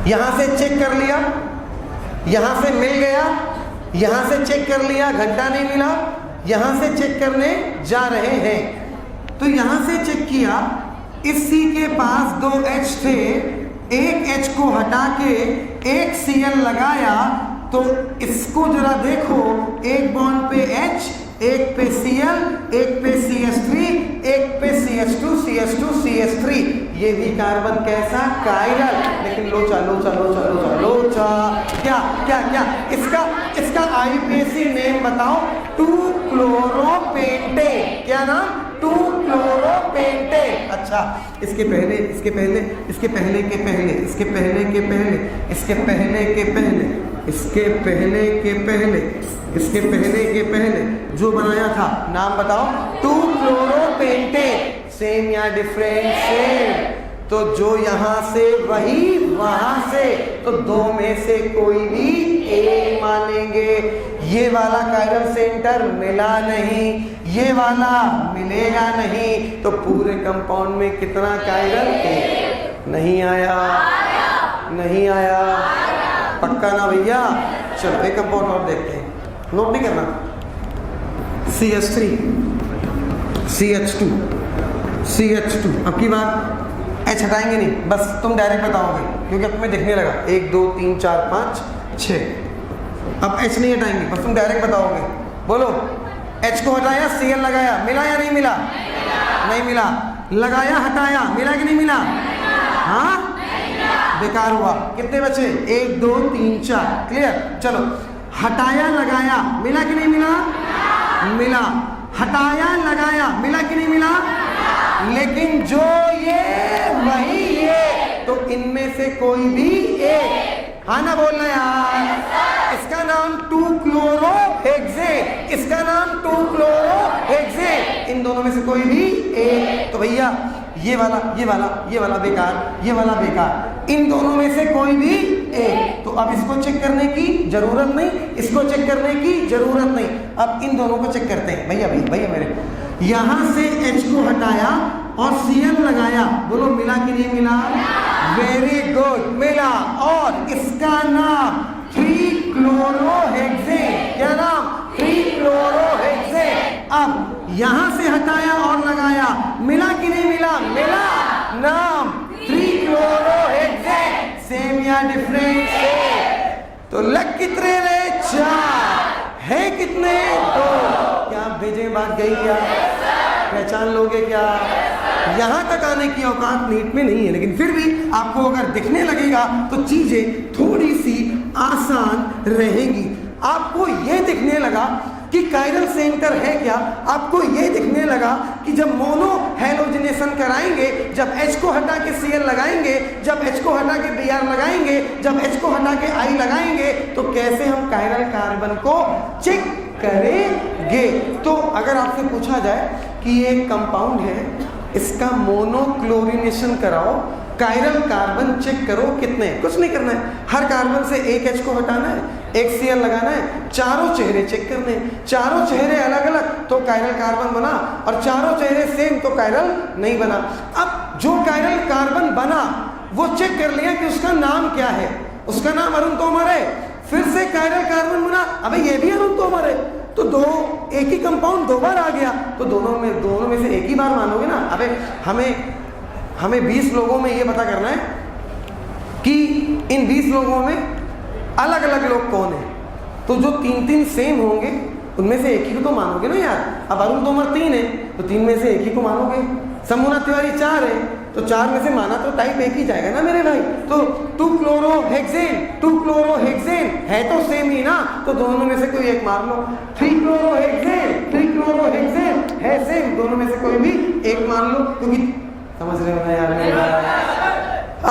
Speaker 1: यहां से चेक कर लिया, यहां से मिल गया, यहां से चेक कर लिया, घंटा नहीं मिला, यहां से चेक करने जा रहे हैं। तो यहां से चेक किया, इस C के पास 2 H थे, 1 H को हटा के 1 Cl लगाया, तो इसको जरा देखो, एक बॉन्ड पे H, एक पे Cl, एक पे CH3, एक पे CH2 CH2 CH3। ये भी कार्बन कैसा? कायरल। लेकिन लोचा लोचा लोचा लोचा लोचा, क्या क्या क्या? इसका IUPAC नेम बताओ। 2-क्लोरोपेंटेन। क्या नाम? 2-क्लोरोपेंटेन। अच्छा, इसके पहले, इसके पहले, इसके पहले के पहले, इसके पहले के पहले, इसके पहले के पहले, इसके पहले के पहले, इसके पहले के पहले जो बनाया था, नाम बताओ। 2-क्लोरोपेंटेन। सेम या डिफरेंट? सेम। तो जो यहां से वही वहां से, तो दो में से कोई भी एक मानेंगे। ये वाला कायरल सेंटर मिला नहीं, ये वाला मिलेगा नहीं, तो पूरे कंपाउंड में कितना कायरल? एक। नहीं आया? नहीं आया? पक्का ना भैया? चलो एक कंपाउंड और देखते हैं, नोट नहीं करना। CH3 CH2 CH2। अब की बात H हटाएंगे नहीं, बस तुम डायरेक्ट बताओगे क्योंकि अब तुम्हें दिखने लगा 1 2 3 4 5 6। अब H नहीं हटाएंगे, बस तुम डायरेक्ट बताओगे। बोलो, H को हटाया, Cl लगाया, मिला या नहीं मिला? नहीं मिला। लगाया, हटाया, मिला कि नहीं मिला? हाँ, बेकार हुआ। कितने बचे? 1 2 3 4। क्लियर? चलो, हटाया लगाया, मिला कि नहीं मिला? मिला। हटाया लगाया, मिला कि नहीं मिला? लेकिन जो ये वही ये, तो इनमें से कोई भी एक। हाँ ना बोलना यार। इसका नाम 2-क्लोरोहेक्सेन, इसका नाम 2-क्लोरोहेक्सेन। इन दोनों में से कोई भी एक। तो भैया ये वाला ये वाला ये वाला बेकार, ये वाला बेकार, इन दोनों में से कोई भी एक। तो अब इसको चेक करने की जरूरत नहीं, इसको चेक करने की जरूरत नहीं। अब इन दोनों को चेक करते हैं। भैया भैया मेरे यहां से H को हटाया और Cl लगाया, बोलो मिला कि नहीं मिला? वेरी गुड, मिला। और इसका नाम 3-क्लोरोहेक्सेन। क्या नाम? 3-क्लोरोहेक्सेन। अब यहां से हटाया और लगाया, मिला कि नहीं मिला? मिला। नाम 3-क्लोरोहेक्सेन। सेम या डिफरेंट? तो लग कितने रहे? 4। है कितने? 2। क्या आप भेजे बात गई? क्या पहचान लोगे? क्या यहां तक आने की औकात नीट में नहीं है, लेकिन फिर भी आपको अगर दिखने लगेगा तो चीजें थोड़ी सी आसान रहेंगी। आपको यह दिखने लगा कि कायरल सेंटर है क्या, आपको ये दिखने लगा कि जब मोनो हेलोजिनेशन कराएंगे, जब H को हटा के Cl लगाएंगे, जब H को हटा के Br लगाएंगे, जब H को हटा के I लगाएंगे, तो कैसे हम कायरल कार्बन को चेक करेंगे। तो अगर आपसे पूछा जाए कि ये कंपाउंड है, इसका मोनोक्लोरिनेशन कराओ, कायरल कार्बन चेक करो कितने। कुछ नहीं करना है, हर कार्बन से एक H को हटाना है, एक Cl लगाना है, चारों चेहरे चेक करने हैं। चारों चेहरे अलग अलग तो कायरल कार्बन बना, और चारों चेहरे सेम तो कायरल नहीं बना। अब जो कायरल कार्बन बना वो चेक कर लिया कि उसका नाम क्या है, उसका नाम अरुण तोमर है। फिर से कायरल कार्बन बना, अबे ये भी अरुण तोमर है, तो दो एक ही कंपाउंड 2 बार आ गया, तो दोनों में से एक ही बार मानोगे ना। अबे हमें 20 लोगों में ये पता करना है कि इन 20 लोगों में अलग अलग लोग कौन है, तो जो 3-3 सेम होंगे उनमें से एक ही को तो मानोगे ना यार। अब अरुण तोमर 3 है तो 3 में से एक ही को मानोगे। शंभुनाथ तिवारी 4 है तो 4 में से माना तो टाइप एक ही जाएगा ना मेरे भाई। तो 2-क्लोरोहेक्सेन है तो सेम ही ना, तो दोनों में से कोई एक मान लो। 3-क्लोरोहेक्सेन है सेम, दोनों में से कोई भी एक मान लो, क्योंकि समझ रहे हो ना यार मेरे भाई।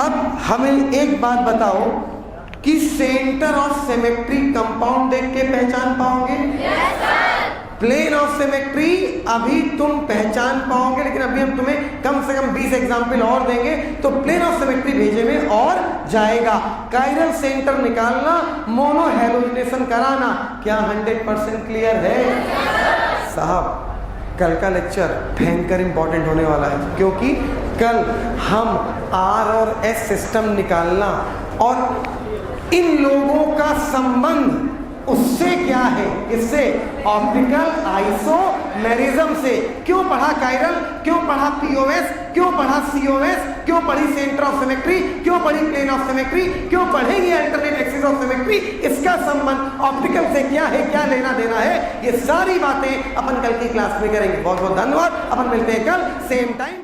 Speaker 1: अब हमें एक बात बताओ कि सेंटर ऑफ सिमेट्री कंपाउंड देख के पहचान पाओगे? yes, प्लेन ऑफ सिमेट्री अभी तुम पहचान पाओगे, लेकिन अभी हम तुम्हें कम से कम 20 एग्जाम्पल और देंगे तो प्लेन ऑफ सिमेट्री भेजे में और जाएगा। कायरल सेंटर निकालना, मोनो हेलोजिनेशन कराना, क्या 100% क्लियर है? साहब कल का लेक्चर भयंकर इंपॉर्टेंट होने वाला है, क्योंकि कल हम R और S सिस्टम निकालना और इन लोगों का संबंध उससे क्या है, इससे ऑप्टिकल आइसोमेरिज्म से। क्यों पढ़ा कायरल, क्यों पढ़ा POS, क्यों पढ़ा COS, क्यों पढ़ी सेंटर ऑफ सिमेट्री, क्यों पढ़ी प्लेन ऑफ सिमेट्री, क्यों पढ़ेंगे अल्टरनेट एक्सिस ऑफ सिमेट्री, इसका संबंध ऑप्टिकल से क्या है, क्या लेना देना है, ये सारी बातें अपन कल की क्लास में करेंगे। बहुत बहुत धन्यवाद, अपन मिलते हैं कल सेम टाइम।